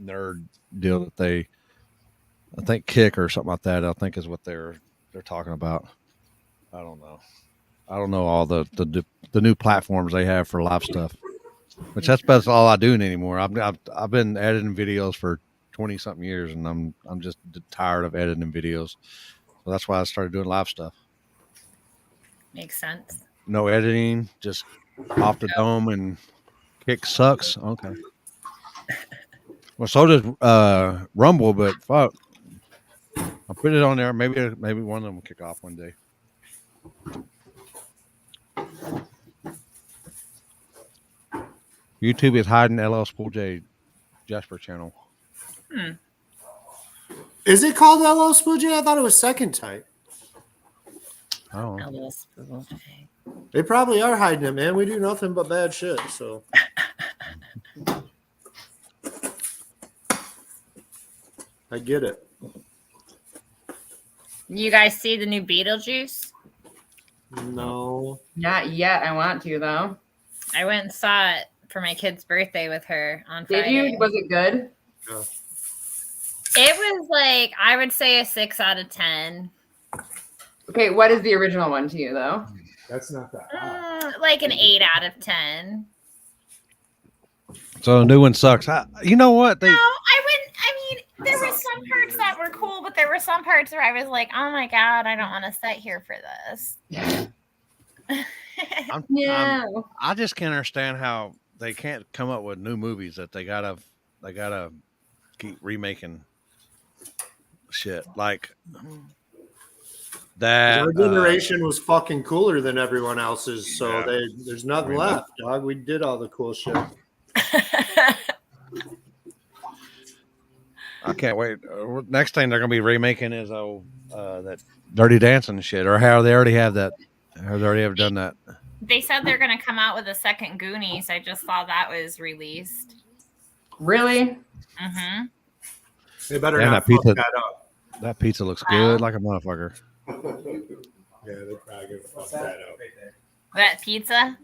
nerd deal that I think Kick or something like that. I think is what they're talking about. I don't know. I don't know all the new platforms they have for live stuff. Which that's all I do anymore. I've been editing videos for 20 something years, and I'm just tired of editing videos. So that's why I started doing live stuff. Makes sense. No editing, just off the dome and kick sucks. Okay. Well, so does Rumble, but fuck, I'll put it on there. Maybe one of them will kick off one day. YouTube is hiding LL Spool J Jasper channel. Is it called LL Spool J? I thought it was Second Type. Oh, LL Spool J. They probably are hiding it, man. We do nothing but bad shit, so. I get it. You guys see the new Beetlejuice? No. Not yet. I want to though. I went and saw it for my kid's birthday with her on Friday. Did you? Was it good? Yeah. It was like, I would say a 6 out of 10. Okay, what is the original one to you though? That's not that high. Like an 8 out of 10. so the new one sucks. You know what? No, I wouldn't. I mean, there were some parts that were cool, but there were some parts where I was like, oh my God, I don't want to sit here for this. I just can't understand how they can't come up with new movies that they gotta keep remaking shit like that. Our generation was fucking cooler than everyone else's, so there's nothing left, dog. We did all the cool shit. I can't wait. Next thing they're gonna be remaking is that Dirty Dancing shit, or how they already have that. Have they already ever done that? They said they're going to come out with a second Goonies. I just saw that was released. Really? Mm-hmm. They better And not that pizza, fuck that up. That pizza looks good like a motherfucker. Yeah, they're probably gonna fuck that up. That pizza?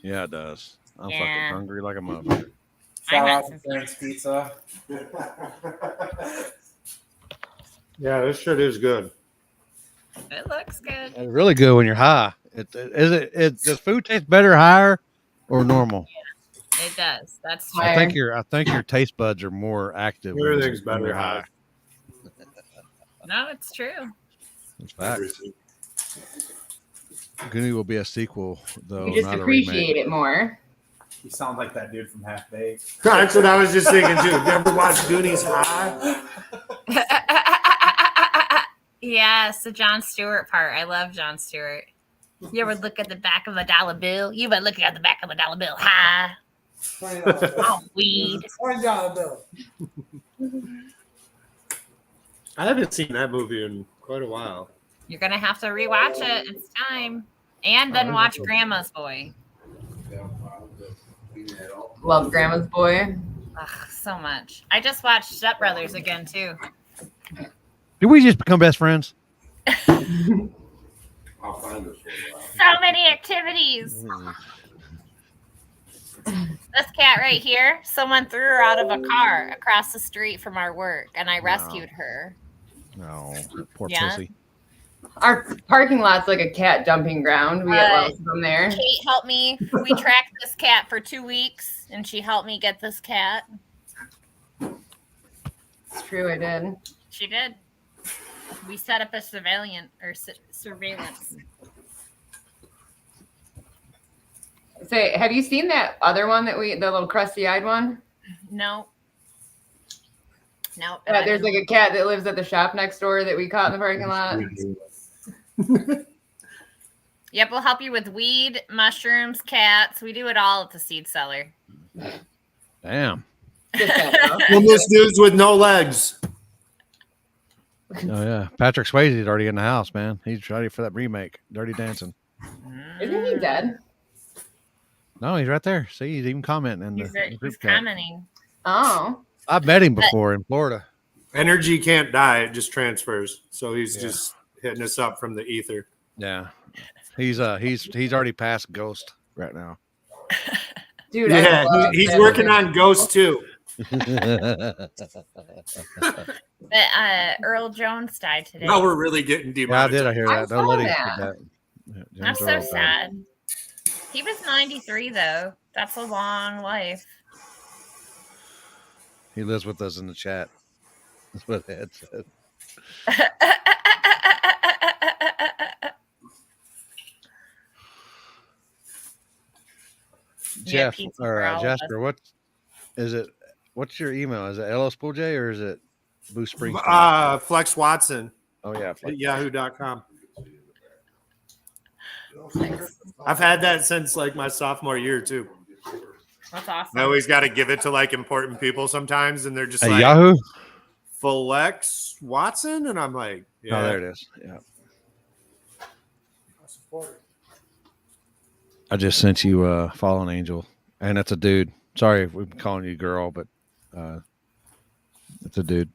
Yeah, it does. I'm Yeah. fucking hungry like a motherfucker. Shout out to Frank's Pizza. Yeah, this shit is good. It looks good. It's really good when you're high. Does food taste better higher or normal? It does. That's true. I think your taste buds are more active. when Everything's when better you're high. No, it's true. It's facts. Goonie will be a sequel, though. You just not a appreciate remake. it more. You sound like that dude from Half Baked. That's what I was just thinking too. You ever watch Goonies High? Yes, the Jon Stewart part. I love Jon Stewart. You ever look at the back of a dollar bill? You ever look at the back of a dollar bill high? Oh, weed. $20 bill. I haven't seen that movie in quite a while. You're going to have to rewatch it. It's time. And then watch Grandma's Boy. Love Grandma's Boy. Ugh, so much. I just watched Step Brothers again, too. Did we just become best friends? So many activities. This cat right here, someone threw her out of a car across the street from our work, and I rescued her. No, poor Yeah. pussy. Our parking lot's like a cat dumping ground. We get lost from there. Kate helped me. We tracked this cat for 2 weeks, and she helped me get this cat. It's true, I did. She did. We set up a surveillance. Say, have you seen that other one the little crusty-eyed one? No. No. There's like a cat that lives at the shop next door that we caught in the parking lot. Yep, we'll help you with weed, mushrooms, cats. We do it all at the Seed Cellar. Damn. Homeless dudes with no legs. Oh yeah, Patrick Swayze's already in the house, man. He's ready for that remake, Dirty Dancing. Isn't he dead? No, he's right there. See, he's even commenting in the He's group chat. commenting. Oh. I've met him before in Florida. Energy can't die; it just transfers. So he's just hitting us up from the ether. Yeah, he's already past Ghost right now. Dude, yeah, he's working on Ghost too. But Earl Jones died today. Now we're really getting demonetized. Yeah, I did. I hear that. Don't let him get that. Yeah, I'm James so Earl died. sad. He was 93, though. That's a long life. He lives with us in the chat. That's what Ed said. Jeff pizza or for all of Jasper, us. what is it? What's your email? Is it LS Pool J or is it Bruce Springsteen? Flex Watson Oh yeah, at yahoo.com. I've had that since like my sophomore year too. That's awesome. I always got to give it to like important people sometimes, and they're just like Yahoo. Flex Watson, and I'm like, yeah, Oh, there it is. Yeah. I just sent you Fallen Angel, and it's a dude. Sorry if we've been calling you girl, but it's a dude.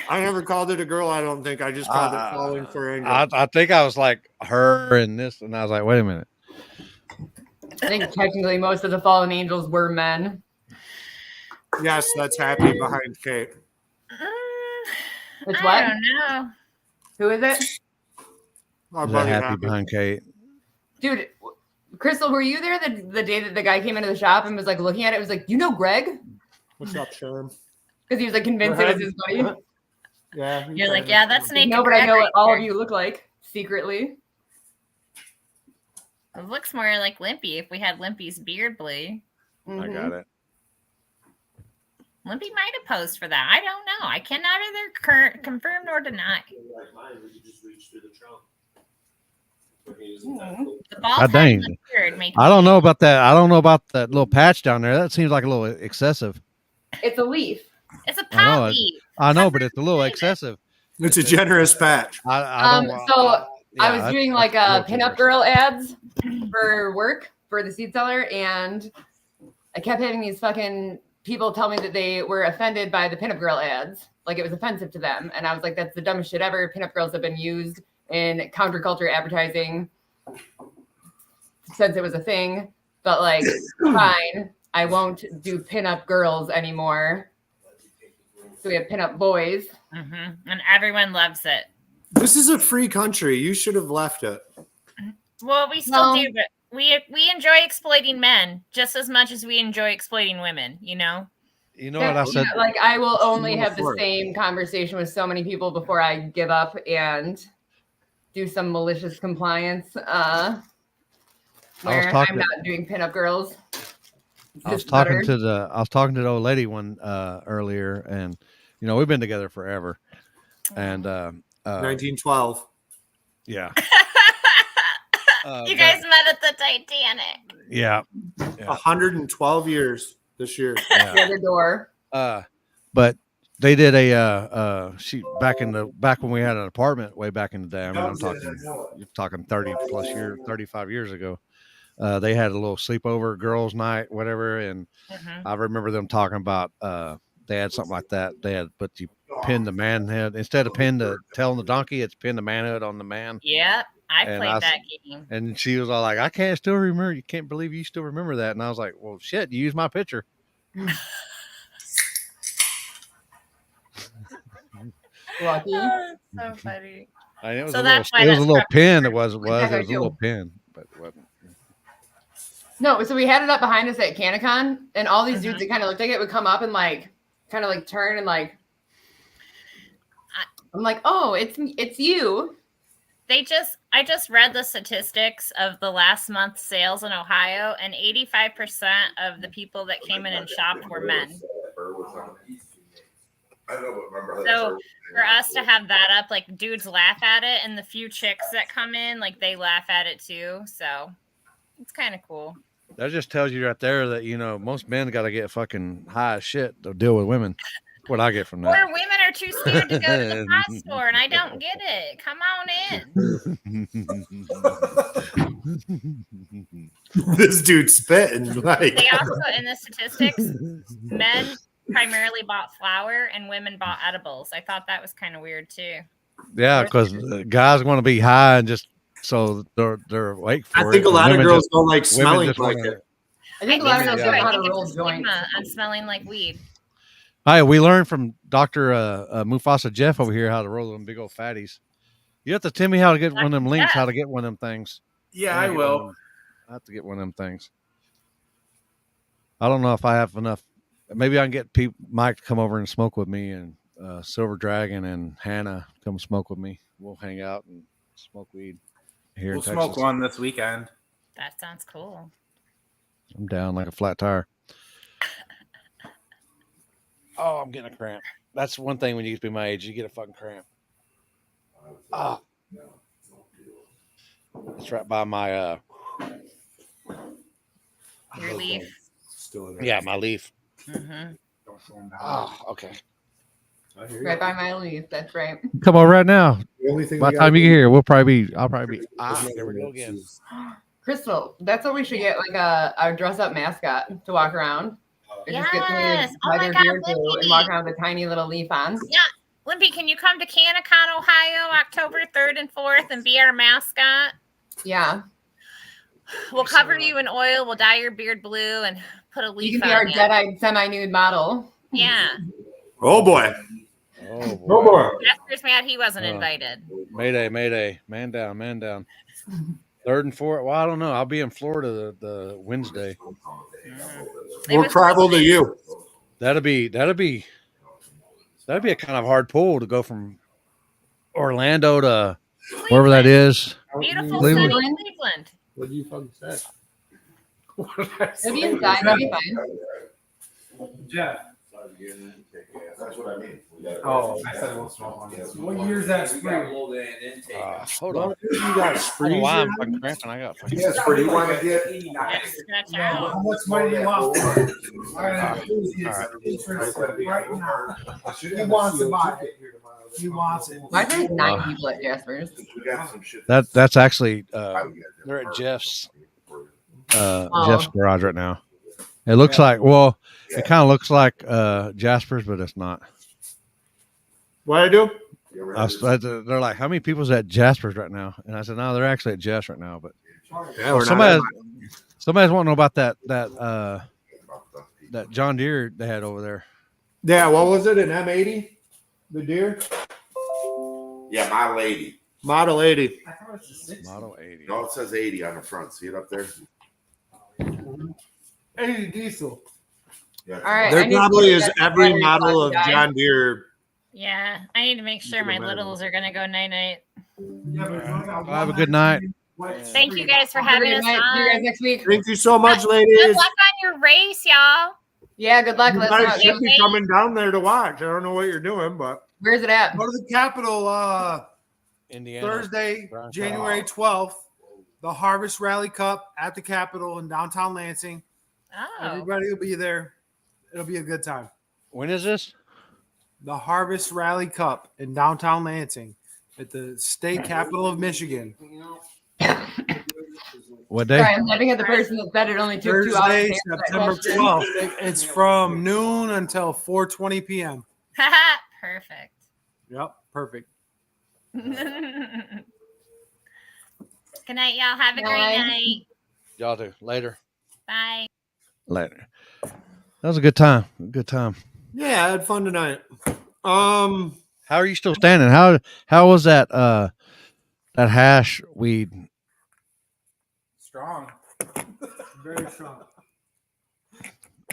I never called it a girl. I don't think. I just called it Falling for Angel. I think I was like her and this, and I was like, wait a minute. I think technically most of the fallen angels were men. Yes, that's Happy behind Kate. It's I what? don't know. Who is it? Our Is that buddy Happy behind Kate? Dude, Crystal, were you there the day that the guy came into the shop and was like looking at it? Was like, you know Greg? What's up, Sherm? Because he was like convinced it was his buddy. Yeah. You're like, yeah, that's Nathan. No, but I know Greg what all right of you look like secretly. there. It looks more like Limpy if we had Limpy's beard blue. I got it. Limpy might have posed for that. I don't know. I cannot either confirm nor deny. The ball God dang. the beard makes I don't know about that. I don't know about that little patch down there. That seems like a little excessive. It's a leaf. It's a I know, poppy. I know, but it's a little excessive. It's a generous patch. I was doing like pinup girl ads for work for the Seed Cellar, and I kept having these fucking people tell me that they were offended by the pinup girl ads, like it was offensive to them, and I was like, that's the dumbest shit ever. Pinup girls have been used in counterculture advertising since it was a thing, but like, fine, I won't do pinup girls anymore. So we have pinup boys. Mm-hmm. And everyone loves it. This is a free country. You should have left it. Well, we still do, but we enjoy exploiting men just as much as we enjoy exploiting women, you know? You know what I said? Like, I will only have the same conversation with so many people before I give up and do some malicious compliance where I'm not doing pinup girls. I was talking to the old lady one earlier, and you know, we've been together forever. And 1912. Yeah. You guys met at the Titanic. Yeah. 112 years this year. Yeah. The other door. But they did back when we had an apartment way back in the day. I mean, you're talking 35 years ago. They had a little sleepover girls' night, whatever, and I remember them talking about they had something like that. They had, but you pin the manhood instead of telling the donkey, it's pin the manhood on the man. Yeah, I played that game. And she was all like, "I can't still remember. You can't believe you still remember that." And I was like, "Well, shit, you used my picture." Lucky. So funny. It was a little pin. It was a little pin, but it wasn't. No, so we had it up behind us at CannaCon, and all these dudes that kind of looked like it would come up and like kind of like turn and like I'm like, oh, it's you. I just read the statistics of the last month's sales in Ohio, and 85% of the people that came in and shopped were men. So for us to have that up, like dudes laugh at it, and the few chicks that come in, like they laugh at it too. So it's kind of cool. That just tells you right there that, you know, most men got to get fucking high as shit to deal with women. That's what I get from that. Or women are too scared to go to the pot store, and I don't get it. Come on in. This dude's spitting. Like. They also, in the statistics, men primarily bought flour and women bought edibles. I thought that was kind of weird too. Yeah, because guys want to be high and just so they're awake for it. I think a lot of girls don't like smelling like it. I think a lot of girls don't know how to roll joints. I'm smelling like weed. Hi, we learned from Dr. Mufasa Jeff over here how to roll them big old fatties. You have to tell me how to get one of them links, how to get one of them things. Yeah, I will. I have to get one of them things. I don't know if I have enough. Maybe I can get Mike to come over and smoke with me and Silver Dragon and Hannah come smoke with me. We'll hang out and smoke weed here We'll in Texas. smoke one this weekend. That sounds cool. I'm down like a flat tire. Oh, I'm getting a cramp. That's one thing when you get to be my age, you get a fucking cramp. Ah. It's right by my Your leaf. Still in there. yeah, my leaf. Mm-hmm. Oh, okay. I hear you. Right by my leaf. That's right. Come on right now. The only thing By we the gotta time you do- get here, I'll probably be there we go It's again. just- Crystal, that's what we should get, like a dress up mascot to walk around. Or just get somebody Yes. to Oh tie my their God, beard to and Limpy. walk around with a tiny little leaf on. Yeah. Limpy, can you come to Canacon, Ohio, October 3rd and 4th and be our mascot? Yeah. We'll cover you in oil. We'll dye your beard blue and put a leaf You can on be our you. Jedi semi-nude model. Yeah. Oh boy. Oh Oh boy. Jasper's mad he wasn't Oh. invited. Mayday, mayday. Man down, man down. 3rd and 4th. Well, I don't know. I'll be in Florida the Wednesday. More travel to you. That'd be a kind of hard pull to go from Orlando to wherever that is. Beautiful Cleveland. sunny Cleveland. What did you fucking say? It'll be inside. It'll be fine. Jeff. That's what I mean. Oh, I said we'll smoke one. What year's that spring? Hold Well, on. you got I don't know sprees why I'm in? fucking cramping. I got fucking. Yes, but you want to get Stretch out. How much money do you want for it? He wants to buy it. He wants it. Why there's 9 people at Jasper's? we got some shit. That's actually they're at Jeff's Jeff's garage right now. It looks like it kind of looks like Jasper's, but it's not. What I do? They're like, how many people's at Jasper's right now? And I said, no, they're actually at Jeff's right now. But Yeah, we're somebody's not wanting to know about that John Deere they had over there. yeah, what was it? An M80? The deer? Yeah, my lady. Model 80. Model 80. No, it says 80 on the front. See it up there? 80 diesel. Yeah. All right. I There need to probably get is that every battery model of plug guy. John Deere. Yeah, I need to make sure my littles are going to go night-night. Well, have a good night. Thank you guys for Have a having good us night. See you guys on. next week. Thank you so much, Good ladies. luck on your race, y'all. Yeah, good luck. You Let's guys not- should be coming down there to watch. I don't know what you're doing, but Where's it at? Go to the Capitol Indiana. Thursday, Brown January 12th. The Harvest Rally Cup at the Capitol in downtown Lansing. Oh. Everybody will be there. It'll be a good time. When is this? The Harvest Rally Cup in downtown Lansing at the state capital of Michigan. What day? Sorry, I'm laughing at the person that said it only took 2 hours. Thursday, to answer that September question. 12th. It's from noon until 4:20 p.m. Perfect. Yep, perfect. Good night, y'all. Have a great Bye. night. Y'all do. Later. Bye. Later. That was a good time. A good time. yeah, I had fun tonight. How are you still standing? How was that that hash weed? Strong. Very strong.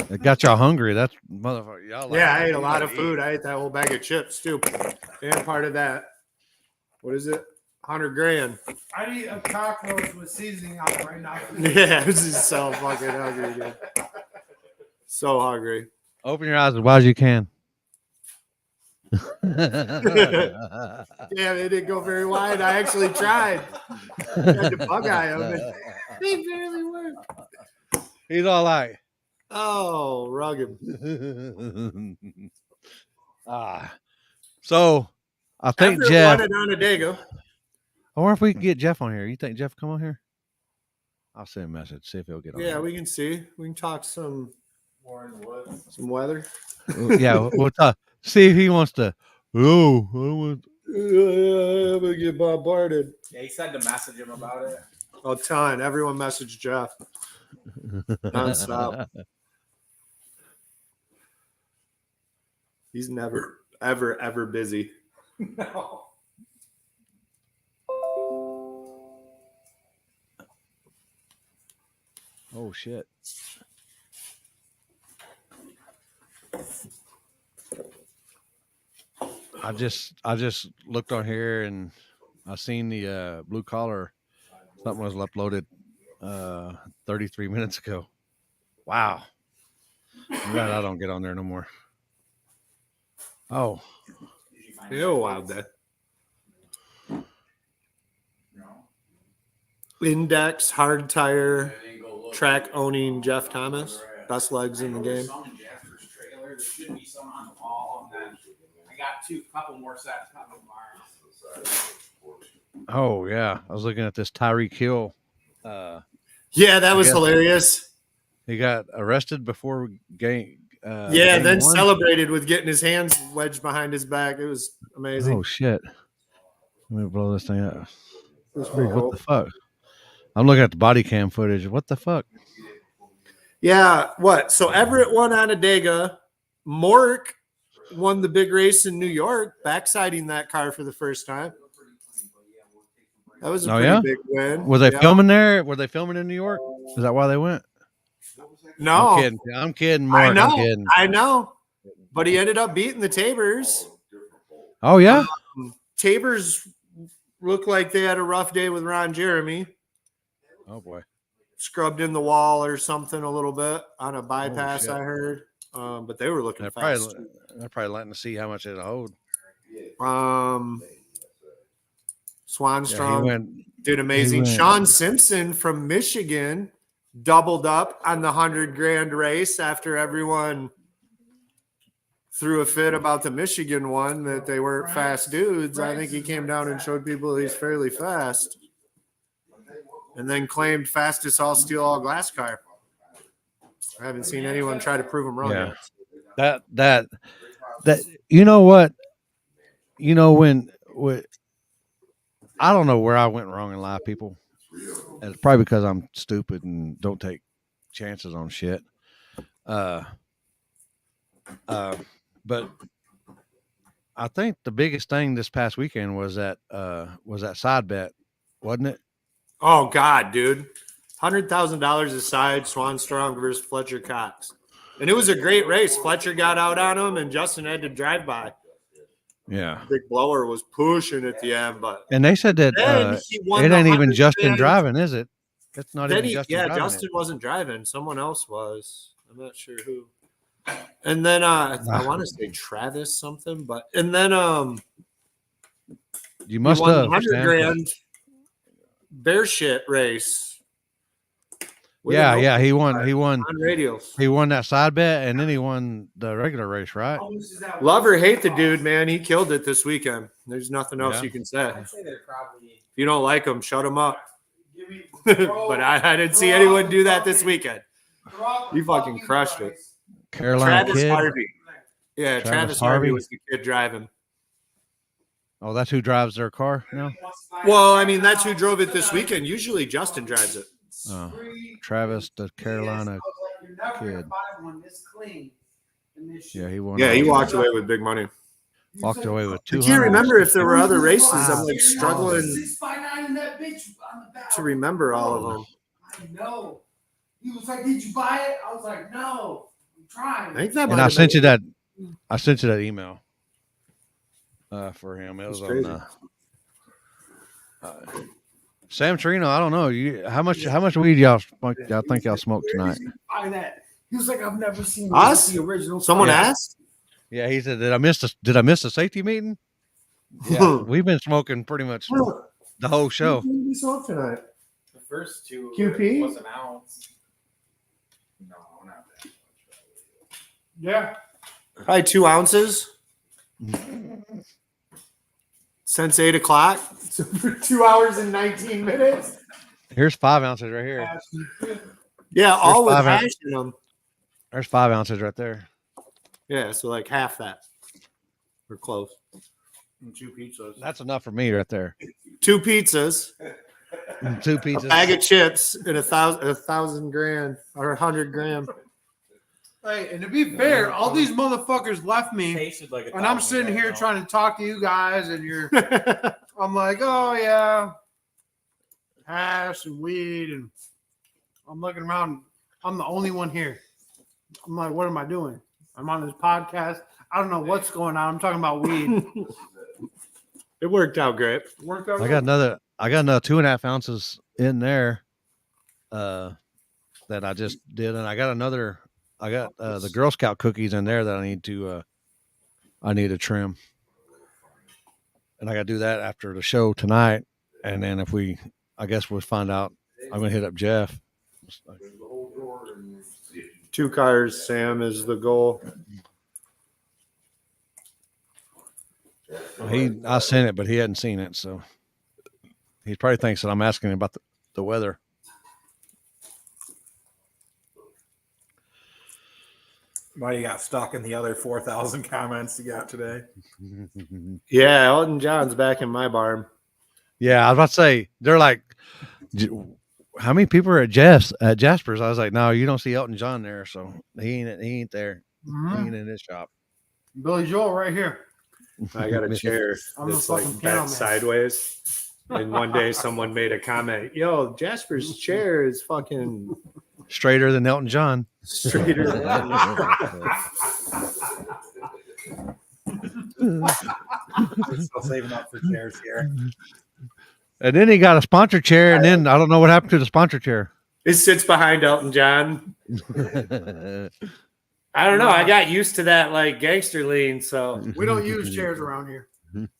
It got y'all hungry. That's motherfucker. Y'all Yeah, I ate a lot of food. I ate that whole bag of chips too. And part of that. What is it? 100 grand. I need a cockroach with seasoning on it right now. Yeah, this is so fucking hungry, dude. So hungry. Open your eyes as wide as you can. Yeah, they didn't go very wide. I actually tried. Tried to bug eye them. and They barely worked. He's all like, Oh, rugged. So I think After Jeff. one at Onondaga. I wonder if we can get Jeff on here. You think Jeff come on here? I'll send a message. See if he'll get on. Yeah, we can see. We can talk some weather. Yeah, we'll talk. See if he wants to. Oh, I'm gonna get bombarded. Yeah, he said to message him about it. A ton. Everyone messaged Jeff. Nonstop. He's never, ever busy. No. Oh shit. I just looked on here and I seen the blue collar. Something was uploaded 33 minutes ago. Wow. I'm glad I don't get on there no more. Oh. Ew, wild day. Index, hard tire, track owning Jeff Thomas. Best legs in the game. There should be some on the wall, and then I got couple more sets coming tomorrow. Oh yeah. I was looking at this Tyreek Hill. Yeah, that was hilarious. He got arrested before game. Then celebrated with getting his hands wedged behind his back. It was amazing. Oh shit! Let me blow this thing up. That's pretty cool. What the fuck? I'm looking at the body cam footage. What the fuck? Yeah, what? So Everett won Onondaga. Mork won the big race in New York, backsiding that car for the first time. That was a pretty big win. Were they filming there? Were they filming in New York? Is that why they went? No. I'm kidding, Mark. I'm kidding. I know. But he ended up beating the Tabers. Oh, yeah? Tabers looked like they had a rough day with Ron Jeremy. Oh, boy. Scrubbed in the wall or something a little bit on a bypass, I heard. But they were looking fast. They're probably letting to see how much it'll hold. Swanstrom did amazing. Sean Simpson from Michigan doubled up on the $100,000 race after everyone threw a fit about the Michigan one that they weren't fast dudes. I think he came down and showed people he's fairly fast, and then claimed fastest all steel all glass car. I haven't seen anyone try to prove him wrong yet. That you know what? You know when I don't know where I went wrong in life, people. And it's probably because I'm stupid and don't take chances on shit. But I think the biggest thing this past weekend was that side bet, wasn't it? Oh God, dude. $100,000 aside, Swanstrom versus Fletcher Cox. And it was a great race. Fletcher got out on him and Justin had to drive by. Yeah. Big blower was pushing at the end, but and they said that it ain't even Justin driving, is it? It's not even Justin driving. Yeah, Justin wasn't driving. Someone else was. I'm not sure who. And then I want to say Travis something, but and then you must have $100,000 bear shit race. Yeah, he won on radios. He won that side bet, and then he won the regular race, right? Love or hate the dude, man. He killed it this weekend. There's nothing else you can say. If you don't like him, shut him up. But I didn't see anyone do that this weekend. He fucking crushed it. Carolina Travis kid. Harvey. Yeah, Travis Harvey was the kid driving. Oh, that's who drives their car now? Well, I mean, that's who drove it this weekend. Usually Justin drives it. Oh, Travis, the Carolina kid. Yeah, he won. Yeah, he walked away with big money. Walked away with I can't remember if there were other races. I'm like struggling to remember all of them. I know. He was like, "Did you buy it?" I was like, "No, I'm trying." I think that. And I sent you that. I sent you that email for him. It was on. Sam Trino, I don't know. How much weed y'all think y'all smoked tonight? Buy that. He was like, "I've never seen us." The original. Someone asked. Yeah, he said, "Did I miss the safety meeting?" Yeah, we've been smoking pretty much the whole show. We smoked tonight. The first two QP was an ounce. No, not that. Yeah, probably 2 ounces. Since 8 o'clock, so for 2 hours and 19 minutes. Here's 5 ounces right here. Yeah, all with hash in them. There's 5 ounces right there. Yeah, so like half that. We're close. And 2 pizzas. That's enough for me right there. 2 pizzas. 2 pizzas. A bag of chips and $1,000 grand or 100 gram. Hey, and to be fair, all these motherfuckers left me, and I'm sitting here trying to talk to you guys, and you're. I'm like, oh yeah, hash and weed, and I'm looking around. I'm the only one here. I'm like, what am I doing? I'm on this podcast. I don't know what's going on. I'm talking about weed. It worked out great. Worked out. I got another 2.5 ounces in there that I just did, and I got the Girl Scout cookies in there that I need to trim, and I got to do that after the show tonight. And then I guess we'll find out. I'm gonna hit up Jeff. 2 cars, Sam, is the goal. I sent it, but he hadn't seen it, so he probably thinks that I'm asking him about the weather. Why you got stuck in the other 4,000 comments you got today? Yeah, Elton John's back in my barn. Yeah, I was about to say, they're like, how many people are at Jasper's? I was like, no, you don't see Elton John there, so he ain't there. Mhm. He ain't in his shop. Billy Joel right here. I got a chair I'm that's a like fucking piano bent man. sideways. And one day someone made a comment, yo, Jasper's chair is fucking Straighter than Elton John. straighter than Elton Still saving up for chairs here. And then he got a sponsor chair, and then I don't know what happened to the sponsor chair. It sits behind Elton John. I don't know. I got used to that like gangster lean, so We don't use chairs around here.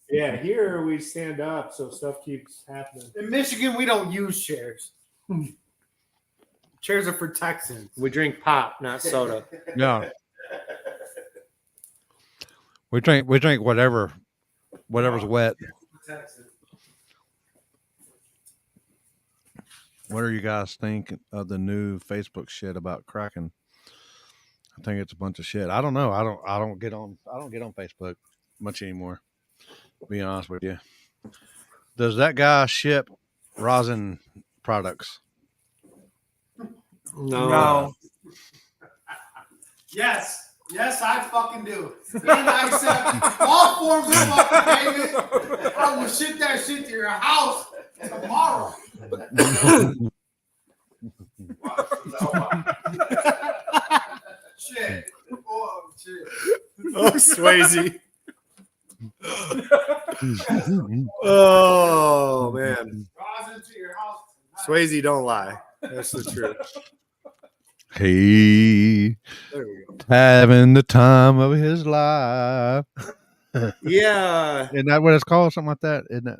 yeah, here we stand up, so stuff keeps happening. In Michigan, we don't use chairs. Chairs are for Texans. We drink pop, not soda. Yeah. We drink whatever's wet. What do you guys think of the new Facebook shit about Kraken? I think it's a bunch of shit. I don't know. I don't get on Facebook much anymore. To be honest with you. Does that guy ship rosin products? No. Yes, I fucking do. And I accept all forms of fucking payment. I will ship that shit to your house tomorrow. Shit. Oh, shit. Oh, Swayze. Oh man. Rosin to your house tonight. Swayze don't lie. That's the truth. He There we go. having the time of his life. Yeah. Isn't that what it's called? Something like that, isn't it?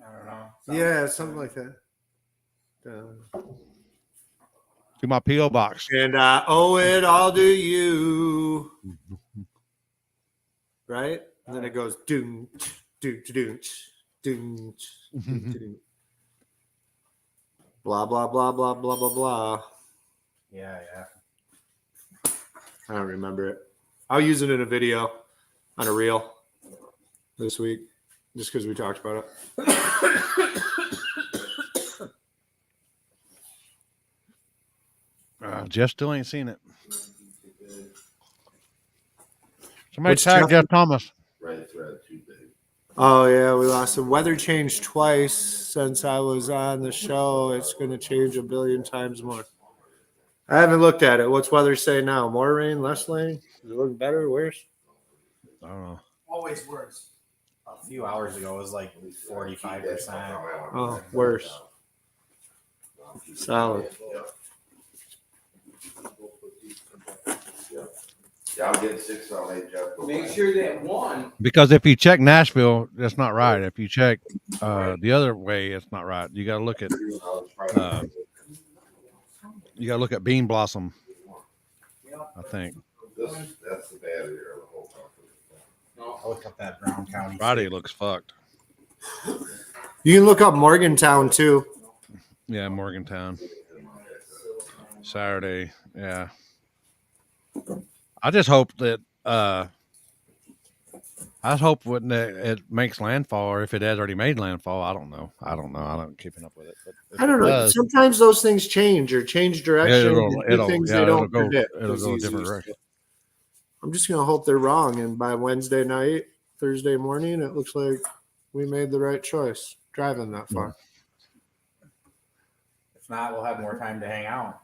I don't know. Yeah, something like that. To my P.O. box. And I owe it all to you. Right? And then it goes doom, doom, doom, doom, doom. Blah, blah, blah, blah, blah, blah, blah. Yeah. I don't remember it. I'll use it in a video on a reel this week just because we talked about it. Jeff still ain't seen it. Somebody Which tag Jeff? Jeff Thomas. Oh, yeah, we lost. The weather changed twice since I was on the show. It's going to change a billion times more. I haven't looked at it. What's weather say now? More rain, less rain? Is it looking better or worse? I don't know. Always worse. A few hours ago, it was like 45%. Oh, worse. Solid. Yeah, I'll get 6 on 8, Jeff. Make sure that one. Because if you check Nashville, that's not right. If you check the other way, it's not right. You got to look at Bean Blossom. I think That's the bad area. I'll look up that Brown County. Friday looks fucked. You can look up Morgantown too. Yeah, Morgantown. Saturday. Yeah. I just hope that when it makes landfall, or if it has already made landfall, I don't know. I don't keeping up with it. But if I don't it know. does, Sometimes those things change or change direction. It'll things yeah, they it'll don't go predict. it'll as go a easy different as- direction. I'm just gonna hope they're wrong, and by Wednesday night, Thursday morning, it looks like we made the right choice driving that far. If not, we'll have more time to hang out.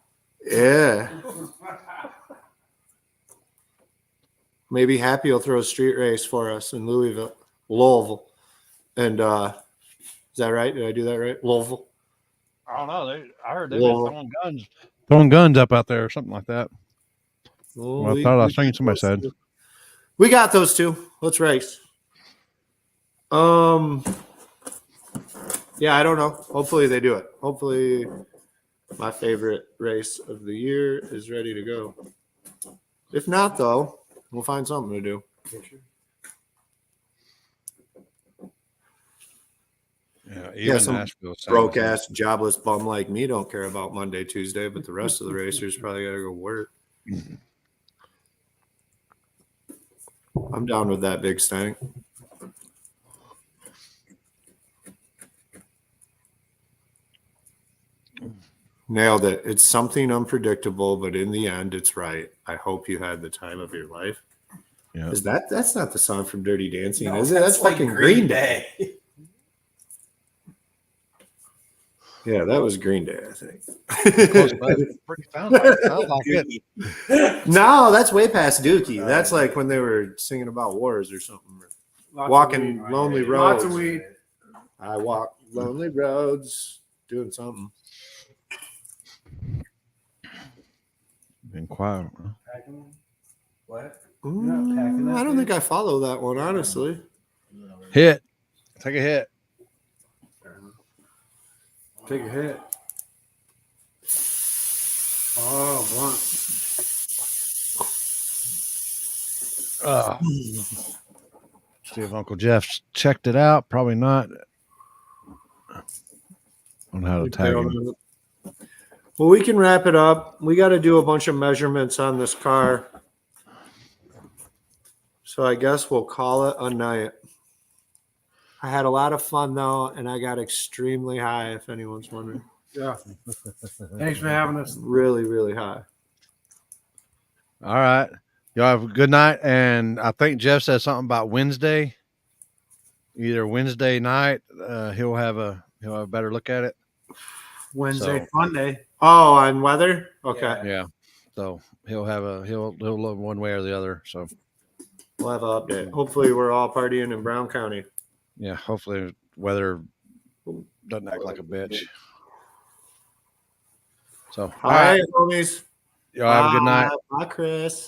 Yeah. Maybe Happy will throw a street race for us in Louisville. And is that right? Did I do that right? Louisville. I don't know. I heard they've been throwing guns up out there or something like that. Well, I thought I was thinking somebody said. We got those two. Let's race. Yeah, I don't know. Hopefully they do it. Hopefully my favorite race of the year is ready to go. If not, though, we'll find something to do. Yeah, some Nashville. broke ass, jobless bum like me don't care about Monday, Tuesday, but the rest of the racers probably got to go work. I'm down with that big stank. Nailed it. It's something unpredictable, but in the end, it's right. I hope you had the time of your life. Yeah. Is that's not the song from Dirty Dancing, is it? That's fucking Green Day. Yeah, that was Green Day, I think. Sounds like it. No, that's way past Dookie. That's like when they were singing about wars or something. Walking lonely roads. Lots of weed. I walk lonely roads, doing something. Been quiet. What? I don't think I follow that one, honestly. Hit. Take a hit. Take a hit. Oh, blunt. See if Uncle Jeff checked it out. Probably not. I don't know how to tag him. Well, we can wrap it up. We got to do a bunch of measurements on this car. So I guess we'll call it a night. I had a lot of fun, though, and I got extremely high, if anyone's wondering. Yeah. Thanks for having us. Really, really high. All right. Y'all have a good night. And I think Jeff said something about Wednesday. Either Wednesday night, he'll have a better look at it. Wednesday, Monday. Oh, on weather? Okay. Yeah. So he'll look one way or the other. So we'll have an update. Hopefully we're all partying in Brown County. Yeah, hopefully weather doesn't act like a bitch. So all right, homies. Y'all have a good night. Bye, Chris.